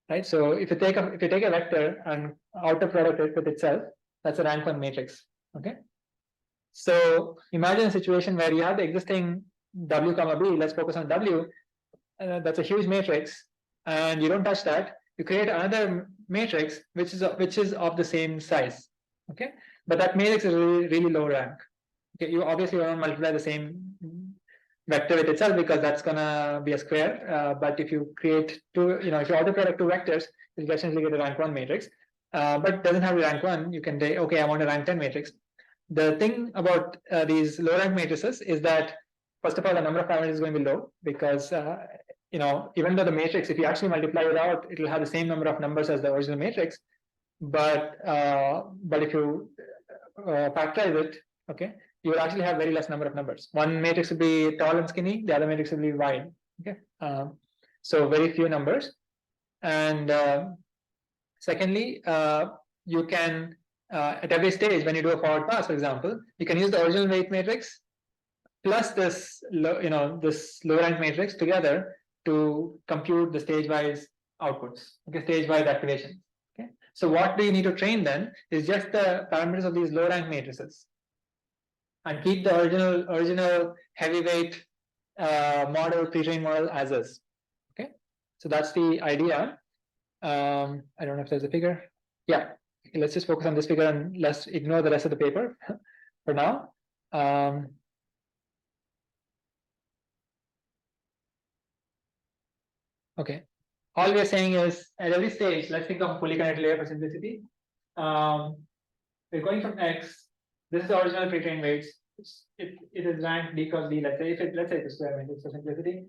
right? So if you take a vector and outer product it with itself, that's a rank 1 matrix. Okay, so imagine a situation where you have the existing W comma B. Let's focus on W. That's a huge matrix, and you don't touch that. You create another matrix which is of the same size. Okay, but that matrix is really, really low rank. Okay, you obviously want to multiply the same vector with itself because that's gonna be a square. But if you create two, if you auto product two vectors, you'll essentially get a rank 1 matrix. But it doesn't have a rank 1. You can say, okay, I want a rank 10 matrix. The thing about these low rank matrices is that, first of all, the number of parameters is going to be low because even though the matrix, if you actually multiply it out, it will have the same number of numbers as the original matrix. But if you factorize it, okay, you will actually have very less number of numbers. One matrix will be tall and skinny, the other matrix will be wide. Okay, so very few numbers. And secondly, you can at every stage when you do a forward pass, for example, you can use the original weight matrix plus this low rank matrix together to compute the stage-wise outputs. Okay, stage-wise activation. Okay, so what do you need to train then is just the parameters of these low rank matrices, and keep the original heavyweight model, pre-trained model as is. Okay, so that's the idea. I don't know if there's a figure. Yeah, let's just focus on this figure and let's ignore the rest of the paper for now. Okay, all we're saying is at every stage, let's think of fully connected layer for simplicity. We're going from X. This is the original pre-trained weights. It is ranked D cross D. Let's say let's say it's square matrix for simplicity.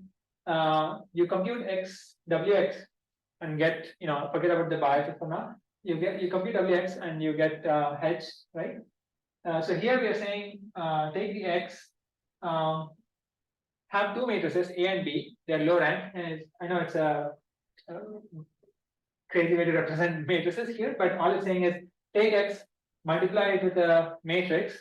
You compute X WX and get, forget about the bias for now. You compute WX and you get H, right? So here we are saying take the X, have two matrices A and B. They are low rank, and I know it's a crazy way to represent matrices here, but all it's saying is take X, multiply it with a matrix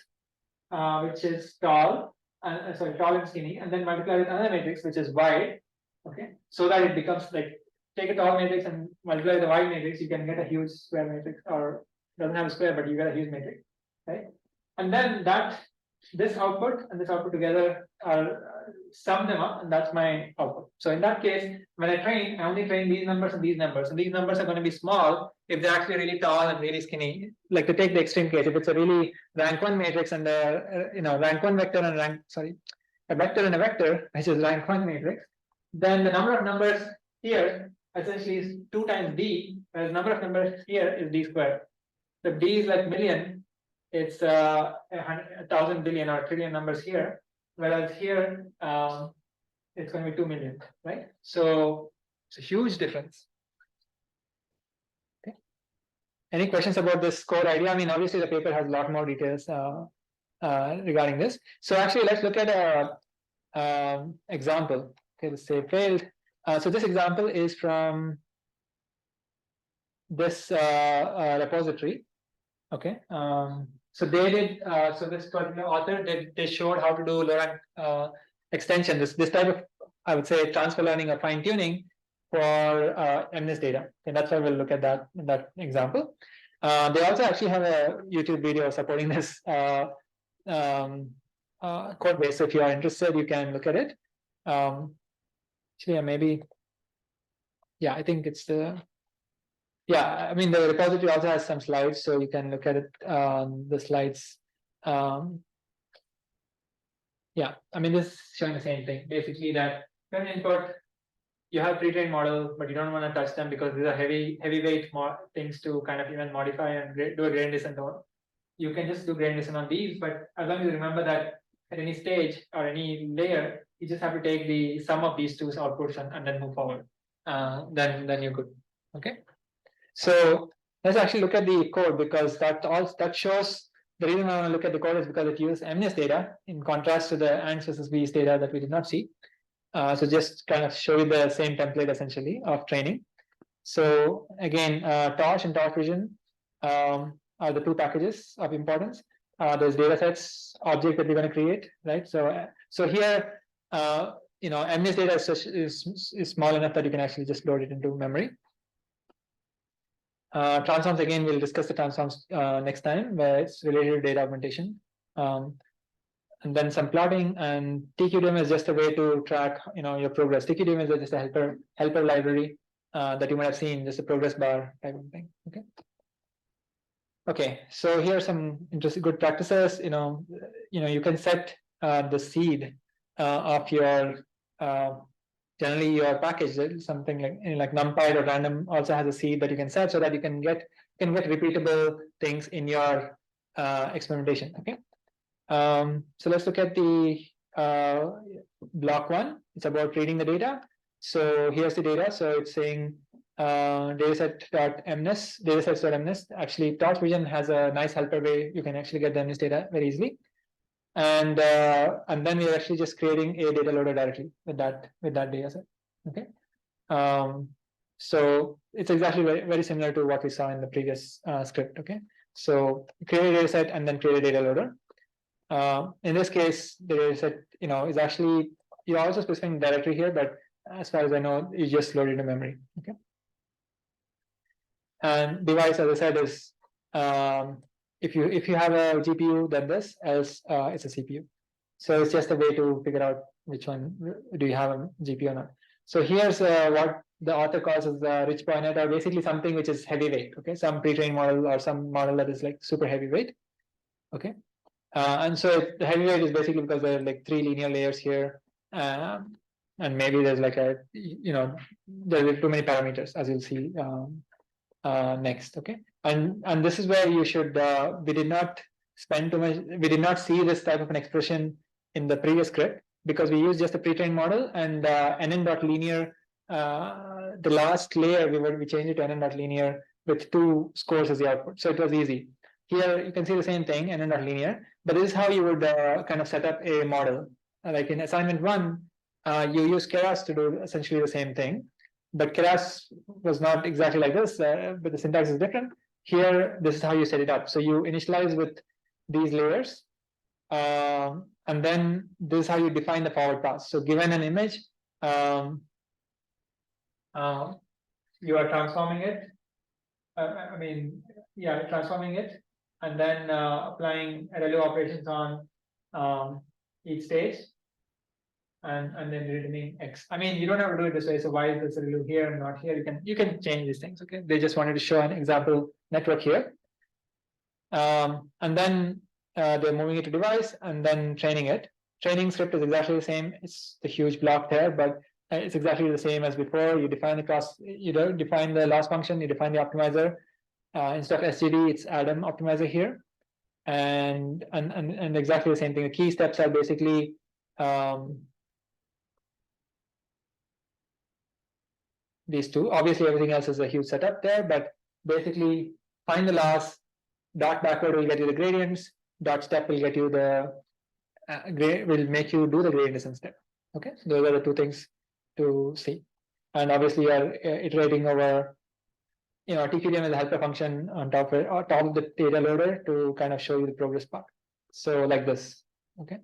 which is tall, tall and skinny, and then multiply with another matrix which is wide. Okay, so that it becomes like, take a tall matrix and multiply the wide matrix, you can get a huge square matrix, or doesn't have a square, but you get a huge matrix, right? And then this output and this output together are sum them up, and that's my output. So in that case, when I only train these numbers, and these numbers are going to be small if they're actually really tall and really skinny. Like, to take the extreme case, if it's a really rank 1 matrix and rank 1 vector and a vector and a vector, which is rank 1 matrix, then the number of numbers here essentially is 2 times D, whereas the number of numbers here is D squared. So if D is like million, it's 1,000 billion or trillion numbers here, whereas here it's going to be 2 million, right? So it's a huge difference. Okay. Any questions about this core idea? I mean, obviously the paper has a lot more details regarding this. So actually, let's look at a example. Okay, let's say failed. So this example is from this repository. Okay, so they did. So this particular author they showed how to do low rank extension. This type of, I would say, transfer learning or fine tuning for MNIST data. And that's why we'll look at that in that example. They also actually have a YouTube video supporting this code base. So if you are interested, you can look at it. Actually, maybe. Yeah, I think it's the. Yeah, I mean, the repository also has some slides, so you can look at it. The slides. Yeah, I mean, this is showing the same thing. Basically, that when input, you have pre-trained model, but you don't want to touch them because these are heavyweight things to kind of even modify and do a gradient descent on. You can just do gradient descent on these, but as long as you remember that at any stage or any layer, you just have to take the sum of these two outputs and then move forward. Then you're good. Okay. So let's actually look at the code, because that shows the reason I want to look at the code is because it uses MNIST data in contrast to the ANTS versus B's data that we did not see. So just kind of show you the same template essentially of training. So again, Torch and Torch Vision are the two packages of importance. There's data sets object that we're going to create, right? So here, MNIST data is small enough that you can actually just load it into memory. Transforms, again, we'll discuss the transforms next time, where it's related to data augmentation. And then some plotting, and TQDM is just a way to track your progress. TQDM is just a helper library that you might have seen, just a progress bar type of thing. Okay, so here are some interesting good practices. You can set the seed of your generally your package, something like NumPy or random also has a seed that you can set so that you can get repeatable things in your experimentation. Okay, so let's look at the block 1. It's about reading the data. So here's the data. So it's saying datasets.mnist. Actually, Torch Vision has a nice helper way you can actually get the MNIST data very easily. And then we're actually just creating a data loader directly with that data set. Okay, so it's exactly very similar to what we saw in the previous script. Okay, so create a data set and then create a data loader. In this case, the data set is actually, you're also specifying directory here, but as far as I know, you just load it into memory. Okay, And device, as I said, is if you have a GPU, then this, else it's a CPU. So it's just a way to figure out which one do you have a GPU or not. So here's what the author calls as the rich pointnet, or basically something which is heavyweight. Okay, some pre-trained model or some model that is like super heavyweight. Okay, and so the heavyweight is basically because there are like 3 linear layers here, and maybe there's like a there are too many parameters, as you'll see next. Okay, and this is where you should we did not spend too much. We did not see this type of an expression in the previous script because we used just a pre-trained model, and nn.linear. The last layer we changed it to nn.linear with 2 scores as the output, so it was easy. Here you can see the same thing, nn.linear, but this is how you would kind of set up a model. Like in assignment 1, you use Keras to do essentially the same thing, but Keras was not exactly like this, but the syntax is different. Here, this is how you set it up. So you initialize with these layers, and then this is how you define the forward pass. So given an image, you are transforming it. Transforming it, and then applying RLU operations on each stage, and then returning X. I mean, you don't have to do it this way. So why is this RLU here and not here? You can change these things. Okay, they just wanted to show an example network here, and then they're moving it to device and then training it. Training script is exactly the same. It's the huge block there, but it's exactly the same as before. You define the class, you don't define the loss function, you define the optimizer. Instead of SGD, it's Adam optimizer here, and exactly the same thing. The key steps are basically these 2. Obviously, everything else is a huge setup there, but basically, find the loss. Dot backward will get you the gradients. Dot step will get you the will make you do the gradient descent step. Okay, so those are the 2 things to see, and obviously you are iterating over. TQDM is a helper function on top of the data loader to kind of show you the progress part. So like this. Okay.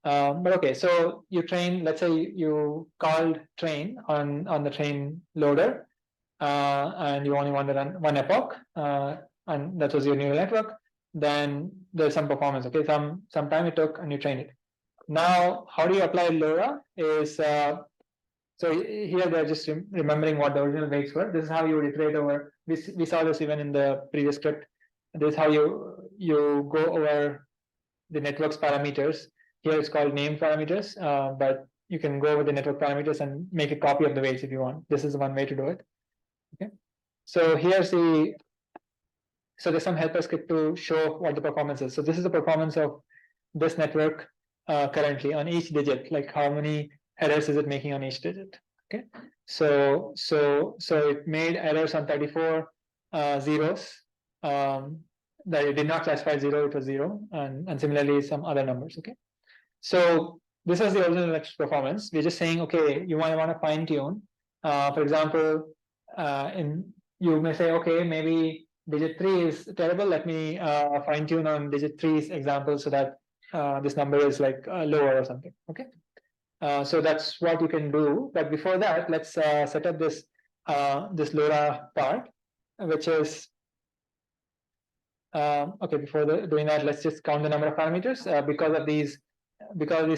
But okay, so you train. Let's say you called train on the train loader, and you only want to run 1 epoch, and that was your neural network. Then there's some performance. Okay, some time it took, and you train it. Now, how do you apply LoRa? So here they're just remembering what the original weights were. This is how you would iterate over. We saw this even in the previous script. This is how you go over the network's parameters. Here it's called named parameters, but you can go over the network parameters and make a copy of the weights if you want. This is one way to do it. Okay. So here's there's some helper script to show what the performance is. So this is the performance of this network currently on each digit, like how many errors is it making on each digit. Okay, so it made errors on 34 zeros that it did not classify 0, it was 0, and similarly some other numbers. Okay, so this is the original performance. We're just saying, okay, you want to fine tune. For example, you may say, okay, maybe digit 3 is terrible. Let me fine tune on digit 3's example so that this number is like lower or something. Okay. So that's what you can do. But before that, let's set up this LoRa part, which is okay. Before doing that, let's just count the number of parameters. Because of these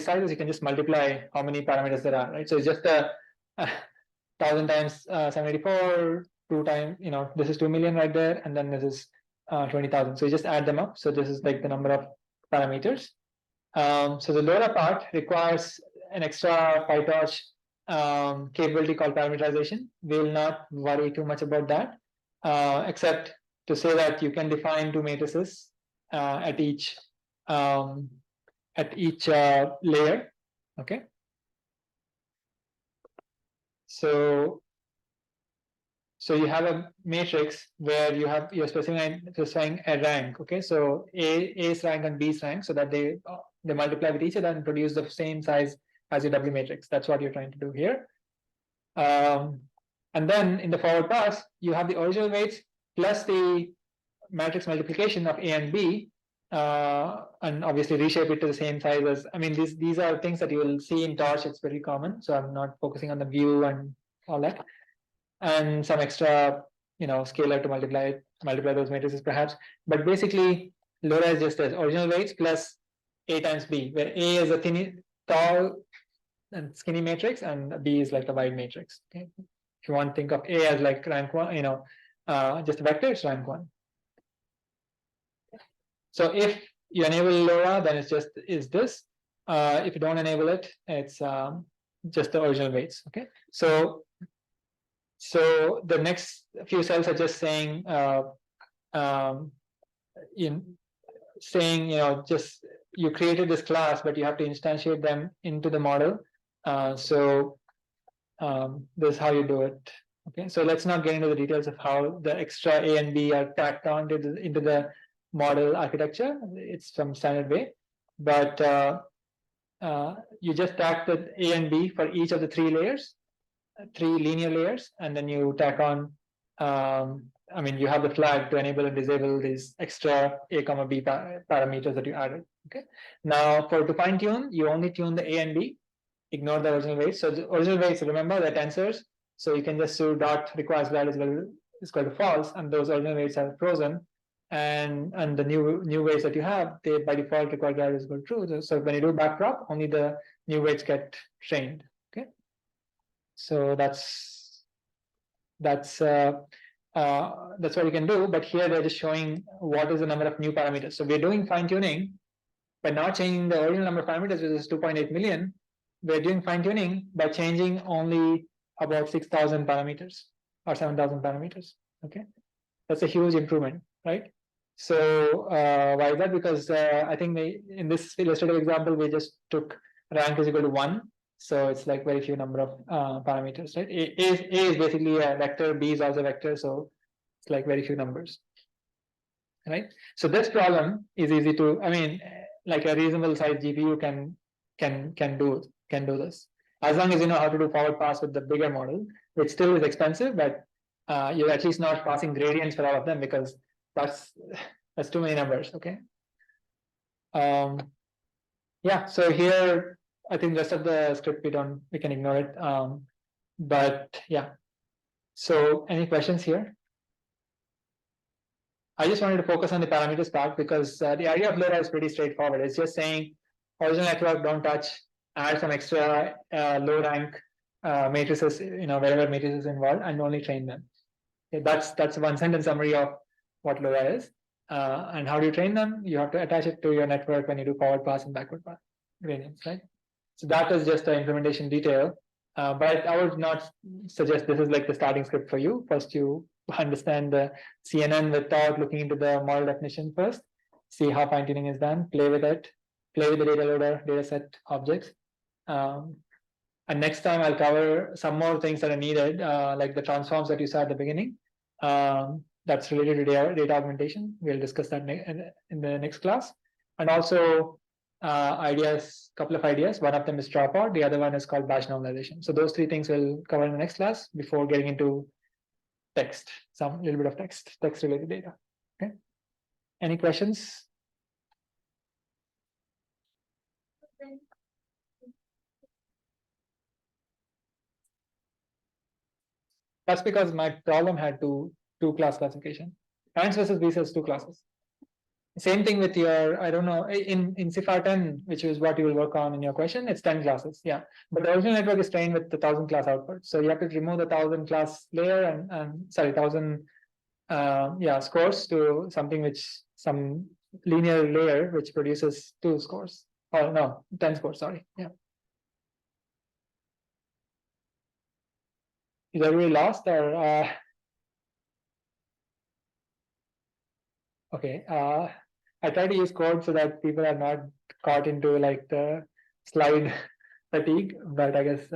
sizes, you can just multiply how many parameters there are, right? So it's just 1,000 times 784, 2 times, this is 2 million right there, and then this is 20,000. So you just add them up. So this is like the number of parameters. So the LoRa part requires an extra PyTorch capability called parameterization. We will not worry too much about that, except to say that you can define 2 matrices at each layer. Okay. So you have a matrix where you're specifying a rank. Okay, so A's rank and B's rank, so that they multiply with each other and produce the same size as your W matrix. That's what you're trying to do here. And then in the forward pass, you have the original weights plus the matrix multiplication of A and B, and obviously reshape it to the same size as. I mean, these are things that you will see in Torch. It's very common. So I'm not focusing on the view and all that. And some extra, scalar to multiply those matrices perhaps. But basically, LoRa is just as original weights plus A times B, where A is a tall and skinny matrix, and B is like a wide matrix. Okay, if you want to think of A as like rank 1, just a vector, it's rank 1. So if you enable LoRa, then it's just this. If you don't enable it, it's just the original weights. Okay, so the next few cells are just saying just you created this class, but you have to instantiate them into the model. So this is how you do it. Okay, so let's not get into the details of how the extra A and B are tacked on into the model architecture. It's some standard way, but you just tack the A and B for each of the 3 layers, 3 linear layers, and then you tack on. You have the flag to enable and disable these extra A comma B parameters that you added. Okay. Now, to fine tune, you only tune the A and B. Ignore the original weights. So the original weights, remember, they're tensors. So you can just do dot requires value is equal to false, and those original weights are frozen. And the new weights that you have, they by default require value is equal to true. So when you do backprop, only the new weights get trained. Okay. So that's what you can do. But here they're just showing what is the number of new parameters. So we're doing fine tuning, but not changing the original number of parameters, which is 2.8 million. We're doing fine tuning by changing only about 6,000 parameters or 7,000 parameters. Okay, that's a huge improvement, right? So why is that? Because I think in this illustrative example, we just took rank is equal to 1. So it's like very few number of parameters, right? A is basically a vector, B is also a vector, so it's like very few numbers, right? So this problem is easy to, like a reasonable size GPU can do this, as long as you know how to do forward pass with the bigger model, which still is expensive, but you're at least not passing gradients for all of them, because that's too many numbers. Okay. Yeah. So here, I think the rest of the script we can ignore it. But yeah. So any questions here? I just wanted to focus on the parameters part, because the idea of LoRa is pretty straightforward. It's just saying original network, don't touch, add some extra low rank matrices, wherever matrices involved, and only train them. Okay, that's one sentence summary of what LoRa is. And how do you train them? You have to attach it to your network when you do forward pass and backward pass gradients, right? So that is just the implementation detail. But I would not suggest this is like the starting script for you. First, you understand the CNN without looking into the model definition first. See how fine tuning is done. Play with it. Play with the data loader, data set objects. And next time I'll cover some more things that are needed, like the transforms that you saw at the beginning. That's related to data augmentation. We'll discuss that in the next class. And also couple of ideas. One of them is dropout. The other one is called batch normalization. So those 3 things we'll cover in the next class before getting into text, some little bit of text related data. Okay. Any questions? That's because my problem had two class classification. Parents versus B says 2 classes. Same thing with your, I don't know, in CIFAR 10, which is what you will work on in your question, it's 10 classes. Yeah. But the original network is trained with the 1,000 class output. So you have to remove the 1,000 class layer and 1,000 scores to some linear layer which produces 2 scores. Oh no, 10 scores, sorry. Yeah. Is everybody lost or okay. I try to use code so that people are not caught into like the slide fatigue, but I guess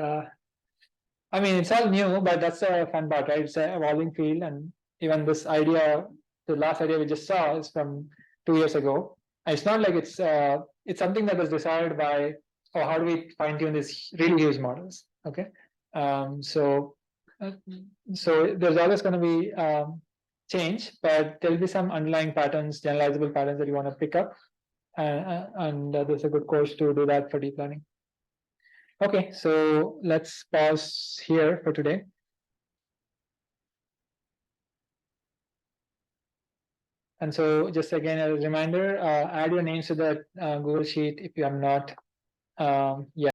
it's all new, but that's a fun part, right? It's an evolving field, and even this idea, the last idea we just saw is from 2 years ago. And it's not like it's something that was decided by, how do we fine tune these really huge models? Okay, so there's always going to be change, but there'll be some underlying patterns, generalizable patterns that you want to pick up, and there's a good course to do that for deep learning. Okay, so let's pause here for today. And so just again, a reminder, add your names to the Google Sheet if you have not yet.